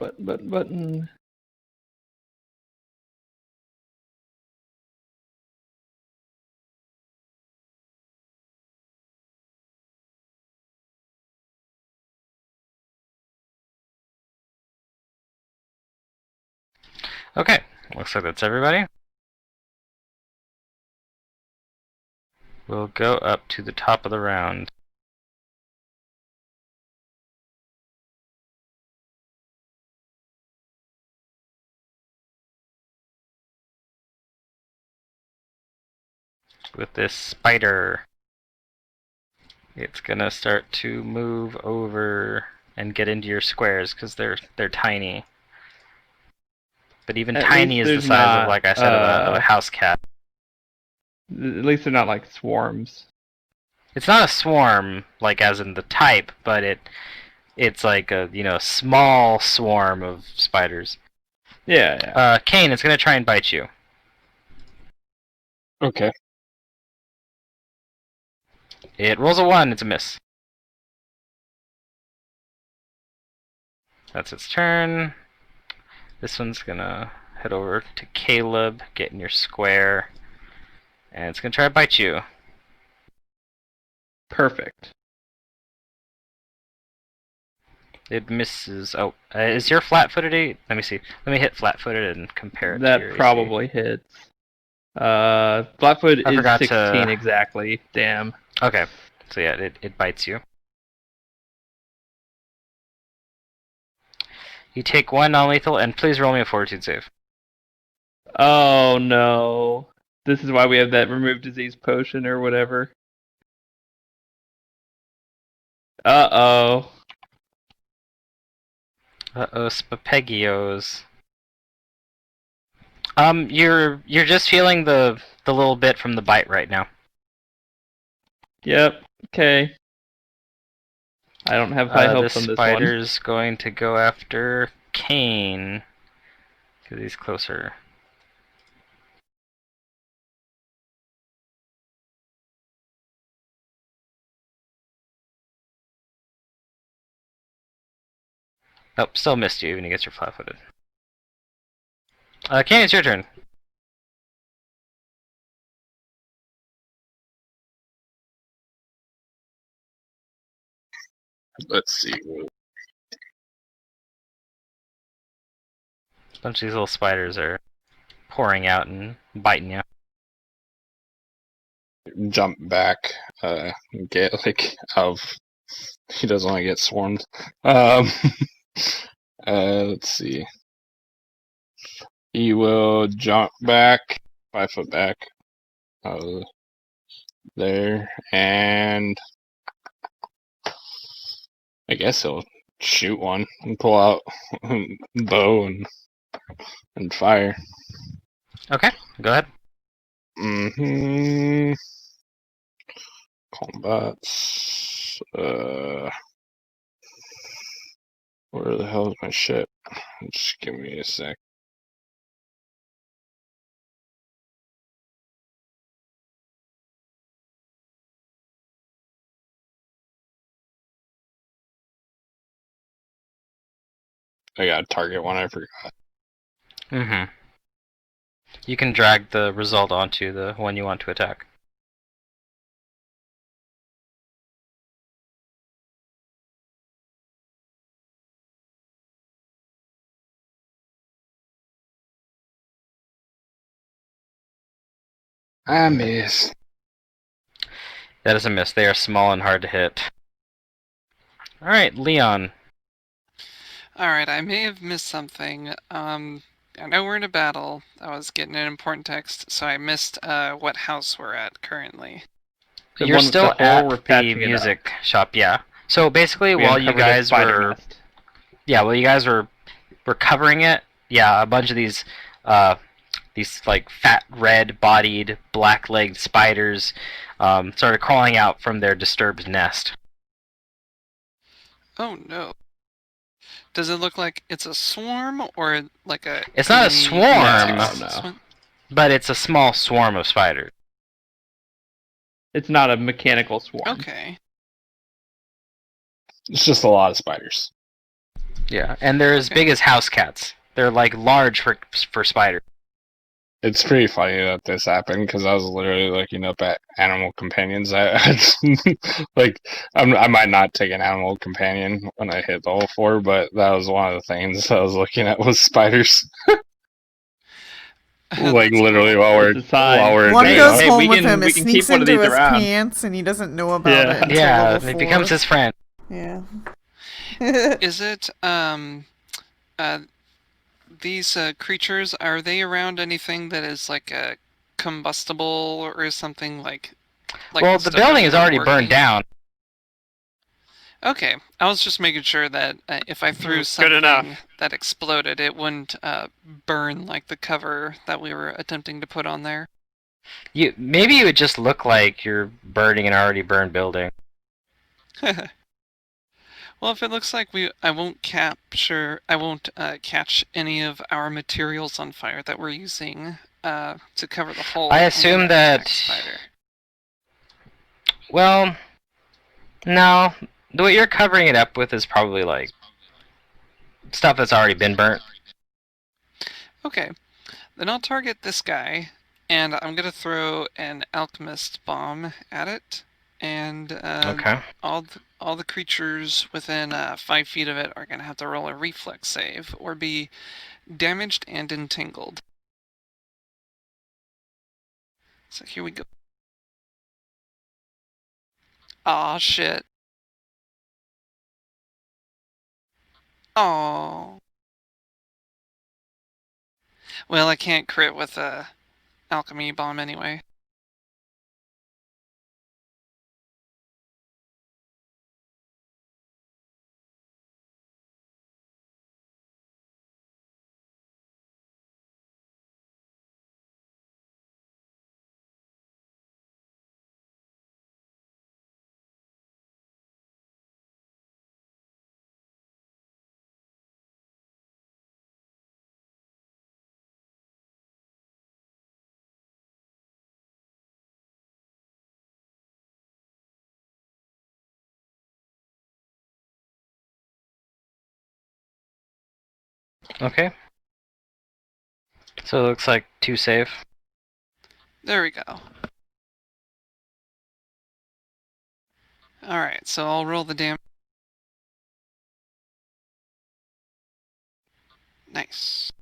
Button. Okay, looks like that's everybody. We'll go up to the top of the round. With this spider, it's gonna start to move over and get into your squares because they're tiny. But even At tiny least is the there's size of, not, like I said, of a house cat. At least they're not like swarms. It's not a swarm, like as in the type, but it's like a small swarm of spiders. Yeah. Kane, it's gonna try and bite you. Okay. It rolls a 1, it's a miss. That's its turn. This one's gonna head over to Caleb, get in your square, and it's gonna try to bite you. Perfect. It misses. Oh, is your flat-footed? Let me see. Let me hit flat-footed and compare it to your That AC. probably hits. Flatfoot I is forgot 16 to- exactly. Damn. Okay, so yeah, it bites you. You take 1 non-lethal, and please roll me a fortitude save. Oh no. This is why we have that remove disease potion or whatever. Uh-oh. Uh-oh, Spapegios. You're just feeling the little bit from the bite right now. Yep. Okay. I don't have high hopes This on this one. spider's going to go after Kane because he's closer. Nope, still missed you even he gets your flat-footed. Kenny, it's your turn. Let's see. A bunch of these little spiders are pouring out and biting you. Jump back. Get like out of. He doesn't want to get swarmed. Let's see. He will jump back 5 foot back. There, and I guess he'll shoot one and pull out bow and fire. Okay, go ahead. Mm-hmm. Combats. Where the hell is my shit? Just give me a sec. I got a target one, I forgot. Mm-hmm. You can drag the result onto the one you want to attack. I missed. That is a miss. They are small and hard to hit. Alright, Leon. Alright, I may have missed something. I know we're in a battle. I was getting an important text, so I missed what house we're at currently. The You're one with the still hole, at we're the patching it up. music shop, yeah. So basically, We while you uncovered a guys spider were, nest. yeah, while you guys were covering it, yeah, a bunch of these like fat, red-bodied, black-legged spiders started crawling out from their disturbed nest. Oh no. Does it look like it's a swarm or like a... It's not a swarm. No. But it's a small swarm of spiders. It's not a mechanical swarm. Okay. It's just a lot of spiders. Yeah, and they're as big as house cats. They're like large for spiders. It's pretty funny that this happened because I was literally looking up at animal companions. Like I might not take an animal companion when I hit level 4, but that was one of the things I was looking at was spiders. Like That's literally cool. while It's a sign. we're One doing goes it. home we with can- him, we it can sneaks keep one of into these his around. pants, and he doesn't know about Yeah. it until Yeah, level 4. it becomes his friend. Yeah. Is it, these creatures, are they around anything that is like a combustible or something like Well, the stuff building that is we're already working? burned down. Okay, I was just making sure that if I threw Good something enough. that exploded, it wouldn't burn like the cover that we were attempting to put on there. Maybe you would just look like you're burning an already burned building. Well, if it looks like I won't catch any of our materials on fire that we're using to cover the hole. I I'm assume gonna that- attack Spider. Well, no. What you're covering it up with is probably like stuff that's already been burnt. Okay, then I'll target this guy, and I'm gonna throw an alchemist bomb at it, and Okay. all the creatures within 5 feet of it are gonna have to roll a reflex save or be damaged and entangled. So here we go. Aw, shit. Aw. Well, I can't crit with a alchemy bomb anyway. Okay. So it looks like 2 save. There we go. Alright, so I'll roll the damage. Nice.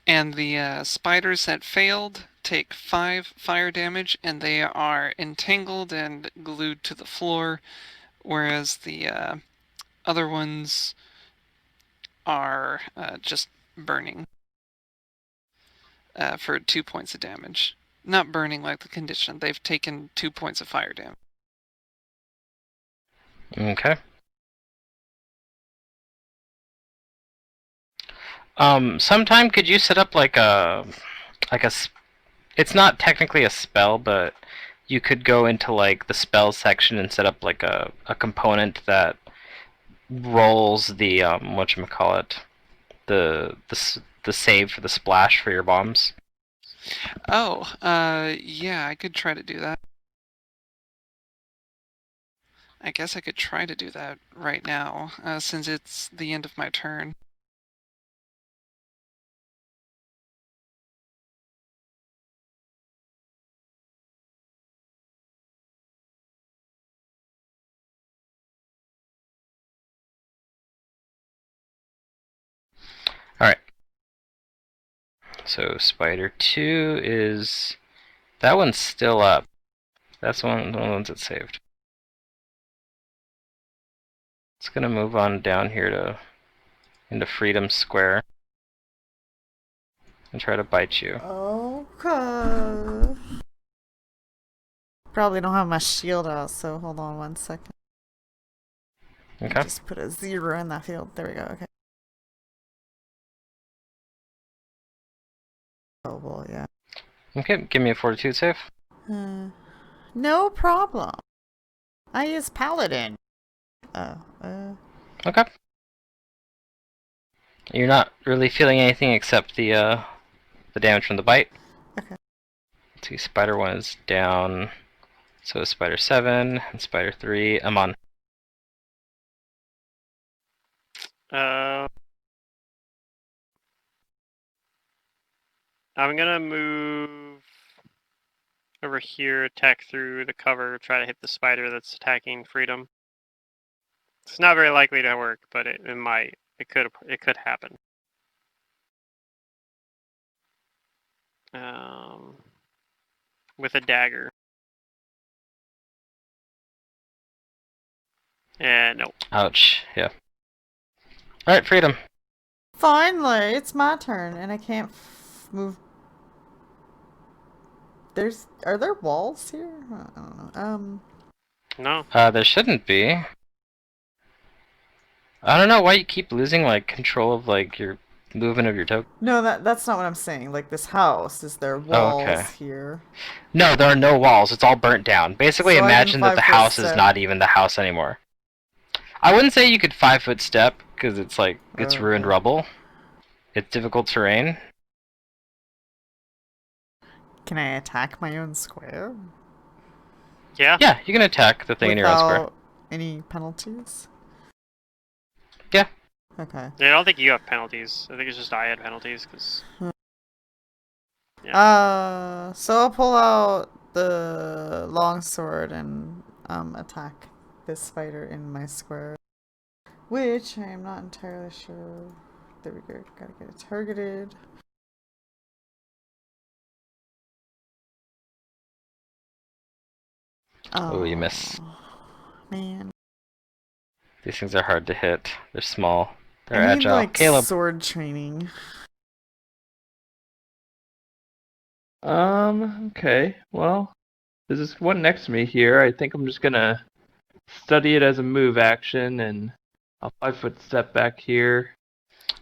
And the spiders that failed take 5 fire damage, and they are entangled and glued to the floor, whereas the other ones are just burning for 2 points of damage. Not burning like the condition. They've taken 2 points of fire damage. Okay. Sometime could you set up like a it's not technically a spell, but you could go into like the spell section and set up like a component that rolls the whatchamacallit, the save for the splash for your bombs. Oh, yeah, I could try to do that. I guess I could try to do that right now, since it's the end of my turn. Alright. So Spider 2 is... That one's still up. That's one of the ones that saved. It's gonna move on down here to into Freedom Square and try to bite you. Okay. Probably don't have my shield out, so hold on 1 second. Okay. Just put a 0 in that field. There we go. Okay. Oh well, yeah. Okay, give me a Fortitude save. No problem. I use Paladin. Okay. You're not really feeling anything except the damage from the bite. Okay. Let's see, Spider 1 is down. So is Spider 7 and Spider 3. I'm on. I'm gonna move over here, attack through the cover, try to hit the spider that's attacking Freedom. It's not very likely to work, but it might. It could happen. With a dagger. And no. Ouch. Yeah. Alright, Freedom. Finally, it's my turn, and I can't move. Are there walls here? I don't know. No. There shouldn't be. I don't know why you keep losing like control of like your movement of your token. No, that's not what I'm saying. Like this house, is there walls here? No, there are no walls. It's all burnt down. Basically, So I can imagine that the 5-foot house is step. not even the house anymore. I wouldn't say you could 5-foot step because it's like it's ruined Okay. rubble. It's difficult terrain. Can I attack my own square? Yeah. Yeah, you can attack the thing in your own square. Without any penalties? Yeah. Okay. I don't think you have penalties. I think it's just I had penalties because. So I'll pull out the longsword and attack this spider in my square, which I am not entirely sure. There we go. Gotta get it targeted. Oh, you miss. Man. These things are hard to hit. They're small. They're I need agile. like Caleb. sword training. Okay. Well, there's this one next to me here. I think I'm just gonna study it as a move action, and I'll 5-foot step back here.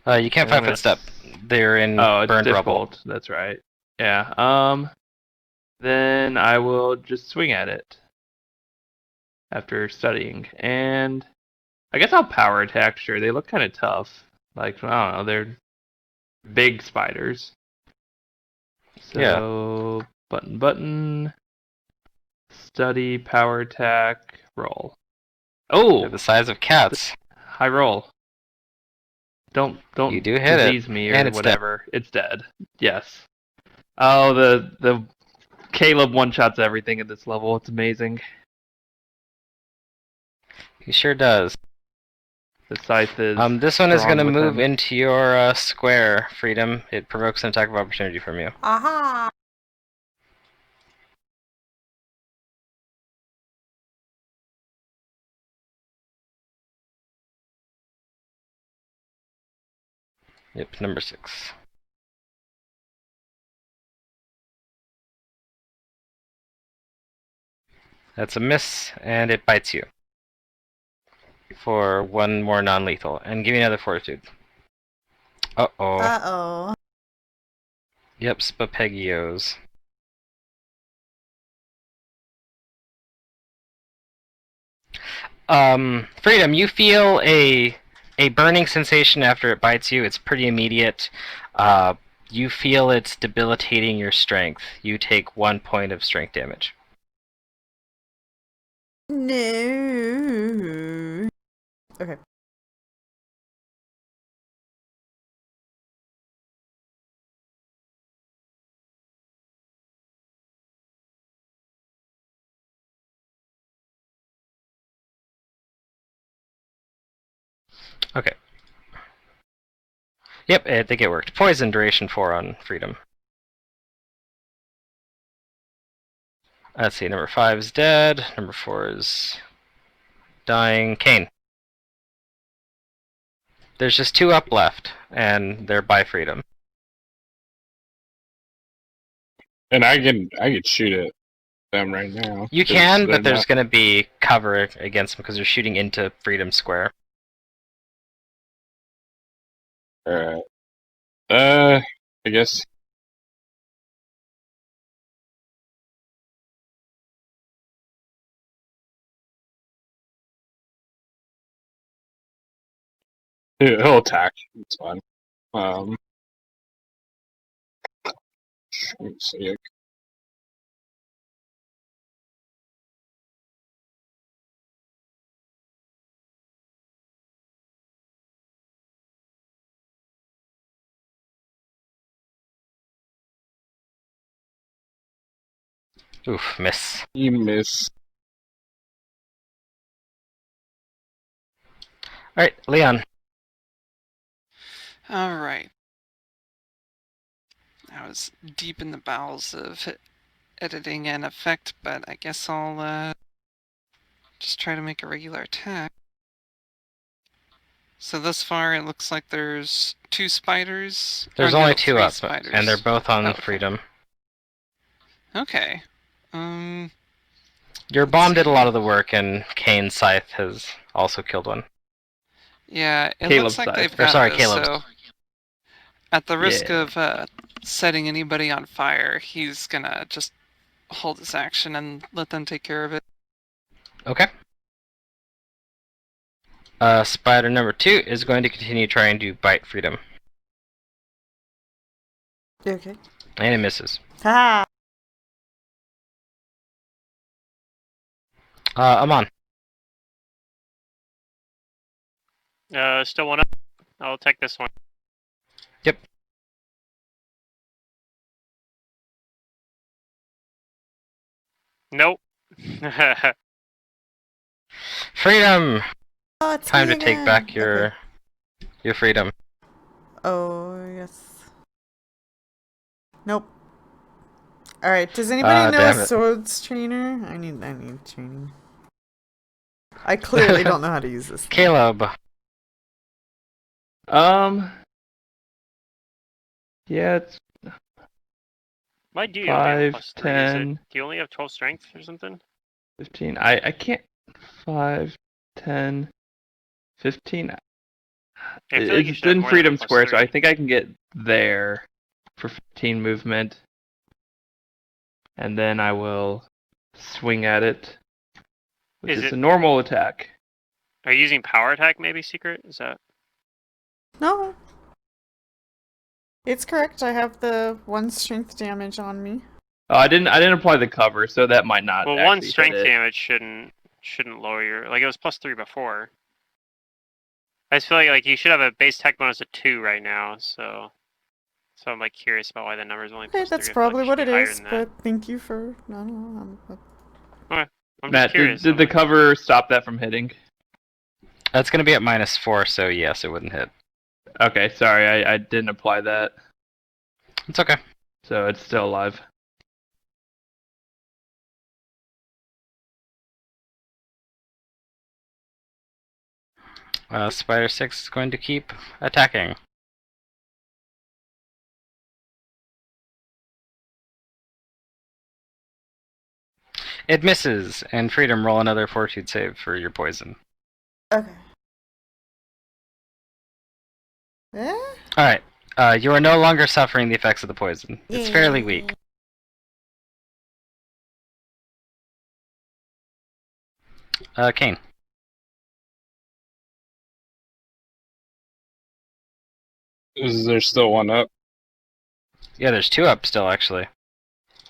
You can't And I'm 5-foot step. They're in it's burned rubble. difficult. That's right. Yeah. Then I will just swing at it after studying, and I guess I'll power attack. Sure, they look kind of tough. Like I don't know, they're big spiders. So button, study, power attack, roll. Oh, They're the size of cats. high roll. Don't You do hit disease it, me or and it's dead. whatever. It's dead. Yes. Oh, the Caleb one-shots everything at this level. It's amazing. He sure does. The scythe is This one is strong going to with move him. into your square, Freedom. It provokes an attack of opportunity from you. Aha! Yep, number 6. That's a miss, and it bites you. For 1 more non-lethal. And give me another fortitude. Uh-oh. Uh-oh. Yep, Spapegios. Freedom, you feel a burning sensation after it bites you. It's pretty immediate. You feel it's debilitating your strength. You take 1 point of strength damage. No. Okay. Okay. Yep, I think it worked. Poison duration 4 on Freedom. Let's see, number 5 is dead. Number 4 is dying. Kane. There's just 2 up left, and they're by Freedom. And I can shoot at them right now. You 'cause can, they're but there's not- going to be cover against them because they're shooting into Freedom Square. Alright. I guess. He'll attack. It's fine. Let me see. Oof, miss. You miss. Alright, Leon. Alright. I was deep in the bowels of editing an effect, but I guess I'll just try to make a regular attack. So thus far it looks like there's 2 spiders. There's or only no, 2 3 up, spiders. and they're both on Oh, okay. Freedom. Okay. Your Let's bomb did a see. lot of the work, and Kane's scythe has also killed one. Yeah, it Caleb's looks like side. they've Or got sorry, this, Caleb's. so at the risk Yeah. of setting anybody on fire, he's gonna just hold his action and let them take care of it. Okay. Spider number 2 is going to continue trying to bite Freedom. Okay. And it misses. Ha! I'm on. Still 1 up. I'll take this one. Yep. Nope. Freedom! Oh, it's Time me to take again. back Okay. your freedom. Oh, yes. Nope. Alright, does anybody know a damn it. swords trainer? I need training. I clearly don't know how to use this thing. Caleb. Yeah, it's Why do you only have 5, plus 3? Is it, 10, do you only have 12 strength or something? 15. I can't. 5, 10, 15. I feel like you It's should have in more than a Freedom plus Square, so 3. I think I can get there for 15 movement. And then I will swing at it, which Is is it- a normal attack. Are you using power attack maybe, Secret? Is that... No. It's correct. I have the 1 strength damage on me. Oh, I didn't apply the cover, so that might not. Well, actually 1 hit strength it. damage shouldn't lower your... Like, it was plus 3 before. I just feel like you should have a base tech bonus of 2 right now, so I'm like curious about why the number's only Okay, plus 3. that's I feel like probably it what should it be higher is, than that. but thank you for... No, no, I'm just Matt, curious. did I'm the like, cover stop that from hitting? That's going to be at -4, so yes, it wouldn't hit. Okay, sorry, I didn't apply that. It's okay. So it's still alive. Spider 6 is going to keep attacking. It misses, and Freedom, roll another fortitude save for your poison. okay. Eh? Alright, you are no longer suffering the effects of the poison. It's fairly weak. Kane. Is there still one up? Yeah, there's 2 up still, actually.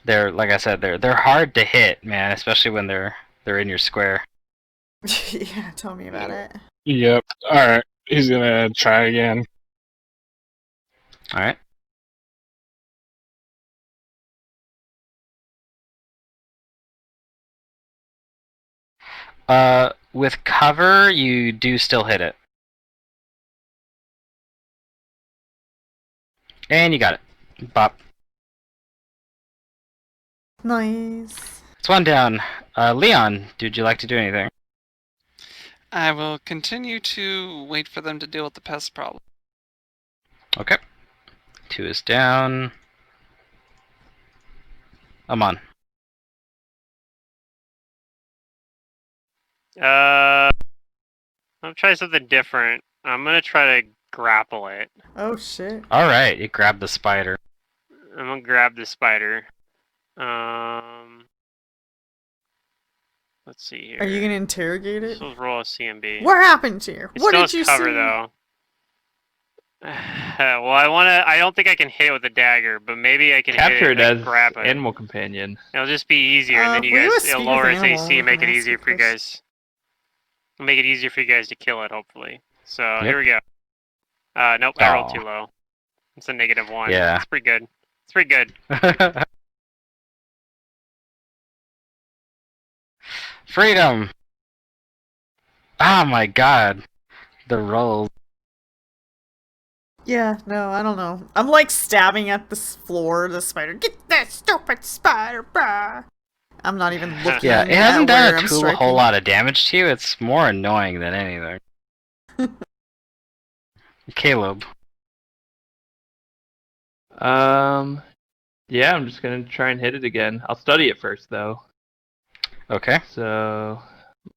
They're, like I said, they're hard to hit, man, especially when they're in your square. Yeah, tell me about it. Yep. Alright. He's gonna try again. Alright. With cover, you do still hit it. And you got it. Bop. Nice. It's 1 down. Leon, would you like to do anything? I will continue to wait for them to deal with the pest problem. Okay. 2 is down. I'm on. I'm gonna try something different. I'm gonna try to grapple it. Oh shit. Alright, you grab the spider. I'm gonna grab the spider. Let's see here. Are you gonna interrogate it? So let's roll a CMB. What happened here? It What still did you has cover see? though. Well, I don't think I can hit it with a dagger, but maybe I can Capture hit it it and as grab it. animal companion. It'll just be easier, and then you will you guys, speak it'll with lower its animal AC, make it and ask easier a for you question? guys. It'll make it easier for you guys to kill it, hopefully. So Yep. here we go. Nope, I rolled Aw. too low. It's a -1. Yeah. It's pretty good. It's pretty good. Freedom! Oh my god. The rolls. Yeah, no, I don't know. I'm like stabbing at the floor, the spider. Get that stupid spider, brah! I'm not even looking Yeah, it at hasn't where done I'm a striking. whole lot of damage to you. It's more annoying than anything. Caleb. Yeah, I'm just gonna try and hit it again. I'll study it first, though. Okay. So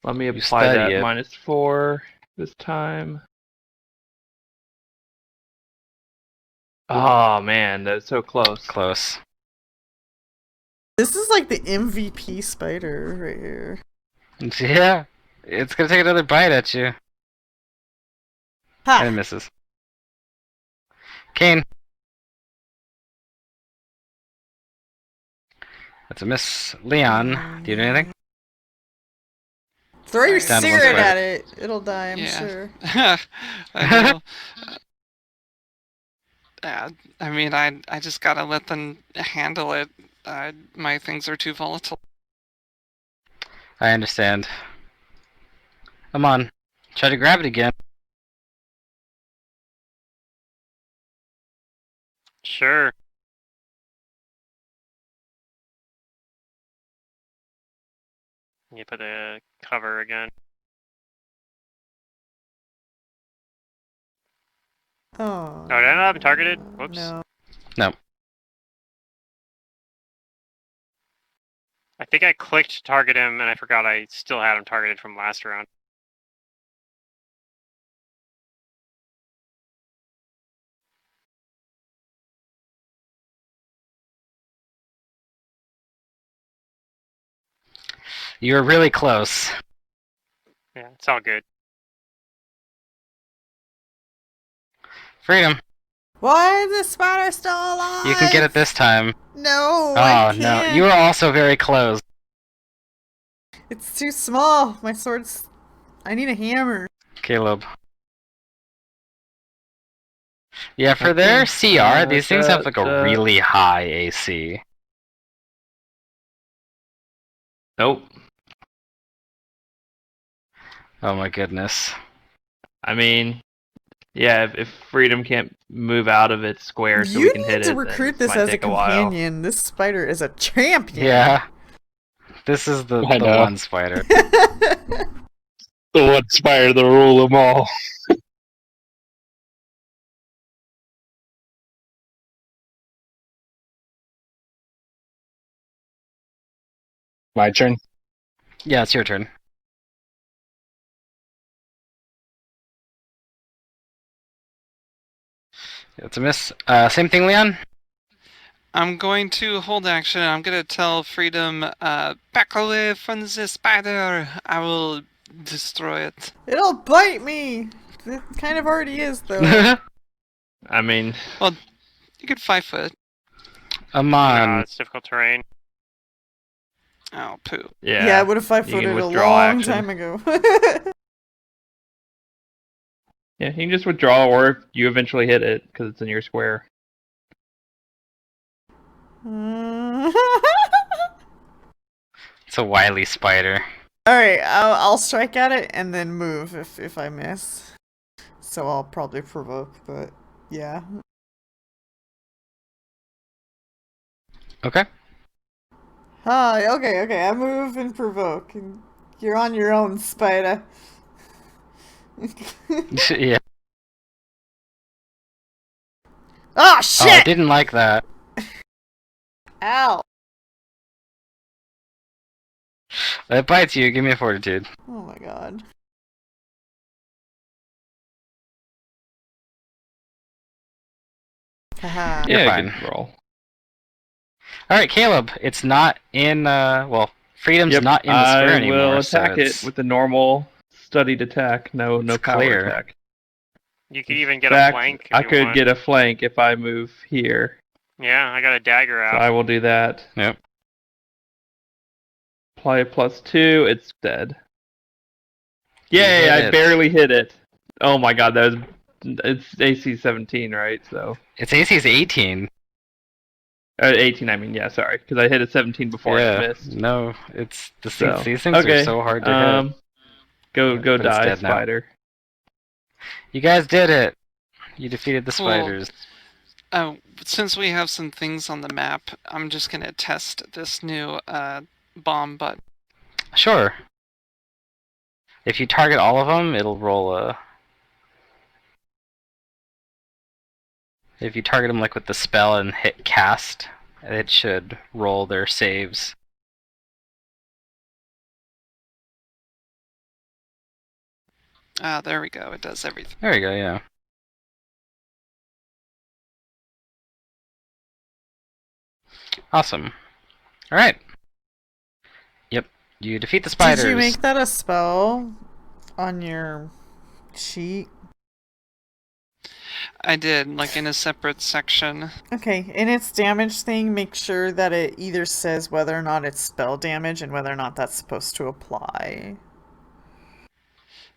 let me You apply study that it. -4 this time. Oh man, that's so close. Close. This is like the MVP spider right here. Yeah. It's gonna take another bite at you. And it Ha! misses. Kane. That's a miss. Leon, do you do anything? Throw your Down to one cigarette spider. at it. It'll die, I'm Yeah. sure. I will. I mean, I just gotta let them handle it. My things are too volatile. I understand. Come on. Try to grab it again. Sure. You put the cover again. Oh. Oh, did I not have him targeted? Whoops. No. No. I think I clicked to target him, and I forgot I still had him targeted from last round. You were really close. Yeah, it's all good. Freedom. Why is the spider still alive? You can get it this time. No, Oh I no. can't. You were also very close. It's too small. My sword's... I need a hammer. Caleb. Yeah, for their Okay, CR, these things have like a really high AC. Nope. Oh my goodness. I mean, yeah, if Freedom can't move out of its square so we You can need hit to it, then recruit this this might as a take a while. companion. This spider is a champion. Yeah. This is the I know. one spider. The one spider to rule them all. My turn. Yeah, it's your turn. It's a miss. Same thing, Leon? I'm going to hold action. I'm going to tell Freedom, back away from the spider. I will destroy it. It'll bite me. It kind of already is, though. I mean, You could 5 foot. Come No, on. it's difficult terrain. Oh, poo. Yeah, I would have you can 5-footed a withdraw long action. time ago. Yeah, you can just withdraw, or if you eventually hit it because it's in your square. It's a wily spider. Alright, I'll strike at it and then move if I miss. So I'll probably provoke, but yeah. Okay. Okay, I move and provoke. And you're on your own, spider. Yeah. Oh, Oh, I shit! didn't like that. Ow! It bites you. Give me a fortitude. Oh my god. Haha. You're Yeah, fine. good roll. Alright, Caleb. It's not in, well, Freedom's Yep, not in the square anymore. I will attack so it with the normal studied attack. No It's power clear. attack. You could even get In a fact, flank if I you could want. get a flank if I move here. Yeah, I got a dagger So out. I will do that. Yep. Apply a +2. It's dead. You Yay! hit I it. barely hit it. Oh my god, that was. It's AC 17, right? So Its AC is 18. 18. I mean, yeah. Sorry, because I hit a 17 before and it missed. No, it's the So these things are so hard to hit. Go But it's die, dead now. spider. You guys did it. You defeated the Cool. spiders. Since we have some things on the map, I'm just going to test this new bomb button. Sure. If you target all of them, it'll roll a. If you target them like with the spell and hit cast, it should roll their saves. There we go. It does everything. There you go. Yeah. Awesome. All right. Yep. You defeat the spiders. Did you make that a spell on your sheet? I did, like in a separate section. Okay, in its damage thing, make sure that it either says whether or not it's spell damage and whether or not that's supposed to apply.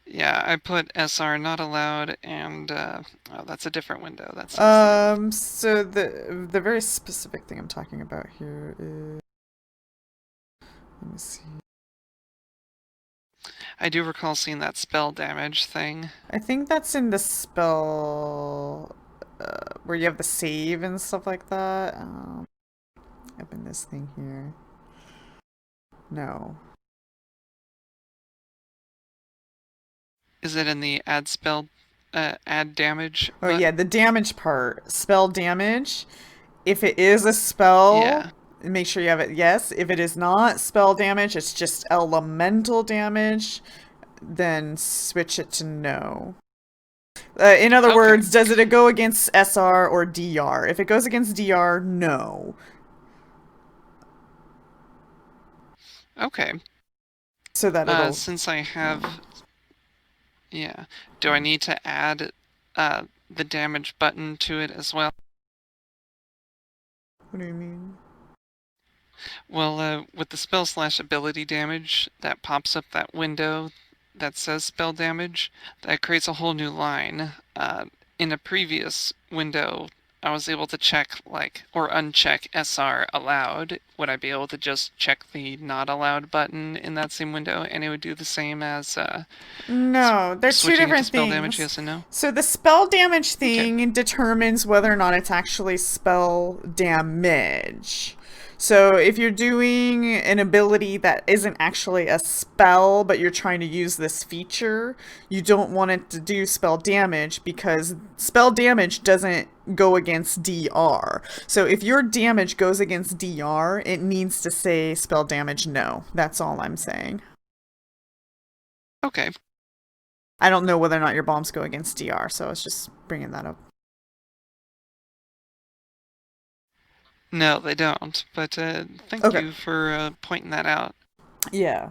Yeah, I put SR not allowed, and oh, that's a different window. That's So the very specific thing I'm talking about here is, let me see. I do recall seeing that spell damage thing. I think that's in the spell where you have the save and stuff like that. Up in this thing here. No. Is it in the add spell, add damage? Oh yeah, the damage part. Spell damage. If it is a spell, Yeah. make sure you have it yes. If it is not spell damage, it's just elemental damage, then switch it to no. In other Okay. words, does it go against SR or DR? If it goes against DR, no. Okay. So that it'll... Since I have... Yeah. Do I need to add the damage button to it as well? What do you mean? Well, with the spell / ability damage, that pops up that window that says spell damage. That creates a whole new line in a previous window, I was able to check, or uncheck SR allowed. Would I be able to just check the not allowed button in that same window, and it would do the same as No, they're two switching it to different spell things. damage, yes and no? So the spell damage thing determines whether or not it's actually spell damage. So if you're doing an ability that isn't actually a spell, but you're trying to use this feature, you don't want it to do spell damage because spell damage doesn't go against DR. So if your damage goes against DR, it needs to say spell damage no. That's all I'm saying. Okay. I don't know whether or not your bombs go against DR, so I was just bringing that up. No, they don't. But thank you for pointing that out. Yeah.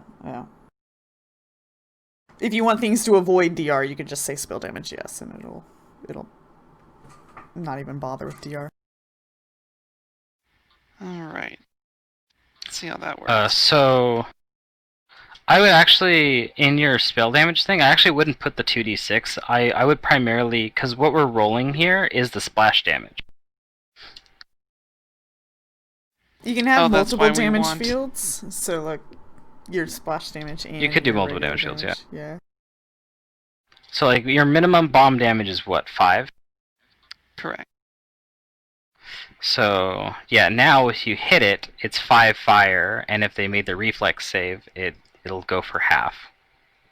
If you want things to avoid DR, you can just say spell damage yes, and it'll not even bother with DR. All right. Let's see how that works. So I would actually, in your spell damage thing, I actually wouldn't put the 2d6. I would primarily, because what we're rolling here is the splash damage. You can have that's multiple why we damage want- fields, so like your splash damage and You could do your multiple regular damage fields, yeah. Yeah. So like your minimum bomb damage is what, 5? Correct. So yeah, now if you hit it, it's 5 fire, and if they made the reflex save, it'll go for half.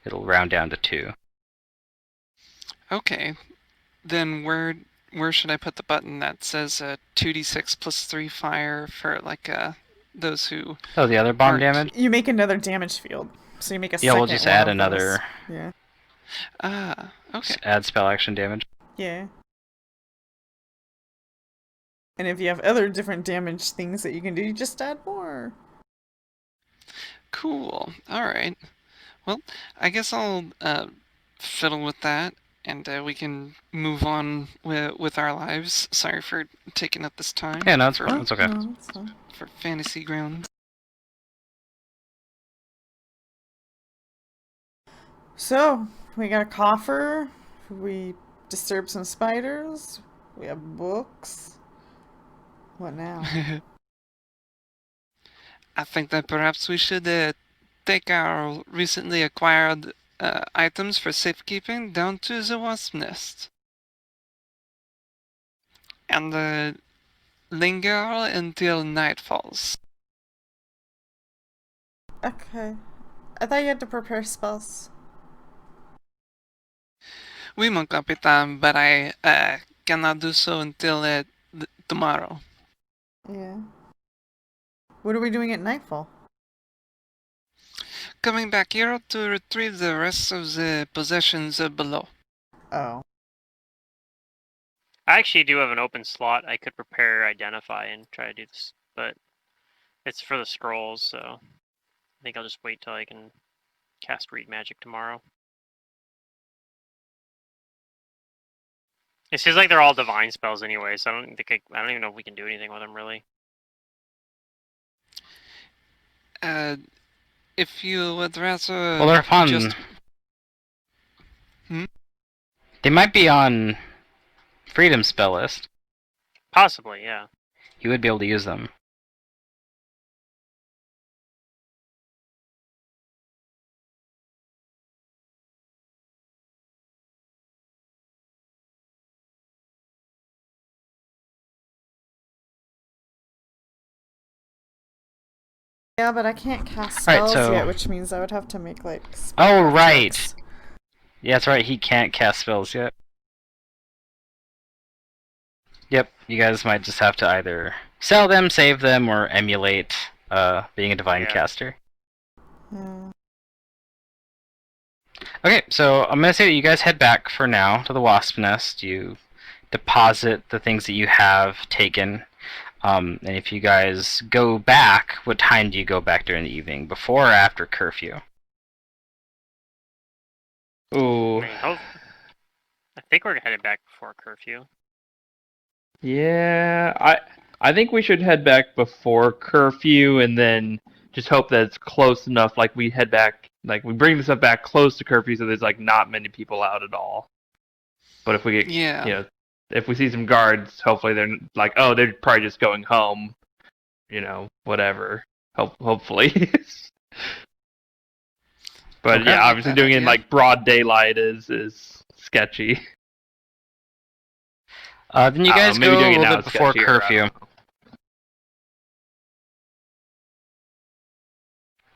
It'll round down to 2. Okay. Then where should I put the button that says 2d6 plus 3 fire for those who... Oh, the other bomb Aren't- damage? You make another damage field, so you make a Yeah, second we'll just one add of another. those. Yeah. Ah, okay. Add spell action damage. Yeah. And if you have other different damage things that you can do, you just add more. Cool. All right. Well, I guess I'll fiddle with that, and we can move on with our lives. Sorry for taking up this time. Yeah, no, it's for, fine. It's okay. No, it's fine. for fantasy grounds. So, we got a coffer. We disturbed some spiders. We have books. What now? I think that perhaps we should take our recently acquired items for safekeeping down to the wasp nest. And linger until night falls. Okay. I thought you had to prepare spells. Oui, mon capitaine, but I cannot do so until tomorrow. Yeah. What are we doing at nightfall? Coming back here to retrieve the rest of the possessions below. Oh. I actually do have an open slot. I could prepare, identify, and try to do this, but it's for the scrolls, so I think I'll just wait till I can cast read magic tomorrow. It seems like they're all divine spells anyway, so I don't even know if we can do anything with them really. If you would rather... Well, they're fun. Just... They might be on Freedom spell list. Possibly, yeah. You would be able to use them. Yeah, but I can't cast Alright, spells so- yet, which means I would have to make like. Oh, right. checks. Yeah, that's right. He can't cast spells yet. Yep, you guys might just have to either sell them, save them, or emulate being a divine Yeah. caster. Yeah. Okay, so I'm gonna say that you guys head back for now to the wasp nest. You deposit the things that you have taken. And if you guys go back, what time do you go back during the evening? Before or after curfew? Ooh. I mean, I think we're headed back before curfew. Yeah, I think we should head back before curfew and then just hope that it's close enough. Like we head back, like we bring this up back close to curfew, so there's like not many people out at all. But if we get, Yeah. if we see some guards, hopefully they're like, oh, they're probably just going home. Whatever. Hopefully. But Okay. yeah, I like obviously that doing it in idea. like broad daylight is sketchy. Then you I don't guys know, maybe go a doing it little now bit is before sketchier, I curfew, don't know.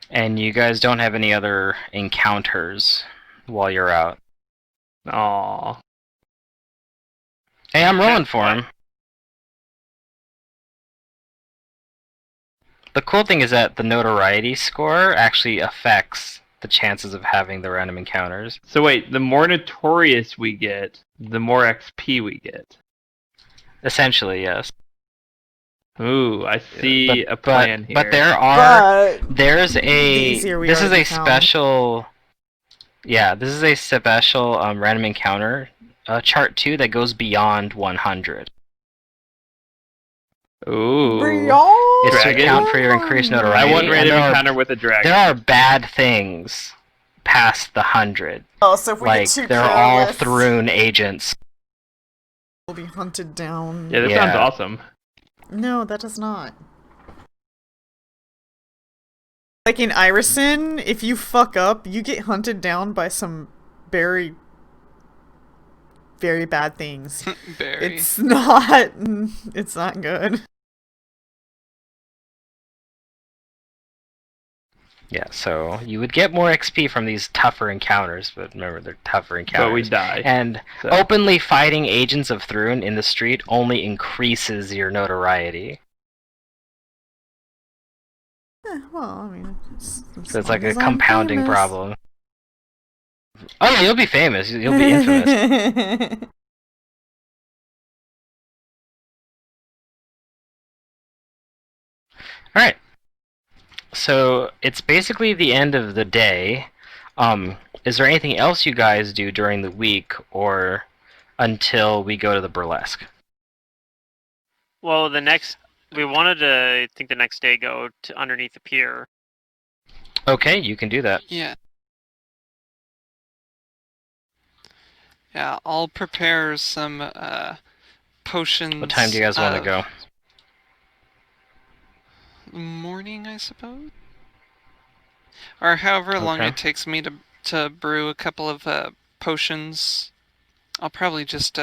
and you guys don't have any other encounters while you're out. Aw. Hey, I'm rolling for What? him. The cool thing is that the notoriety score actually affects the chances of having the random encounters. So wait, the more notorious we get, the more XP we get. Essentially, yes. Ooh, I see a plan here. But there's The easier we this are is to a become. special, yeah, this is a special random encounter chart too that goes beyond 100. Ooh. Beyond It's to Dragon? account for your increased I notoriety. want and random there encounter with a dragon. There are bad things past the 100. Oh, so if we Like get too they're all careless, Thrune agents. we'll be hunted down. Yeah, that Yeah. sounds awesome. No, that does not. Like in Irison, if you fuck up, you get hunted down by some very, very bad things. Barry. It's not good. Yeah, so you would get more XP from these tougher encounters, but remember they're tougher encounters. But we die. And so. openly fighting agents of Thrune in the street only increases your notoriety. Well, I mean, So it's like a compounding problem. Oh yeah, you'll be famous. You'll be infamous. Alright. So it's basically the end of the day. Is there anything else you guys do during the week or until we go to the burlesque? Well, we wanted to, I think the next day, go to underneath the pier. Okay, you can do that. Yeah. Yeah, I'll prepare some potions. What time do you guys want to go? Morning, I suppose? Or however long Okay. it takes me to brew a couple of potions. I'll probably just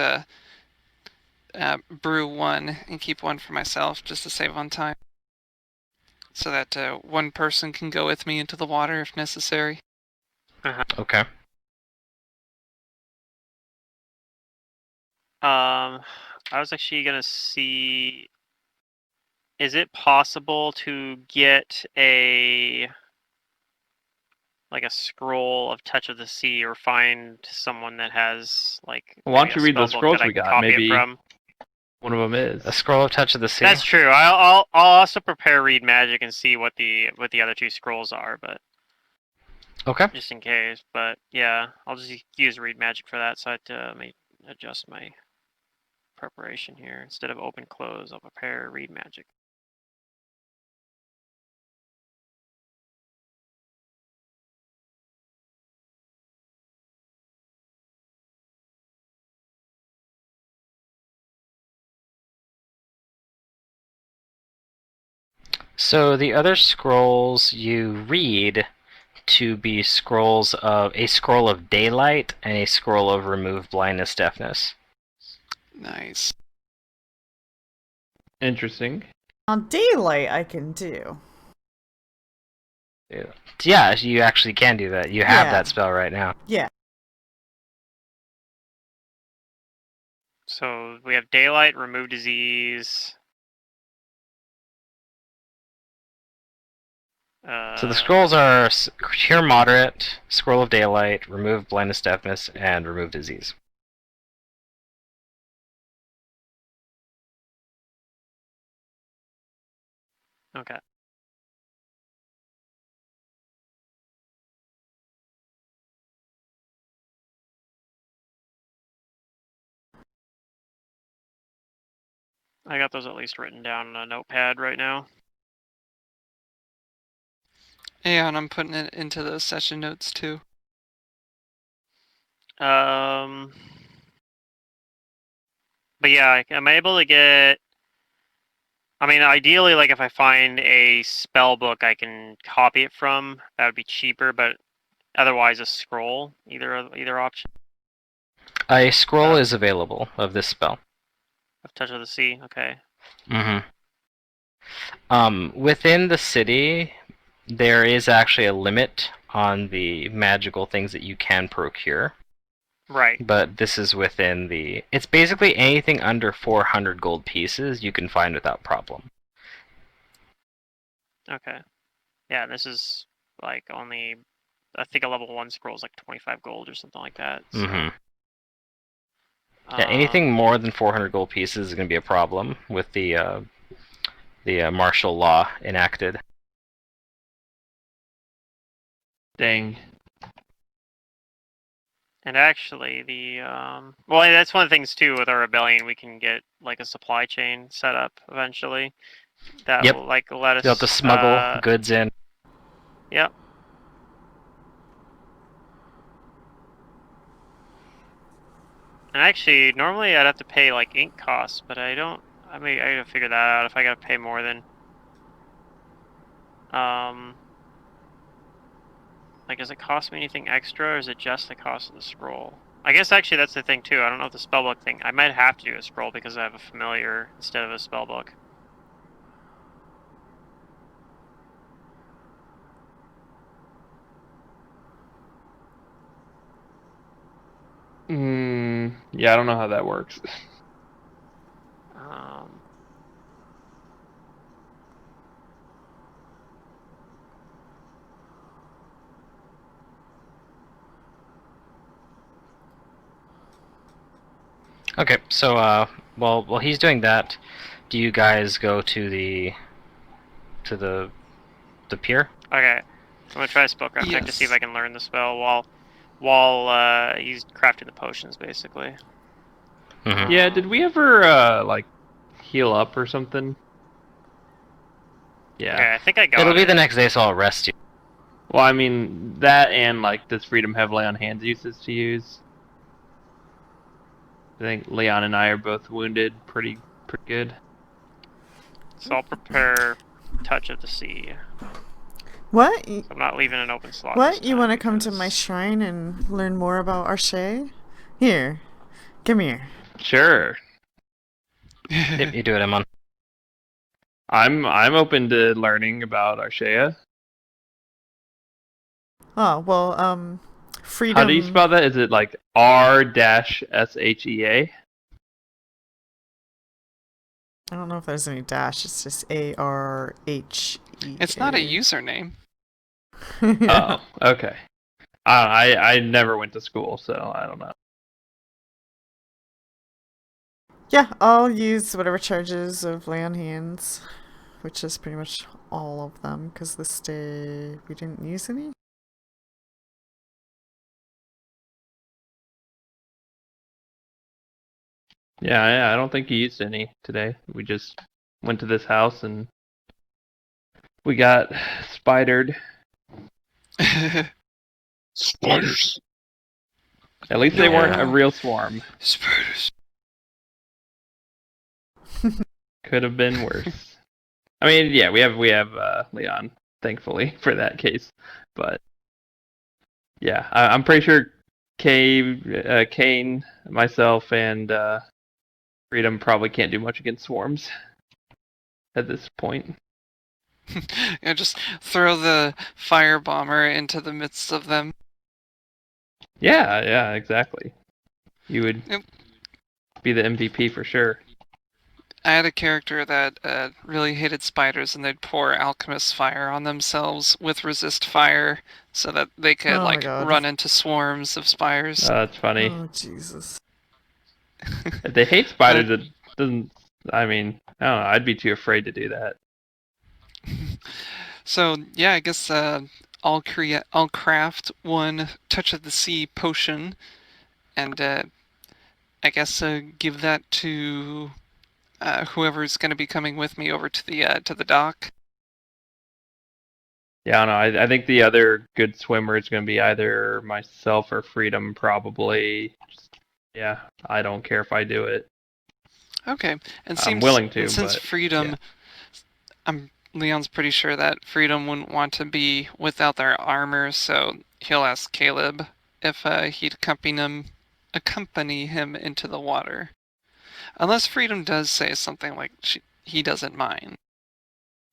brew one and keep one for myself just to save on time. So that one person can go with me into the water if necessary. Okay. I was actually gonna see, is it possible to get a scroll of Touch of the Sea, or find someone that has Why don't maybe you a read those spellbook scrolls that I we can got? copy it Maybe from? one of them is. A scroll of Touch of the Sea. That's true. I'll also prepare read magic and see what the other two scrolls are, but Okay. just in case. But yeah, I'll just use read magic for that. So I have to adjust my preparation here. Instead of open close, I'll prepare read magic. So the other scrolls you read to be scrolls of a scroll of daylight and a scroll of remove blindness deafness. Nice. Interesting. On daylight, I can do. Yeah, you actually can do that. You have Yeah. that spell right now. Yeah. So we have daylight, remove disease. So the scrolls are Cure Moderate, Scroll of Daylight, Remove Blindness Deafness, and Remove Disease. Okay. I got those at least written down on a notepad right now. Yeah, and I'm putting it into those session notes too. Um, But yeah, am I able to get? I mean, ideally, like if I find a spell book I can copy it from, that would be cheaper. But otherwise, a scroll, either option. A scroll is available of this spell. Of Touch of the Sea. Okay. Mm-hmm. Within the city, there is actually a limit on the magical things that you can procure. Right. But this is within the... It's basically anything under 400 gold pieces you can find without problem. Okay. Yeah, this is like only, I think a level 1 scroll is like 25 gold or something like that. So, Mm-hmm. Yeah, anything more than 400 gold pieces is going to be a problem with the martial law enacted. Dang. And actually, well, that's one of the things too with our rebellion. We can get like a supply chain set up eventually. That Yep. will like let us. You'll have to smuggle goods in. Yep. And actually, normally I'd have to pay like ink costs, but I don't. I mean, I gotta figure that out. If I gotta pay more than, like, does it cost me anything extra, or is it just the cost of the scroll? I guess actually that's the thing too. I don't know if the spellbook thing. I might have to do a scroll because I have a familiar instead of a spellbook. Yeah, I don't know how that works. Okay, so while he's doing that, do you guys go to the pier? Okay, I'm gonna try spellcraft check to see if I can learn the spell while he's crafting the potions, basically. Mm-hmm. Yeah, did we ever like heal up or something? Yeah. Okay, I think I got it. It'll be the next day, so I'll rest you. Well, I mean that, and like, does Freedom have lay on hands uses to use? I think Leon and I are both wounded pretty good. So I'll prepare Touch of the Sea. What? So I'm not leaving an open slot. What? You want to come to my shrine and learn more about Arche? Here. Come here. Sure. Yep, you do it, Emon. I'm open to learning about Arshea. Oh, well, freedom... How do you spell that? Is it like R-SHEA? I don't know if there's any dash. It's just A-R-H-E-A. It's not a username. Oh, okay. I never went to school, so I don't know. Yeah, I'll use whatever charges of lay on hands, which is pretty much all of them, because this day we didn't use any. Yeah, I don't think you used any today. We just went to this house and we got spidered. Spiders. At least they weren't a real swarm. Spiders. Could have been worse. I mean, yeah, we have Leon, thankfully, for that case. But yeah, I'm pretty sure Kane, myself, and Freedom probably can't do much against swarms at this point. Yeah, just throw the fire bomber into the midst of them. Yeah, exactly. You would Yep. be the MVP for sure. I had a character that really hated spiders, and they'd pour alchemist fire on themselves with resist fire, so that they could run into swarms of spiders. That's funny. Oh, Jesus. If they hate spiders, it doesn't. I mean, I don't know. I'd be too afraid to do that. So yeah, I guess I'll craft one Touch of the Sea potion, and I guess give that to whoever's going to be coming with me over to the dock. Yeah, I don't know. I think the other good swimmer is going to be either myself or Freedom, probably. Yeah, I don't care if I do it. Okay, and I'm seems willing to, and since but Freedom, Leon's pretty sure that Freedom wouldn't want to be without their armor, so he'll ask Caleb if he'd accompany him into the water. Unless Freedom does say something like he doesn't mind.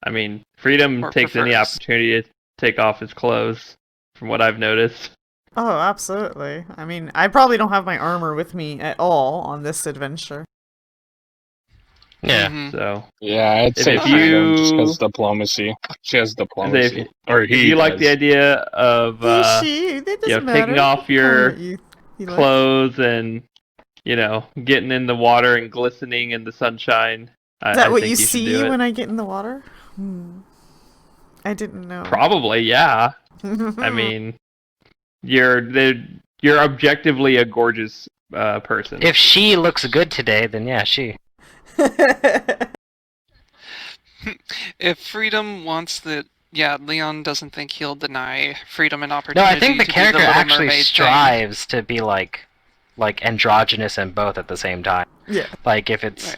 I mean, Freedom Or takes any prefers. opportunity to take off his clothes, from what I've noticed. Oh, absolutely. I mean, I probably don't have my armor with me at all on this adventure. Yeah. Mhm. So Yeah, I'd If- say if Freedom just you- because diplomacy. She has diplomacy, or if he you like the does. idea of She, it doesn't taking matter. off Call your it you like. clothes and getting in the water and glistening in the sunshine, Is that I what think you you should see do it. when I get in the water? I didn't know. Probably, yeah. I mean, you're objectively a gorgeous person. If she looks good today, then yeah, she. If Freedom wants Leon doesn't think he'll deny Freedom an No, opportunity I think the to do character Little actually Mermaid thing. strives to be like androgynous and both at the same time. Yeah. Like if it's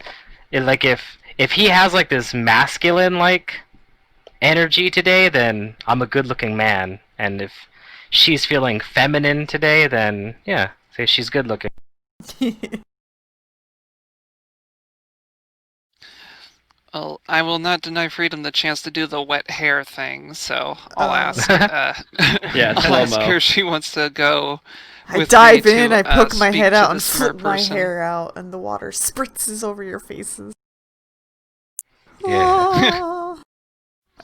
Right. like if he has like this masculine like energy today, then I'm a good-looking man, and if she's feeling feminine today, then yeah, say she's good-looking. Well, I will not deny Freedom the chance to do the wet hair thing, so I'll Oh. ask. Yeah, I'll ask slow-mo. her if she wants to go. I with dive me in, to, I poke my speak head to out the and smart flip my person. hair out, and the water spritzes over your faces. Yeah. Ah.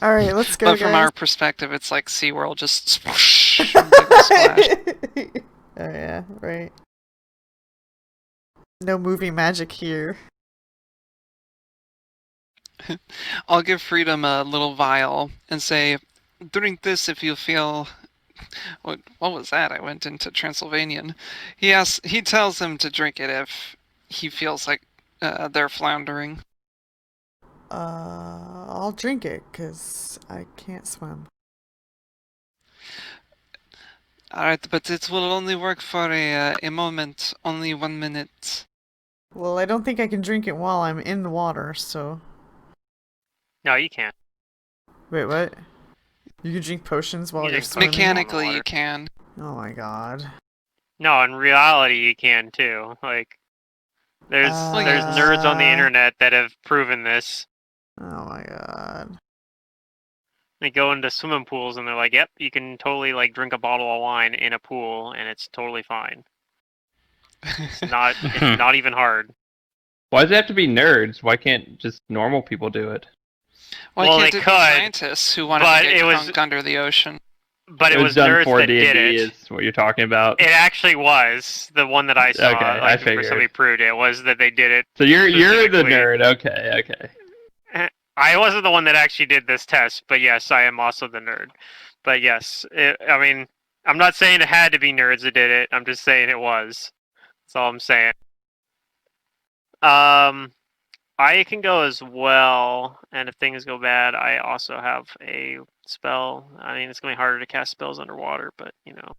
All right, let's go, But from guys. our perspective, it's like SeaWorld, just swoosh, big splash. Oh yeah, right. No movie magic here. I'll give Freedom a little vial and say, drink this if you feel. What was that? I went into Transylvanian. He tells him to drink it if he feels like they're floundering. I'll drink it, 'cause I can't swim. Alright, but it will only work for a moment, only 1 minute. Well, I don't think I can drink it while I'm in the water, so... No, you can't. Wait, what? You can drink potions while You you're drink swimming? Mechanically, water. you can. Oh my god. No, in reality, you can too. Like, there's nerds on the internet that have proven this. Oh my god. They go into swimming pools and they're like, "Yep, you can totally like drink a bottle of wine in a pool, and it's totally fine. It's not even hard." Why does it have to be nerds? Why can't just normal people do it? Why Well, can't they it be could, scientists who wanted but to get it was- drunk under the ocean? But it was done nerds for that D&D did it. is what you're talking about. It actually was the one that I saw. Okay, I like, where figured. somebody proved it was that they did it. So you're the specifically. nerd. Okay. I wasn't the one that actually did this test, but yes, I am also the nerd. But yes, I mean, I'm not saying it had to be nerds that did it. I'm just saying it was. That's all I'm saying. I can go as well, and if things go bad, I also have a spell. I mean, it's going to be harder to cast spells underwater, but you know.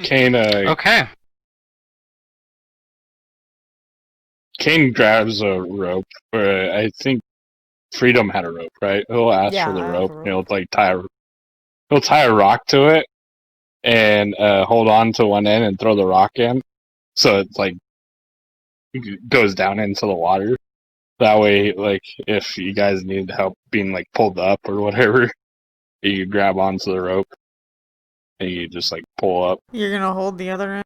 Kane, Okay. Kane grabs a rope. I think Freedom had a rope, right? He'll ask Yeah, for the I have rope. a rope. And he'll like he'll tie a rock to it and hold on to one end and throw the rock in, so it's like goes down into the water. That way, like if you guys need help being like pulled up or whatever, you grab onto the rope and you just like pull up. You're gonna hold the other end?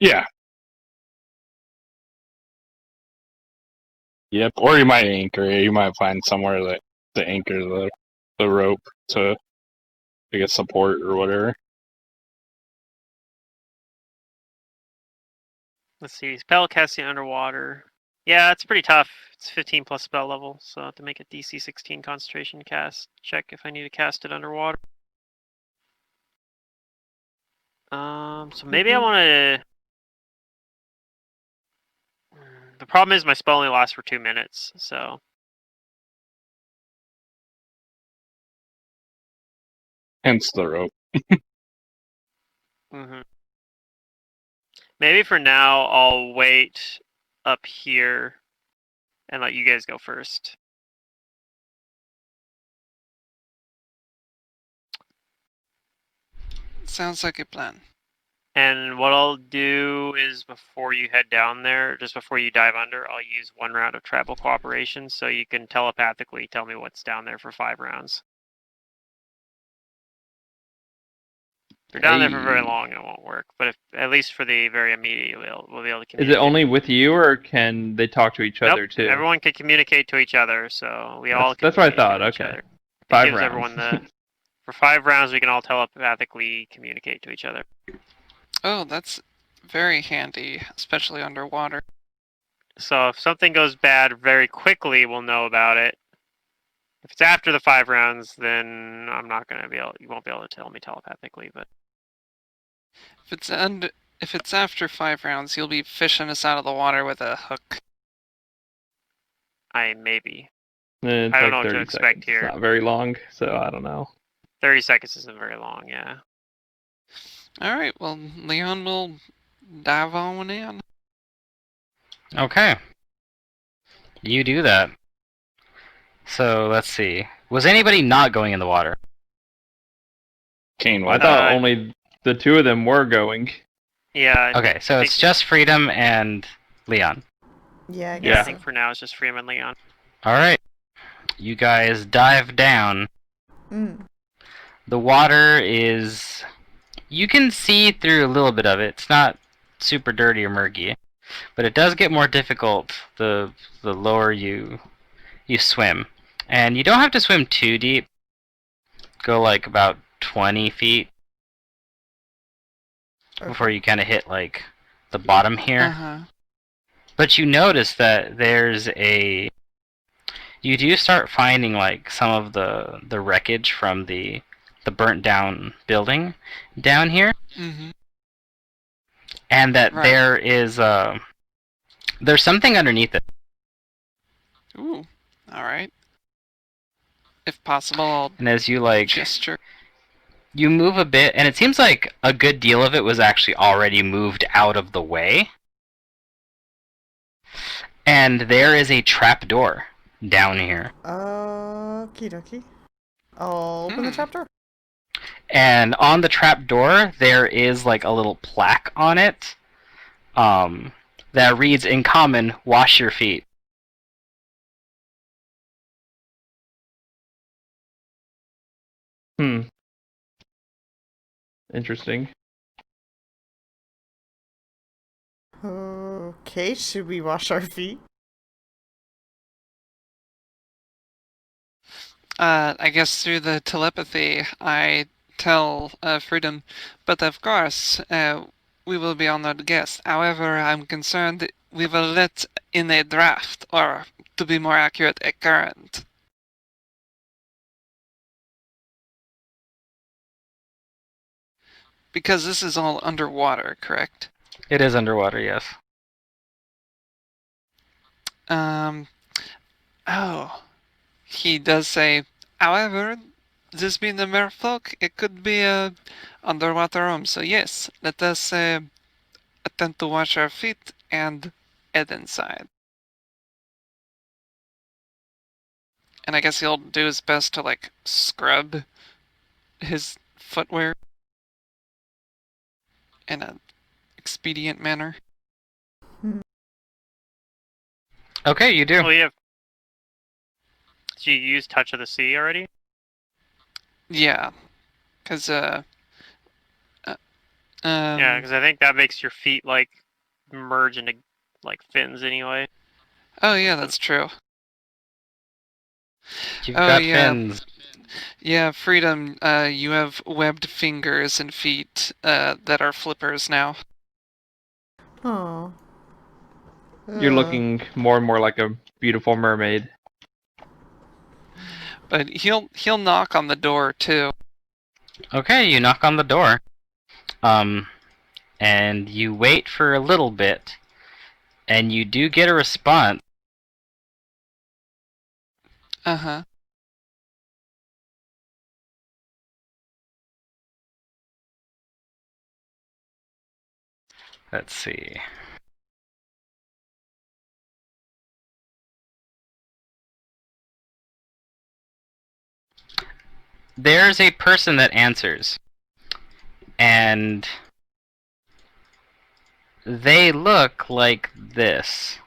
Yeah. Yep. Or you might anchor it. You might find somewhere that to anchor the rope to get support or whatever. Let's see. Spell casting underwater. Yeah, it's pretty tough. It's 15 plus spell level, so I have to make a DC 16 concentration cast. Check if I need to cast it underwater. So maybe I want to. The problem is my spell only lasts for 2 minutes, so Hence the rope. hmm Maybe for now, I'll wait up here and let you guys go first. Sounds like a plan. And what I'll do is before you head down there, just before you dive under, I'll use 1 round of tribal cooperation so you can telepathically tell me what's down there for 5 rounds. If you're down there for very Hey. long, it won't work. But if at least for the very immediate, we'll be able to Is communicate. it only with you, or can they talk to each other Nope, too? everyone can communicate to each other, so we all That's what I communicate thought. to each Okay. other. It 5 gives rounds. everyone the for 5 rounds we can all telepathically communicate to each other. Oh, that's very handy, especially underwater. So if something goes bad very quickly, we'll know about it. If it's after the 5 rounds, then I'm not gonna be able. You won't be able to tell me telepathically, but If it's after 5 rounds, you'll be fishing us out of the water with a hook. I maybe. It's I don't like know what to 30 expect seconds. here. It's not very long, so I don't know. 30 seconds isn't very long, yeah. Alright, well, Leon will dive on in. Okay. You do that. So let's see. Was anybody not going in the water? Kane, I what? thought only the 2 of them were going. Yeah. Okay, so it's just Freedom and Leon. Yeah, I Yeah, guess I so. think for now it's just Freeman and Leon. Alright. You guys dive down. Mm. The water is... You can see through a little bit of it. It's not super dirty or murky. But it does get more difficult the lower you swim. And you don't have to swim too deep. Go like about 20 feet before you kind of hit like the bottom here. Uh-huh. But you notice that you do start finding like some of the wreckage from the burnt down building down here, Mm-hmm. and that Right. there is there's something underneath it. Ooh. Alright. If possible, I'll And as you like gesture. you move a bit, and it seems like a good deal of it was actually already moved out of the way. And there is a trap door down here. Okie dokie. I'll open the trapdoor. And on the trap door, there is like a little plaque on it that reads in common, "Wash your feet." Interesting. Okay, should we wash our feet? I guess through the telepathy, I tell Freedom, but of course, we will be honored guests. However, I'm concerned we will let in a draft, or to be more accurate, a current. Because this is all underwater, correct? It is underwater, yes. Oh. He does say, however, this being the merfolk, it could be a underwater room. So yes, let us attempt to wash our feet and head inside. And I guess he'll do his best to like scrub his footwear in an expedient manner. Okay, you do. Oh, yeah. Did you use Touch of the Sea already? Yeah, because Yeah, because I think that makes your feet like merge into like fins anyway. oh yeah, that's true. You've Oh, got yeah. fins. Yeah, Freedom, you have webbed fingers and feet that are flippers now. Oh. You're looking more and more like a beautiful mermaid. But he'll knock on the door too. Okay, you knock on the door. And you wait for a little bit, and you do get a response. Uh-huh. Let's see. There's a person that answers, and they look like this.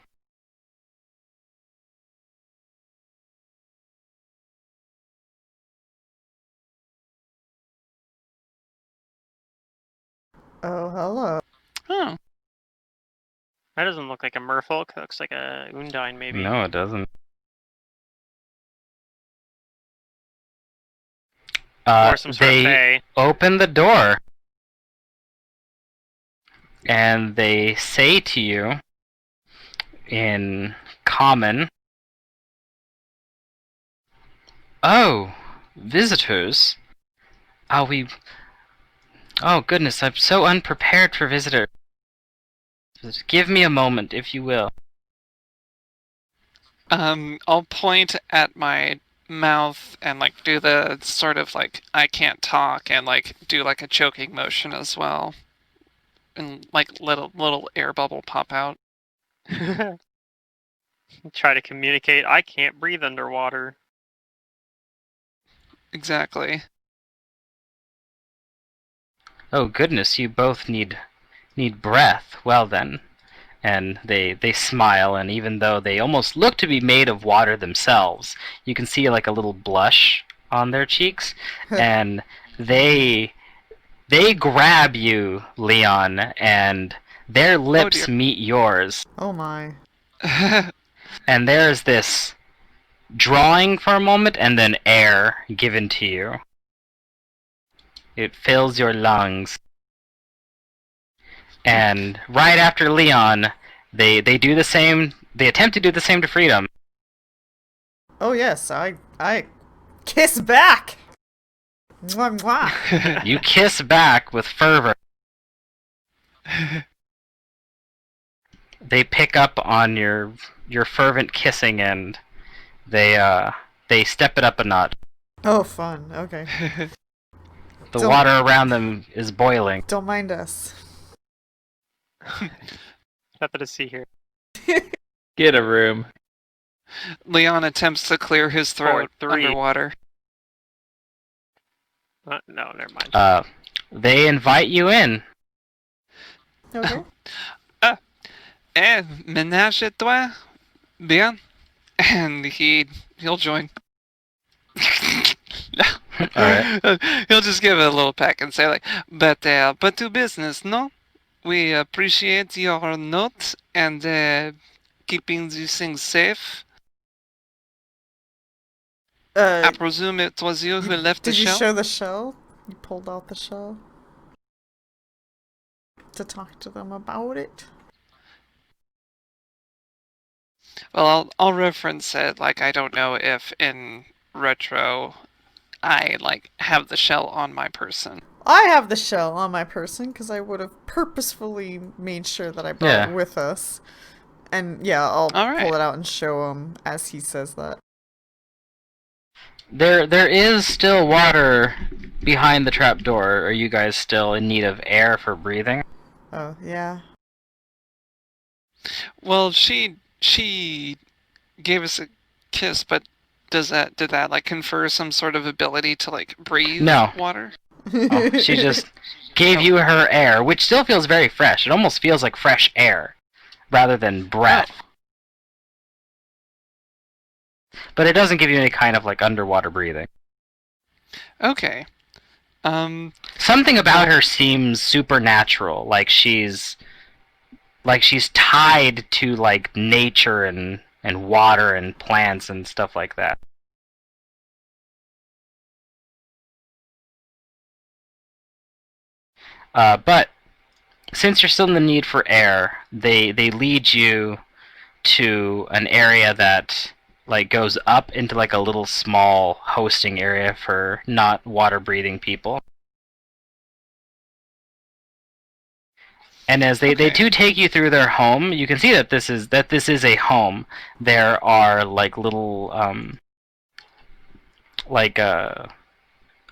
Oh, hello. Oh. That doesn't look like a merfolk. That looks like a Undine, maybe. No, it doesn't. Or some sort of They fae. open the door, and they say to you in common, "Oh, visitors. Oh, Oh, goodness, I'm so unprepared for visitors. Just give me a moment, if you will." I'll point at my mouth and like do the sort of like I can't talk and like do like a choking motion as well, and like little air bubble pop out. Try to communicate. I can't breathe underwater. Exactly. Oh, goodness, you both need breath. Well then. And they smile, and even though they almost look to be made of water themselves, you can see like a little blush on their cheeks, and they grab you, Leon, and their lips dear. meet yours, Oh my. and there's this drawing for a moment, and then air given to you. It fills your lungs. And right after Leon, they do the same. They attempt to do the same to Freedom. Oh yes, I kiss back. Mwah, mwah. You kiss back with fervor. They pick up on your fervent kissing, and they step it up a notch. Oh, fun. Okay. The Don't- water around them is boiling. Don't mind us. Nothing to see here. Get a room. Leon attempts to clear his throat 4-3. underwater. No, never mind. They invite you in. Okay. Ménage à toi, bien, and he'll join. Alright. He'll just give it a little peck and say like, but to business, no? We appreciate your note and keeping these things safe. I presume it was you who left the Did you shell? show the shell? You pulled out the shell to talk to them about it? Well, I'll reference it. Like, I don't know if in retro I like have the shell on my person. I have the shell on my person because I would have purposefully made sure that I brought it with us. And yeah, I'll pull it out and show him as he says that. There is still water behind the trapdoor. Are you guys still in need of air for breathing? Oh, yeah. Well, she gave us a kiss, but did that like confer some sort of ability to like breathe water? Oh, she just gave you her air, which still feels very fresh. It almost feels like fresh air rather than breath. But it doesn't give you any kind of like underwater breathing. Okay. Something about her seems supernatural, like she's tied to like nature and water and plants and stuff like that. But since you're still in the need for air, they lead you to an area that like goes up into like a little small hosting area for not water breathing people. And as they do take you through their home, you can see that this is a home. There are like little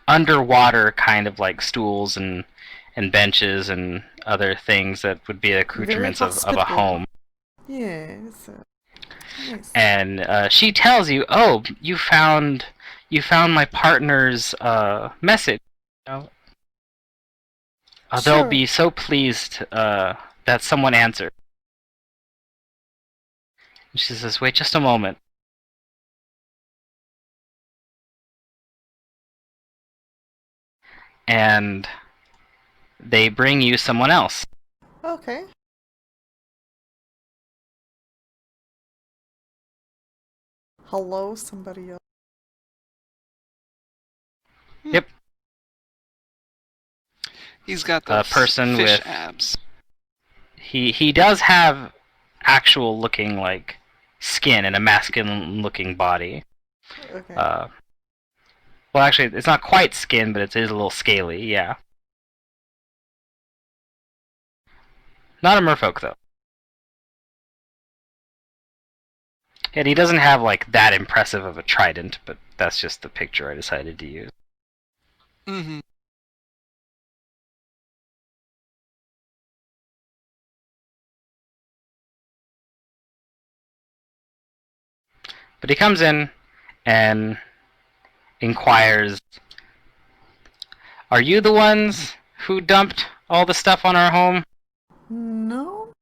underwater kind of like stools and and benches and other things that would be accoutrements of a home. Yes. Nice. And she tells you, "Oh, you found my partner's message. You know? They'll Sure. be so pleased that someone answered." And she says, "Wait just a moment." And they bring you someone else. Okay. Hello, somebody else. Yep. He's got A those person fish with abs. He does have actual looking like skin and a masculine looking body. Okay. Well, actually, it's not quite skin, but it is a little scaly. Yeah. Not a merfolk though. And he doesn't have like that impressive of a trident, but that's just the picture I decided to use. Mm-hmm. But he comes in and inquires, "Are you the ones who dumped all the stuff on our home?" No.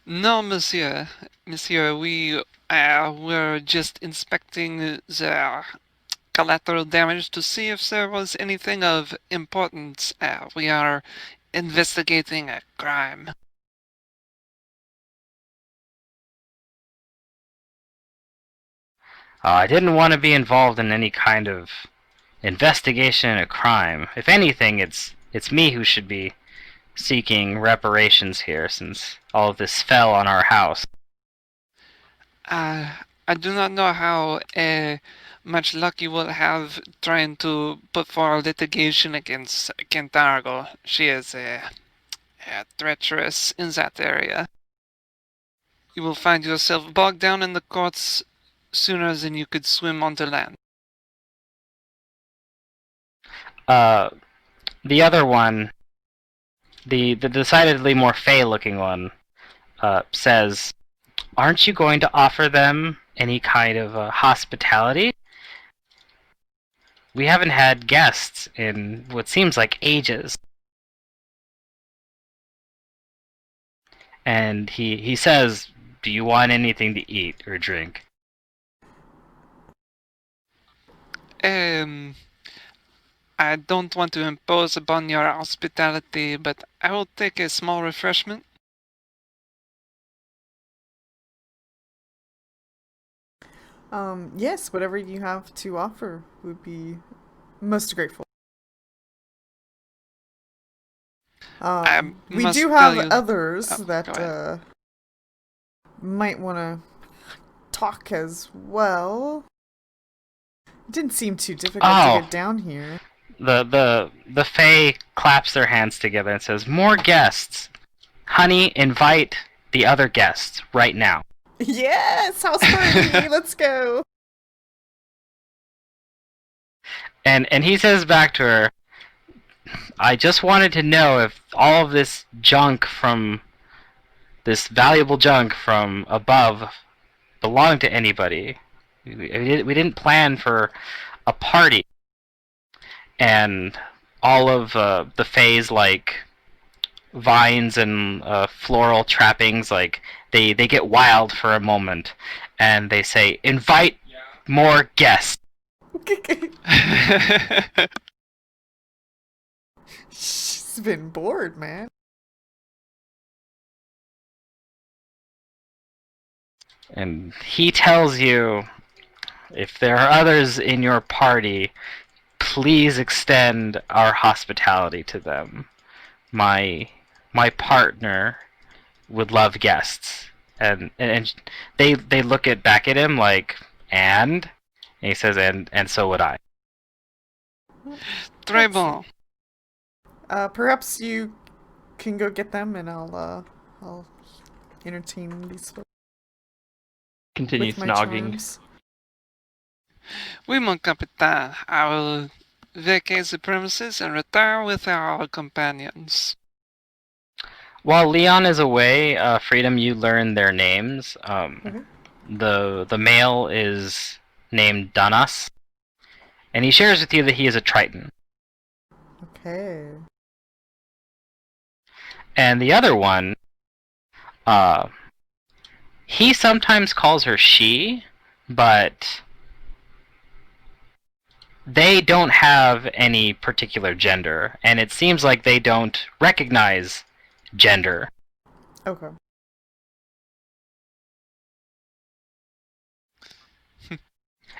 No, monsieur. Monsieur, we were just inspecting the collateral damage to see if there was anything of importance. We are investigating a crime. I didn't want to be involved in any kind of investigation in a crime. If anything, it's me who should be seeking reparations here, since all of this fell on our house. I do not know how much luck you will have trying to put forward litigation against Cantargo. She is treacherous in that area. You will find yourself bogged down in the courts sooner than you could swim onto land. The other one, the decidedly more fey-looking one, says, "Aren't you going to offer them any kind of hospitality? We haven't had guests in what seems like ages." And he says, "Do you want anything to eat or drink?" I don't want to impose upon your hospitality, but I will take a small refreshment. Yes, whatever you have to offer would be most grateful. We must do tell have you- others Oh, go that ahead. might want to talk as well. It didn't seem too difficult to get down here. The Fae claps their hands together and says, "More guests. Honey, invite the other guests right now." Yes, house party, let's go. And he says back to her, "I just wanted to know if all of this valuable junk from above belonged to anybody. We didn't plan for a party." And all of the Fae's like vines and floral trappings, like they get wild for a moment, and they say, "Invite more guests." She's been bored, man. And he tells you, if there are others in your party, please extend our hospitality to them. My partner would love guests. And they look back at him like, and he says, and so would I. Très bon. Perhaps you can go get them, and I'll entertain these folks Continue with my snogging. charms. Oui, mon capitaine. I will vacate the premises and retire with our companions. While Leon is away, Freedom, you learn their names. Okay. The male is named Danas, and he shares with you that he is a Triton. Okay. And the other one, he sometimes calls her she, but they don't have any particular gender, and it seems like they don't recognize gender. Okay.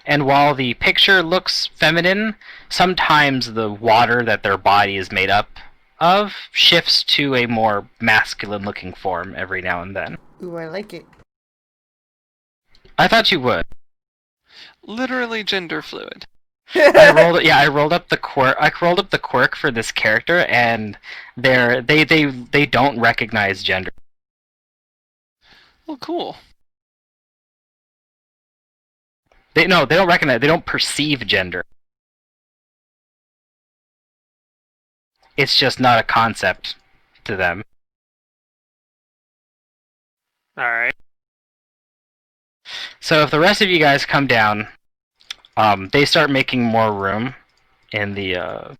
And while the picture looks feminine, sometimes the water that their body is made up of shifts to a more masculine-looking form every now and then. Ooh, I like it. I thought you would. Literally gender fluid. I rolled up the quirk. I rolled up the quirk for this character, and they don't recognize gender. Well, cool. They don't recognize. They don't perceive gender. It's just not a concept to them. Alright. So if the rest of you guys come down, they start making more room in the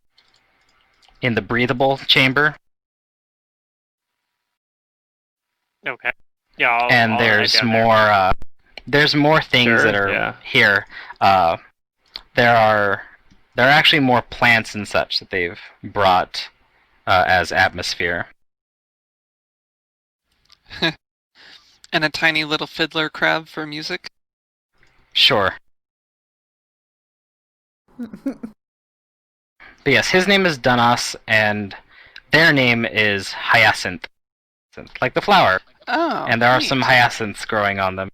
breathable chamber. Okay. Yeah, I'll And head there's down there. more things Sure, that are yeah. here. There are actually more plants and such that they've brought as atmosphere. And a tiny little fiddler crab for music. Sure. But yes, his name is Danas, and their name is Hyacinth, like the flower. Oh, And there are neat. some hyacinths growing on them.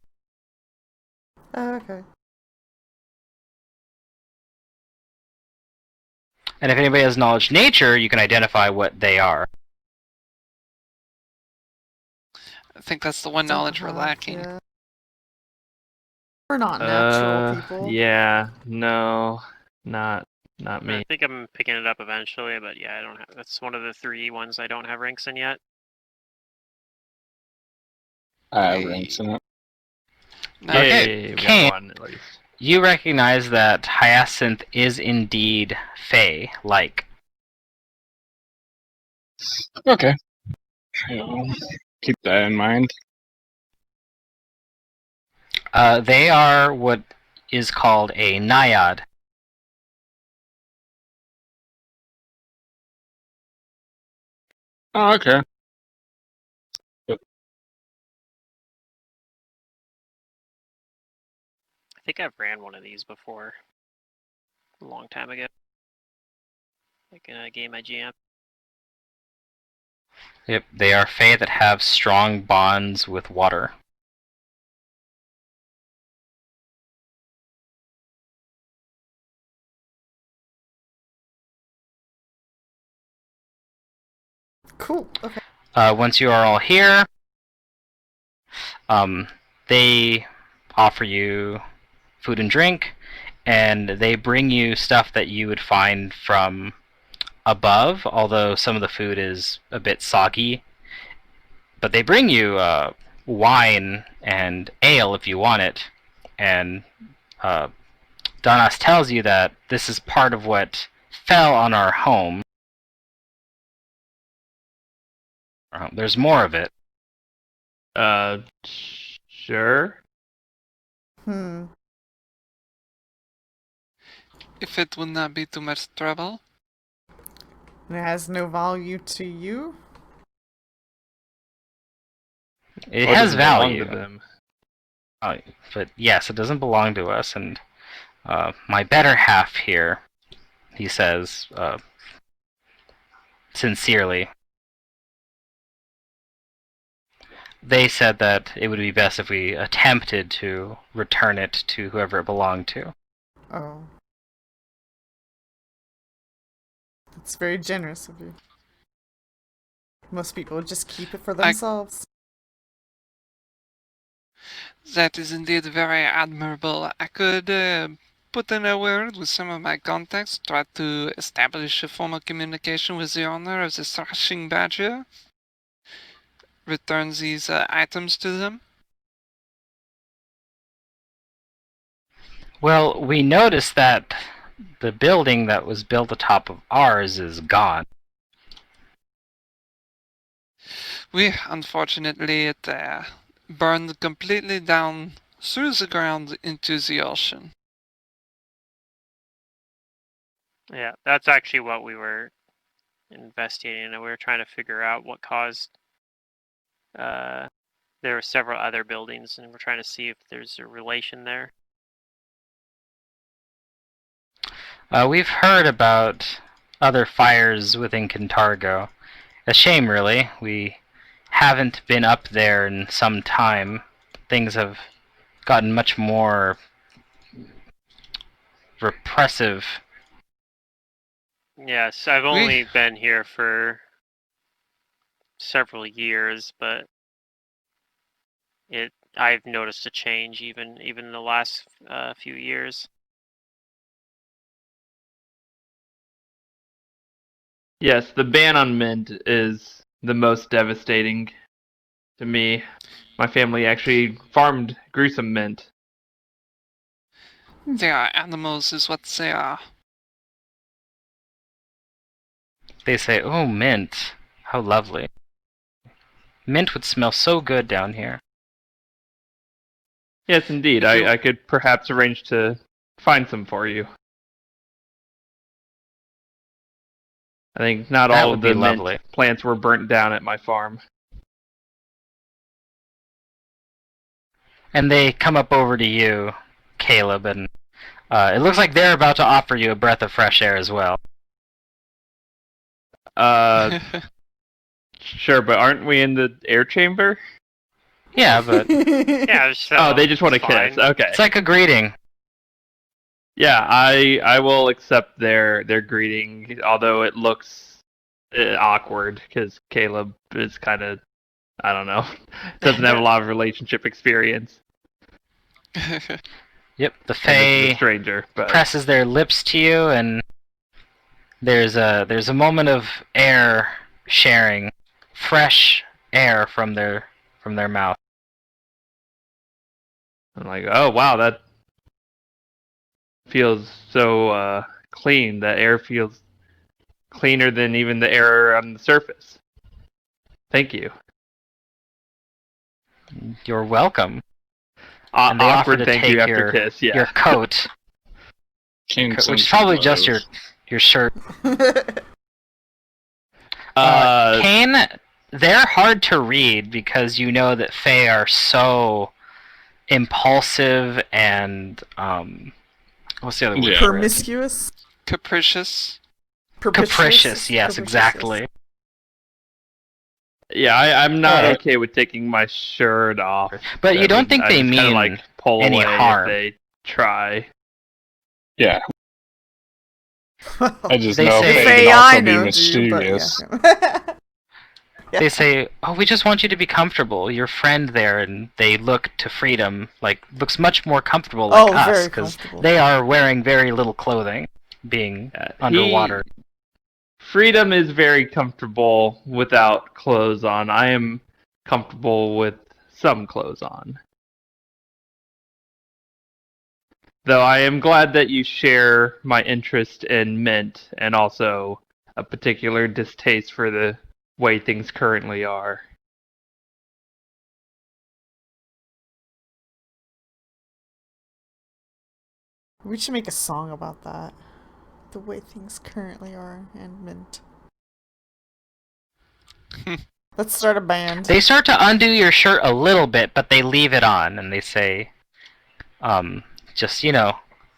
Oh, okay. And if anybody has knowledge nature, you can identify what they are. I think that's the one Don't knowledge we're have, lacking. yeah. We're not natural people. Yeah, no, not me. I think I'm picking it up eventually, but yeah, I don't have. That's one of the 3 ones I don't have ranks in yet. I have ranks in it. Okay, Yay, we Kane. got one at least. You recognize that Hyacinth is indeed Fey-like. Okay. Keep that in mind. They are what is called a naiad. Oh, okay. I think I've ran one of these before. A long time ago. Like in a game I GM. Yep, they are Fey that have strong bonds with water. Cool. Okay. Once you are all here, they offer you food and drink, and they bring you stuff that you would find from above, although some of the food is a bit soggy. But they bring you wine and ale if you want it, and Donas tells you that this is part of what fell on our home. There's more of it. Sure. If it would not be too much trouble. And it has no value to you? It Or has does it belong value. to them? But yes, it doesn't belong to us, and my better half here, he says, sincerely, they said that it would be best if we attempted to return it to whoever it belonged to. Oh. That's very generous of you. Most people just keep it for themselves. That is indeed very admirable. I could put in a word with some of my contacts, try to establish a formal communication with the owner of the thrashing badger, return these items to them. Well, we noticed that the building that was built atop of ours is gone. Unfortunately, it burned completely down through the ground into the ocean. Yeah, that's actually what we were investigating, and we were trying to figure out what caused. There were several other buildings, and we're trying to see if there's a relation there. We've heard about other fires within Cantargo. A shame, really. We haven't been up there in some time. Things have gotten much more repressive. Yes, I've only been here for several years, but I've noticed a change even in the last few years. Yes, the ban on mint is the most devastating to me. My family actually grew some mint. They are animals, is what they are. They say, "Oh, mint. How lovely. Mint would smell so good down here." Yes, indeed. I could perhaps arrange to find some for you. I think not That all would of be the mint lovely. plants were burnt down at my farm. And they come up over to you, Caleb, and it looks like they're about to offer you a breath of fresh air as well. Sure, but aren't we in the air chamber? Yeah, but Yeah. Oh, they just want to kiss. Okay. it's like a greeting. Yeah, I will accept their greeting, although it looks awkward because Caleb is kind of, I don't know, doesn't have a lot of relationship experience. Yep, the And this is Fae a stranger, but presses their lips to you, and there's a moment of air sharing, fresh air from their mouth. I'm like, oh wow, that feels so clean. The air feels cleaner than even the air on the surface. Thank you. You're welcome. And they offer Awkward to thank take you after your kiss. Yeah. your coat, King which is Simpson probably just knows. your shirt. Uh, Kane, they're hard to read because you know that Fae are so impulsive and what's the other word? Yeah. for it? Promiscuous? Capricious. Capricious, yes, Capricious, exactly. yeah, I'm not Yeah. okay with taking my shirt off. But you don't think I they just kinda, mean like pull any away harm. if they try. Yeah, I just They know say- Faye Faye can I also be know do, but mischievous. yeah. They say, "Oh, we just want you to be comfortable. Your friend there," and they look to Freedom, like looks much more comfortable like Oh, us very because comfortable. they are wearing very little clothing, being underwater. Freedom is very comfortable without clothes on. I am comfortable with some clothes on. Though I am glad that you share my interest in mint and also a particular distaste for the way things currently are. We should make a song about that. The way things currently are and mint. Let's start a band. They start to undo your shirt a little bit, but they leave it on, and they say, just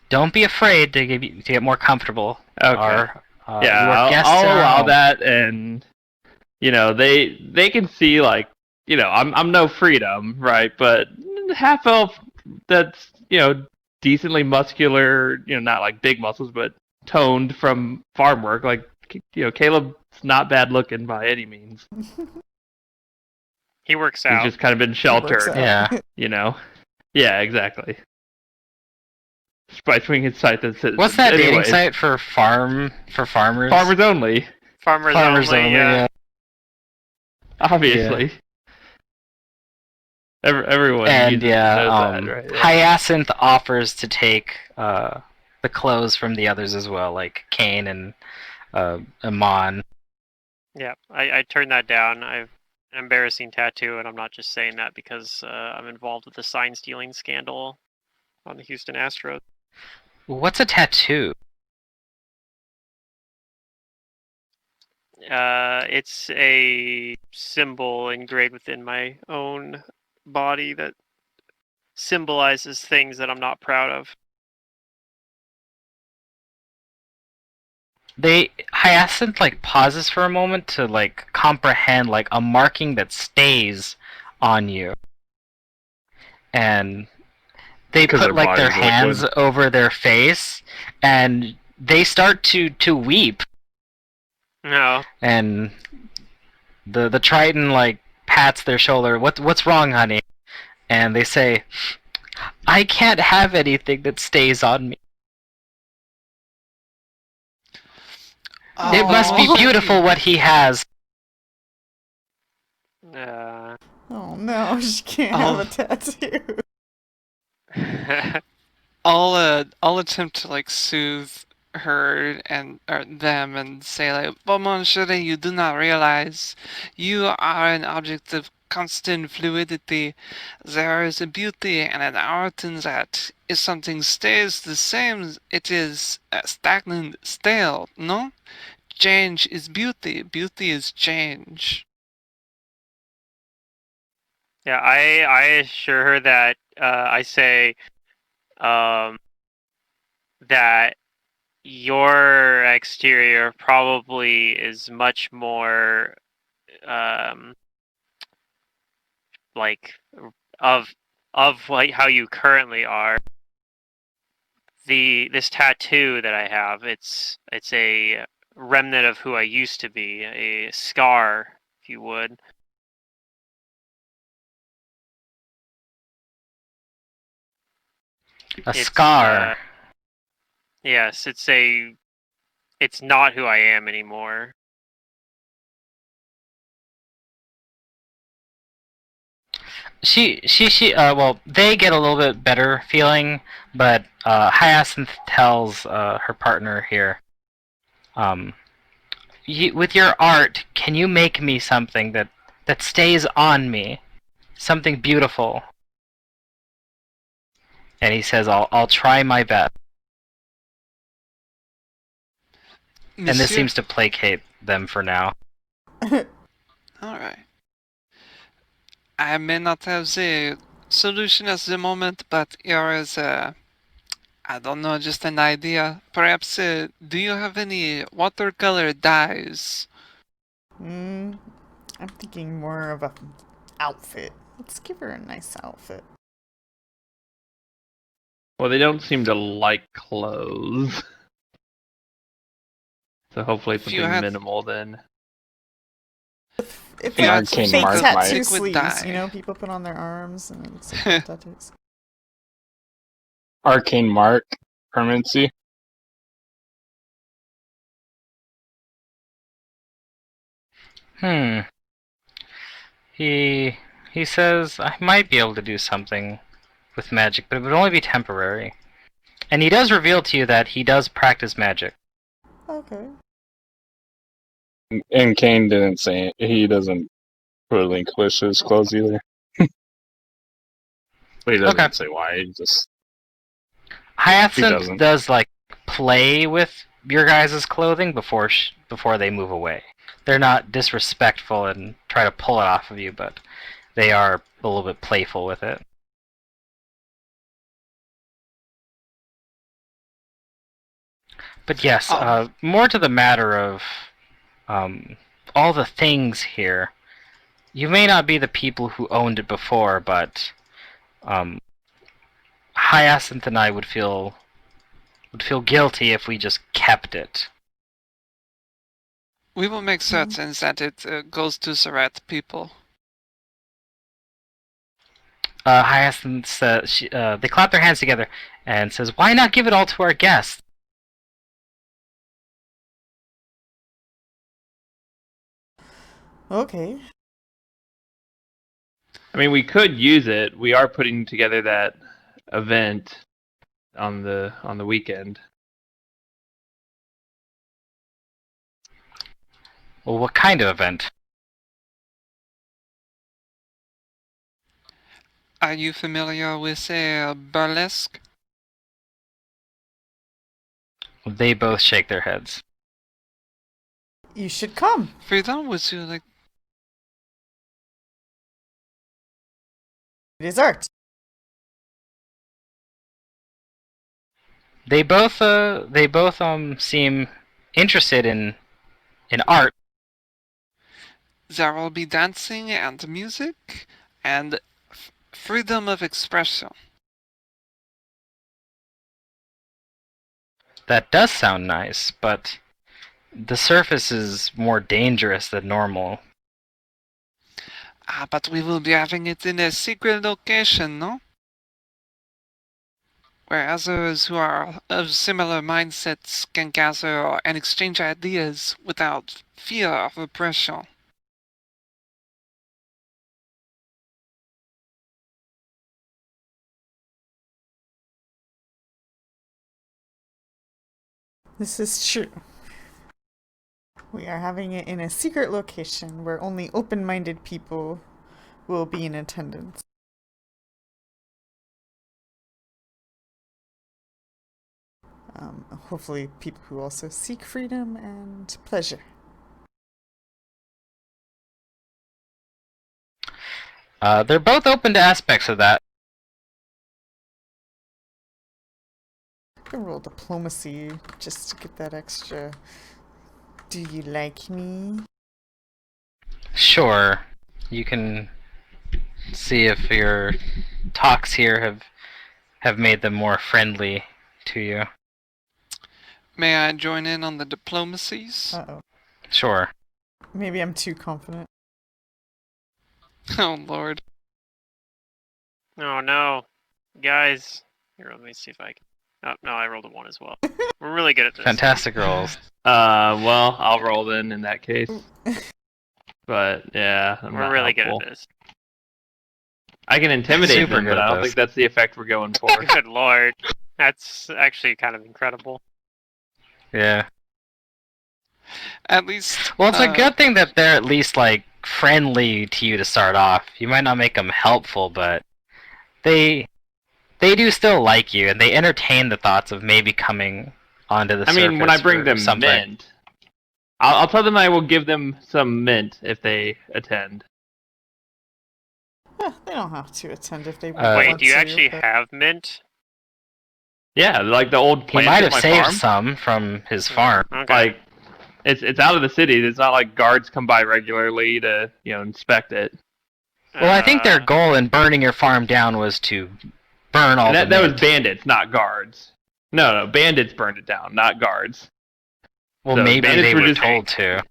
don't be afraid to get more comfortable. Okay. You are guests I'll in our allow home." that, and they can see I'm no Freedom, right? But half elf that's decently muscular, not like big muscles, but toned from farm work. Like Caleb's not bad looking by any means. He works He's out. just kind of been It works sheltered, out. Yeah. Yeah, exactly. by swinging his scythe and says, What's that dating anyways, site for farmers? farmers only, Farmers, Farmers only. Yeah. obviously. Everyone And knows that, right? Yeah. Hyacinth offers to take the clothes from the others as well, like Kane and Amon. Yeah, I turned that down. I've an embarrassing tattoo, and I'm not just saying that because I'm involved with the sign stealing scandal on the Houston Astros. What's a tattoo? It's a symbol engraved within my own body that symbolizes things that I'm not proud of. Hyacinth like pauses for a moment to like comprehend like a marking that stays on you, and they 'Cause put their like their body's hands liquid. over their face, and they start to weep, No. and the Triton like pats their shoulder. What's wrong, honey? And they say, I can't have anything that stays on me. It must be Aw. beautiful what he has. Oh no, she can't have a tattoo. I'll attempt to like soothe her and or them and say like, but Monsieur, you do not realize you are an object of constant fluidity. There is a beauty and an art in that. If something stays the same, it is stagnant, stale. No, change is beauty. Beauty is change. Yeah, I assure her that I say that your exterior probably is much more like of like how you currently are. This tattoo that I have, it's a remnant of who I used to be, a scar, if you would. A scar. Yes, it's not who I am anymore. Well, they get a little bit better feeling, but Hyacinth tells her partner here, with your art, can you make me something that stays on me? Something beautiful. And he says, I'll try my best. And this Monsieur? seems to placate them for now. Alright. I may not have the solution at the moment, but here is I don't know, just an idea. Perhaps, do you have any watercolor dyes? I'm thinking more of a outfit. Let's give her a nice outfit. Well, they don't seem to like clothes. So hopefully If you something had- minimal then. It's Yeah, like it's fake Mark tattoo might. Liquid sleeves, dye. you know, people put on their arms and it's like tattoos. Arcane Mark permanency. He says I might be able to do something with magic, but it would only be temporary. And he does reveal to you that he does practice magic. Okay. And Kane didn't say it. He doesn't relinquish his clothes either. But he doesn't Okay. say why. He just Hyacinth doesn't. does like play with your guys' clothing before they move away. They're not disrespectful and try to pull it off of you, but they are a little bit playful with it. But yes, more to the matter of all the things here. You may not be the people who owned it before, but Hyacinth and I would feel guilty if we just kept it. We will make certain that it goes to the right people. Hyacinth says, they clap their hands together and says, "Why not give it all to our guests?" Okay. I mean, we could use it. We are putting together that event on the weekend. Well, what kind of event? Are you familiar with a burlesque? They both shake their heads. You should come. Freedom, would you like? It is art. They both seem interested in art. There will be dancing and music and freedom of expression. That does sound nice, but the surface is more dangerous than normal. But we will be having it in a secret location, no? Where others who are of similar mindsets can gather and exchange ideas without fear of oppression. This is true. We are having it in a secret location where only open-minded people will be in attendance. Hopefully people who also seek freedom and pleasure. They're both open to aspects of that. I can roll diplomacy just to get that extra. Do you like me? Sure, you can see if your talks here have made them more friendly to you. May I join in on the diplomacies? Uh-oh. Sure. Maybe I'm too confident. Oh, Lord. Oh no, guys. Here, let me see if I can. Oh no, I rolled a 1 as well. We're really good at this. Fantastic rolls. Well, I'll roll then in that case. But yeah, We're really good at this. I can intimidate Super them, good but at I don't this. think that's the effect we're going for. Good lord, that's actually kind of incredible. Yeah. At least. Well, it's a good thing that they're at least like friendly to you to start off. You might not make them helpful, but they do still like you, and they entertain the thoughts of maybe coming onto the surface. I mean, when I bring for them something. mint, I'll tell them I will give them some mint if they attend. They don't have to attend if they Wait, want Wait, do you to, actually but- have mint? Yeah, like the old He plants might at have my saved farm. some from his farm. Okay. Like, it's out of the city. It's not like guards come by regularly to inspect it. Well, I think their Uh, goal in burning your farm down was to burn all And the that was mint. bandits, not guards. No, bandits burned it down, not guards. Well, So maybe bandits they were were just- told to.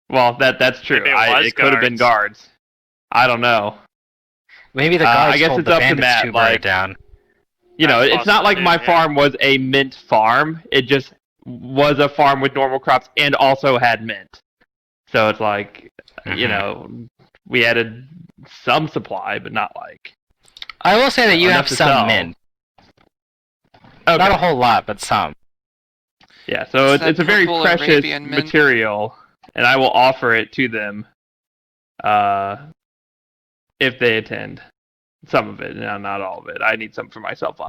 Well, that's true. Maybe it was It could have been guards. I don't know. Maybe the I guards guess told it's the up to bandits Matt, to burn like- it down. That's It's not like possible my too, yeah. farm was a mint farm. It just was a farm with normal crops and also had mint. So it's like, we added some supply, but not like. I will say that you enough have to some sell. mint. Okay. Not a whole lot, but some. Yeah, so It's it's a that very purple precious Arabian mint. material, and I will offer it to them if they attend. Some of it, not all of it. I need some for myself.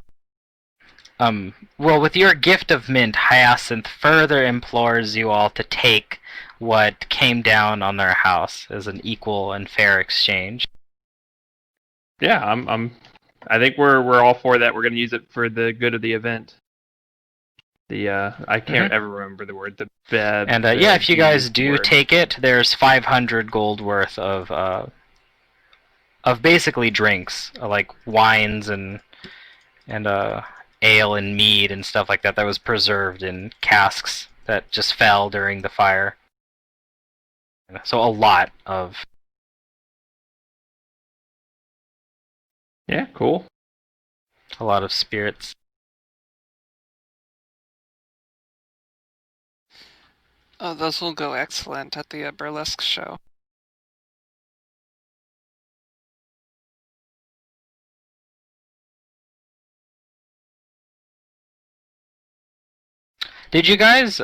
Well, with your gift of mint, Hyacinth further implores you all to take what came down on their house as an equal and fair exchange. Yeah, I think we're all for that. We're going to use it for the good of the event. I can't ever remember the word. The bad. And if you guys do take it, there's 500 gold worth of basically drinks, like wines and ale and mead and stuff like that was preserved in casks that just fell during the fire. So a lot of Yeah, cool. A lot of spirits. Oh, those will go excellent at the burlesque show. Did you guys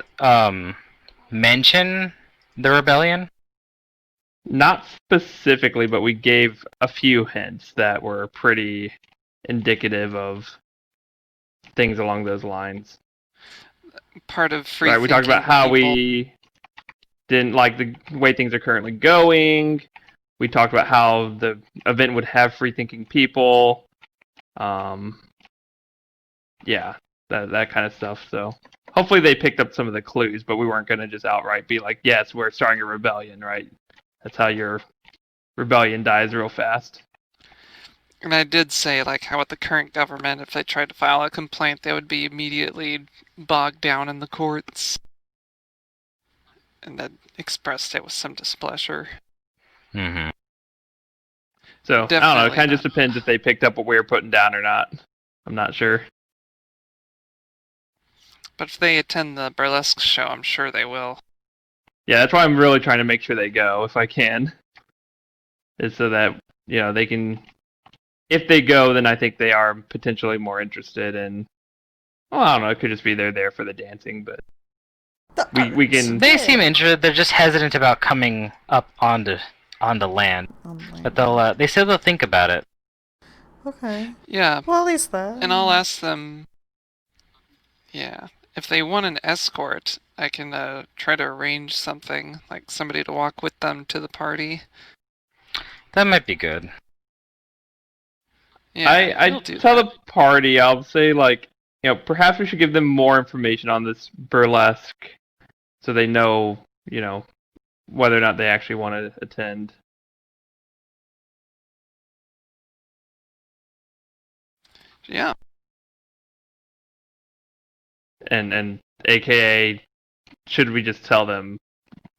mention the rebellion? Not specifically, but we gave a few hints that were pretty indicative of things along those lines. Part of free Right, we talked about how people. we didn't like the way things are currently going. We talked about how the event would have free-thinking people. Yeah, that kind of stuff. So hopefully they picked up some of the clues, but we weren't going to just outright be like, yes, we're starting a rebellion, right? That's how your rebellion dies real fast. And I did say, like, how with the current government, if they tried to file a complaint, they would be immediately bogged down in the courts. And that expressed it with some displeasure. Mm-hmm. So, I don't know, it Definitely kind of just not. depends if they picked up what we were putting down or not. I'm not sure. But if they attend the burlesque show, I'm sure they will. Yeah, that's why I'm really trying to make sure they go, if I can. Is so that, they can... If they go, then I think they are potentially more interested in... Well, I don't know, it could just be they're there for the dancing, but... We can... They seem interested. They're just hesitant about coming up onto land. But they said they'll think about it. Okay. Yeah, Well, at least that. and I'll ask them... Yeah, if they want an escort, I can try to arrange something, like somebody to walk with them to the party. That might be good. Yeah, I you'll do tell that. the party, I'll say, like, perhaps we should give them more information on this burlesque so they know, whether or not they actually want to attend. Yeah, And AKA, should we just tell them,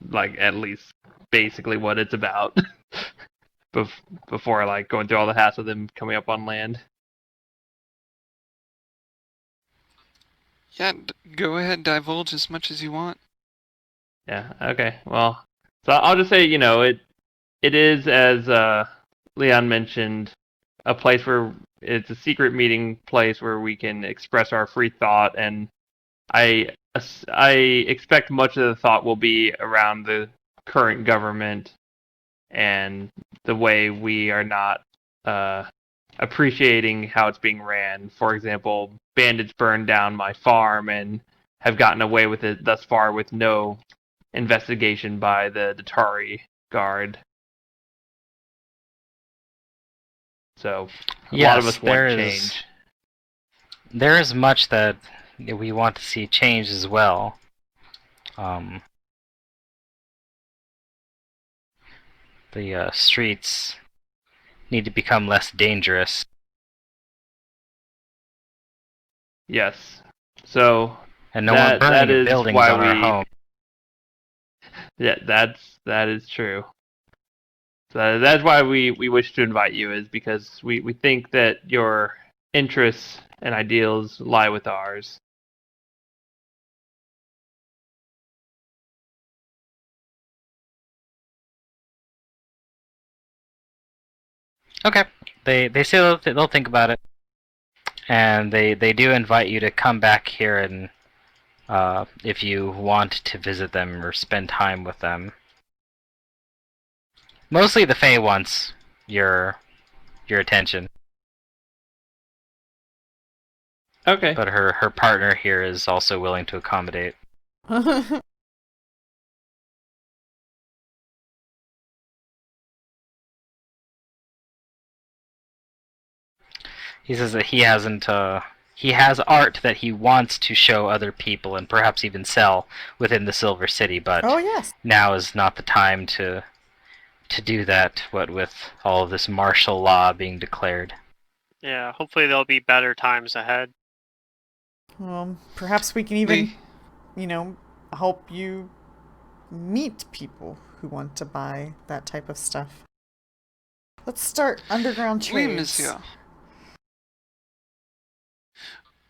like, at least basically what it's about before, like, going through all the hassle of them coming up on land? yeah, go ahead, divulge as much as you want. Yeah, okay. Well, so I'll just say, it is, as Leon mentioned, a place where it's a secret meeting place where we can express our free thought, and I expect much of the thought will be around the current government and the way we are not appreciating how it's being ran. For example, bandits burned down my farm and have gotten away with it thus far with no investigation by the Datari guard. So a lot of us want change. There is much that we want to see change as well. The streets need to become less dangerous. Yes. So And no one burning buildings on our home. Yeah, that is true. So that's why we wish to invite you, is because we think that your interests and ideals lie with ours. Okay. They say they'll think about it. And they do invite you to come back here and if you want to visit them or spend time with them. Mostly the Fae wants your attention. Okay. But her partner here is also willing to accommodate. He says that he has art that he wants to show other people and perhaps even sell within the Silver City, but Oh, yes. now is not the time to do that, what with all of this martial law being declared. Yeah, hopefully there'll be better times ahead. Perhaps we can even, help you meet people who want to buy that type of stuff. Let's start underground Oui, trades. monsieur.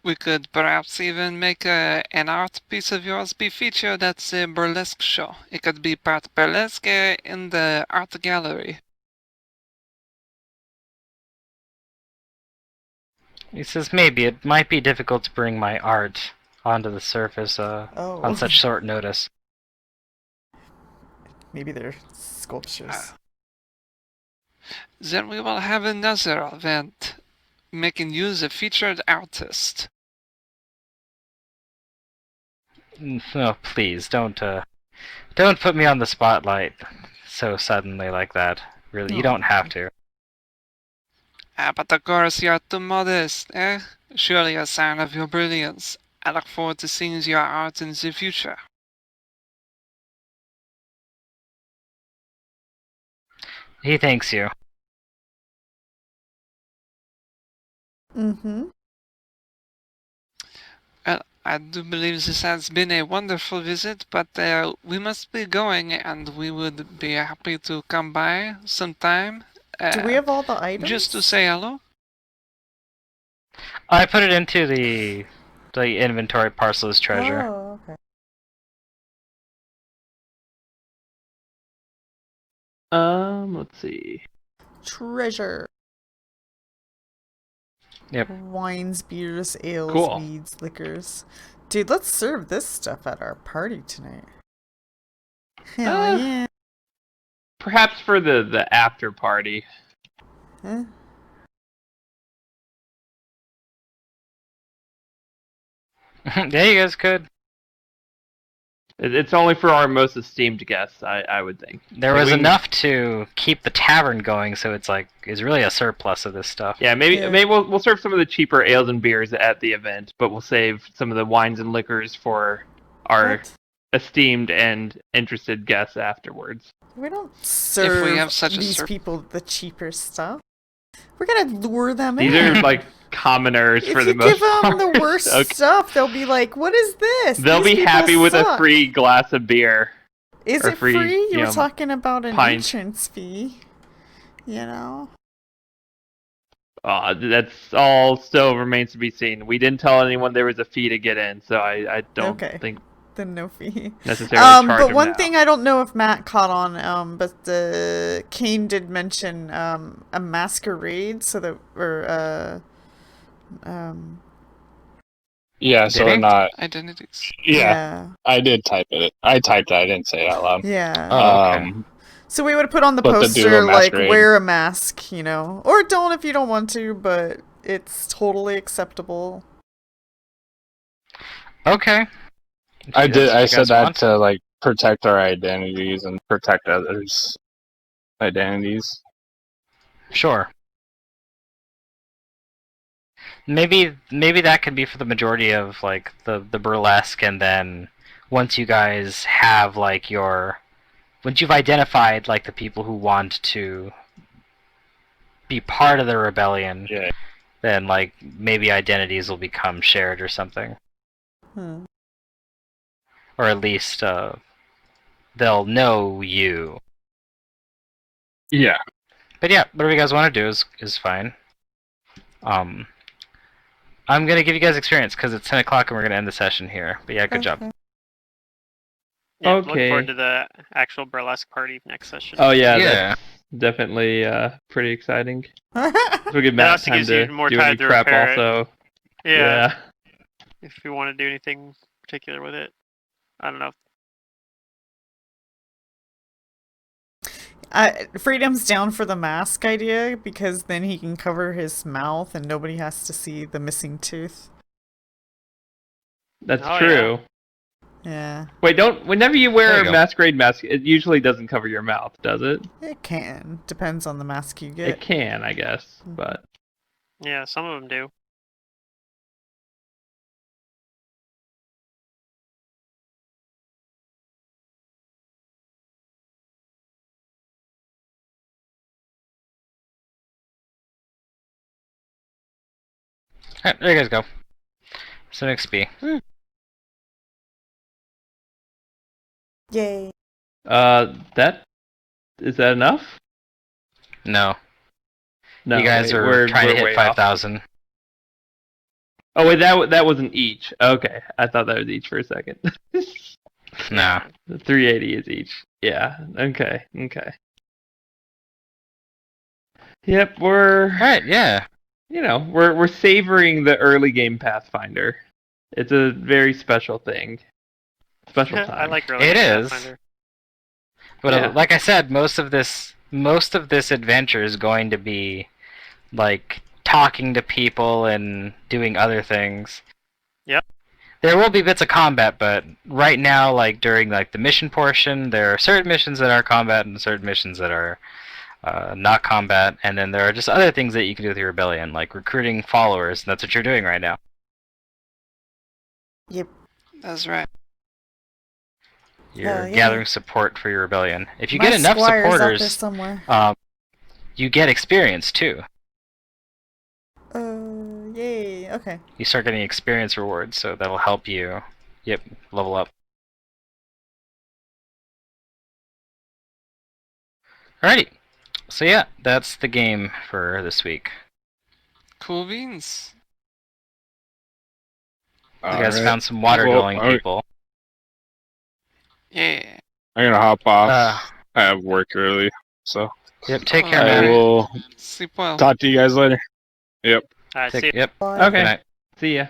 We could perhaps even make an art piece of yours be featured at the burlesque show. It could be part burlesque in the art gallery. He says maybe it might be difficult to bring my art onto the surface on such short notice. Maybe they're sculptures. Then we will have another event, making you the featured artist. No, please don't put me on the spotlight so suddenly like that. Really, you don't have to. But of course you're too modest, eh? Surely a sign of your brilliance. I look forward to seeing your art in the future. He thanks you. Mm-hmm. Well, I do believe this has been a wonderful visit, but we must be going, and we would be happy to come by sometime. Do we have all the items? Just to say hello? I put it into the inventory parcel as treasure. Oh, okay. Let's see. Treasure. Yep. Wines, beers, ales, Cool. meads, liquors. Dude, let's serve this stuff at our party tonight. Hell yeah. Perhaps for the after party. Huh? Yeah, you guys could. It's only for our most esteemed guests, I would think. There Like, was we can- enough to keep the tavern going, so it's really a surplus of this stuff. Yeah, maybe Yeah. maybe we'll serve some of the cheaper ales and beers at the event, but we'll save some of the wines and liquors for our What? esteemed and interested guests afterwards. We don't serve have such a these sur- people the cheaper stuff. We're gonna lure them These in. are like commoners if for you the most give them part. the worst Okay. stuff, they'll be like, "What is this?" They'll These be people happy with a suck." free glass of beer. Is or it free, free? You you were know, talking about an pint. entrance fee. You know. That's all still remains to be seen. We didn't tell anyone there was a fee to get in, so I don't Okay. think Then no fee. necessarily charge but them one now. thing I don't know if Matt caught on, but Kane did mention a masquerade, so that Yeah, so Did we're he? not. Identities. Yeah, I did type it. I typed it. I didn't say it out loud. Yeah. Oh, okay. So we would put on the But to do a poster like masquerade. wear a mask, you know, or don't if you don't want to, but it's totally acceptable. Okay. I If did. that's what I you said guys that want. to like protect our identities and protect others' identities. Sure. Maybe that could be for the majority of like the burlesque, and then once you guys have like once you've identified like the people who want to be part of the rebellion, Yeah. then like maybe identities will become shared or something, Hmm. or at least they'll know you. Yeah. But yeah, whatever you guys want to do is fine. I'm gonna give you guys experience because it's 10 o'clock and we're gonna end the session here. But yeah, good job. Okay. Yeah, looking Okay. forward to the actual burlesque party next session. Oh yeah, Yeah. that's definitely pretty exciting. Hmm. So we give That Matt also time gives you to more do time any to prep repair it. also. Yeah, if you want to do anything particular with it. I don't know. Freedom's down for the mask idea because then he can cover his mouth and nobody has to see the missing tooth. That's Oh, true. Yeah, Wait, whenever you There wear you a go. masquerade mask, it usually doesn't cover your mouth, does it? it can. Depends on the mask you get. It can, I guess, but Yeah, some of them do. Alright, there you guys go. Some XP. Yay. that is that enough? No. No, You guys wait, are we're trying to way hit off. 5,000. Oh wait, that wasn't each. Okay, I thought that was each for a second. No. The 380 is each. Yeah. Okay. Yep, we're Alright, yeah. we're savoring the early game Pathfinder. It's a very special thing. Special time. I like early It game is. Pathfinder. But Yeah. like I said, most of this adventure is going to be like talking to people and doing other things. Yep. There will be bits of combat, but right now, like during like the mission portion, there are certain missions that are combat and certain missions that are not combat, and then there are just other things that you can do with your rebellion, like recruiting followers. And that's what you're doing right now. Yep. That's right. You're Yeah. gathering support for your rebellion. If you My get enough squire's out there supporters, somewhere. you get experience too. Yay. Okay. You start getting experience rewards, so that'll help you, level up. Alrighty. So yeah, that's the game for this week. Cool beans. You guys Alright. found some water going people. Yeah. I'm gonna hop off. Uh, I have work early, so Yep, take care, I man. will Sleep well. talk to you guys later. Yep. See Yep. Bye. Good Okay. night. See ya.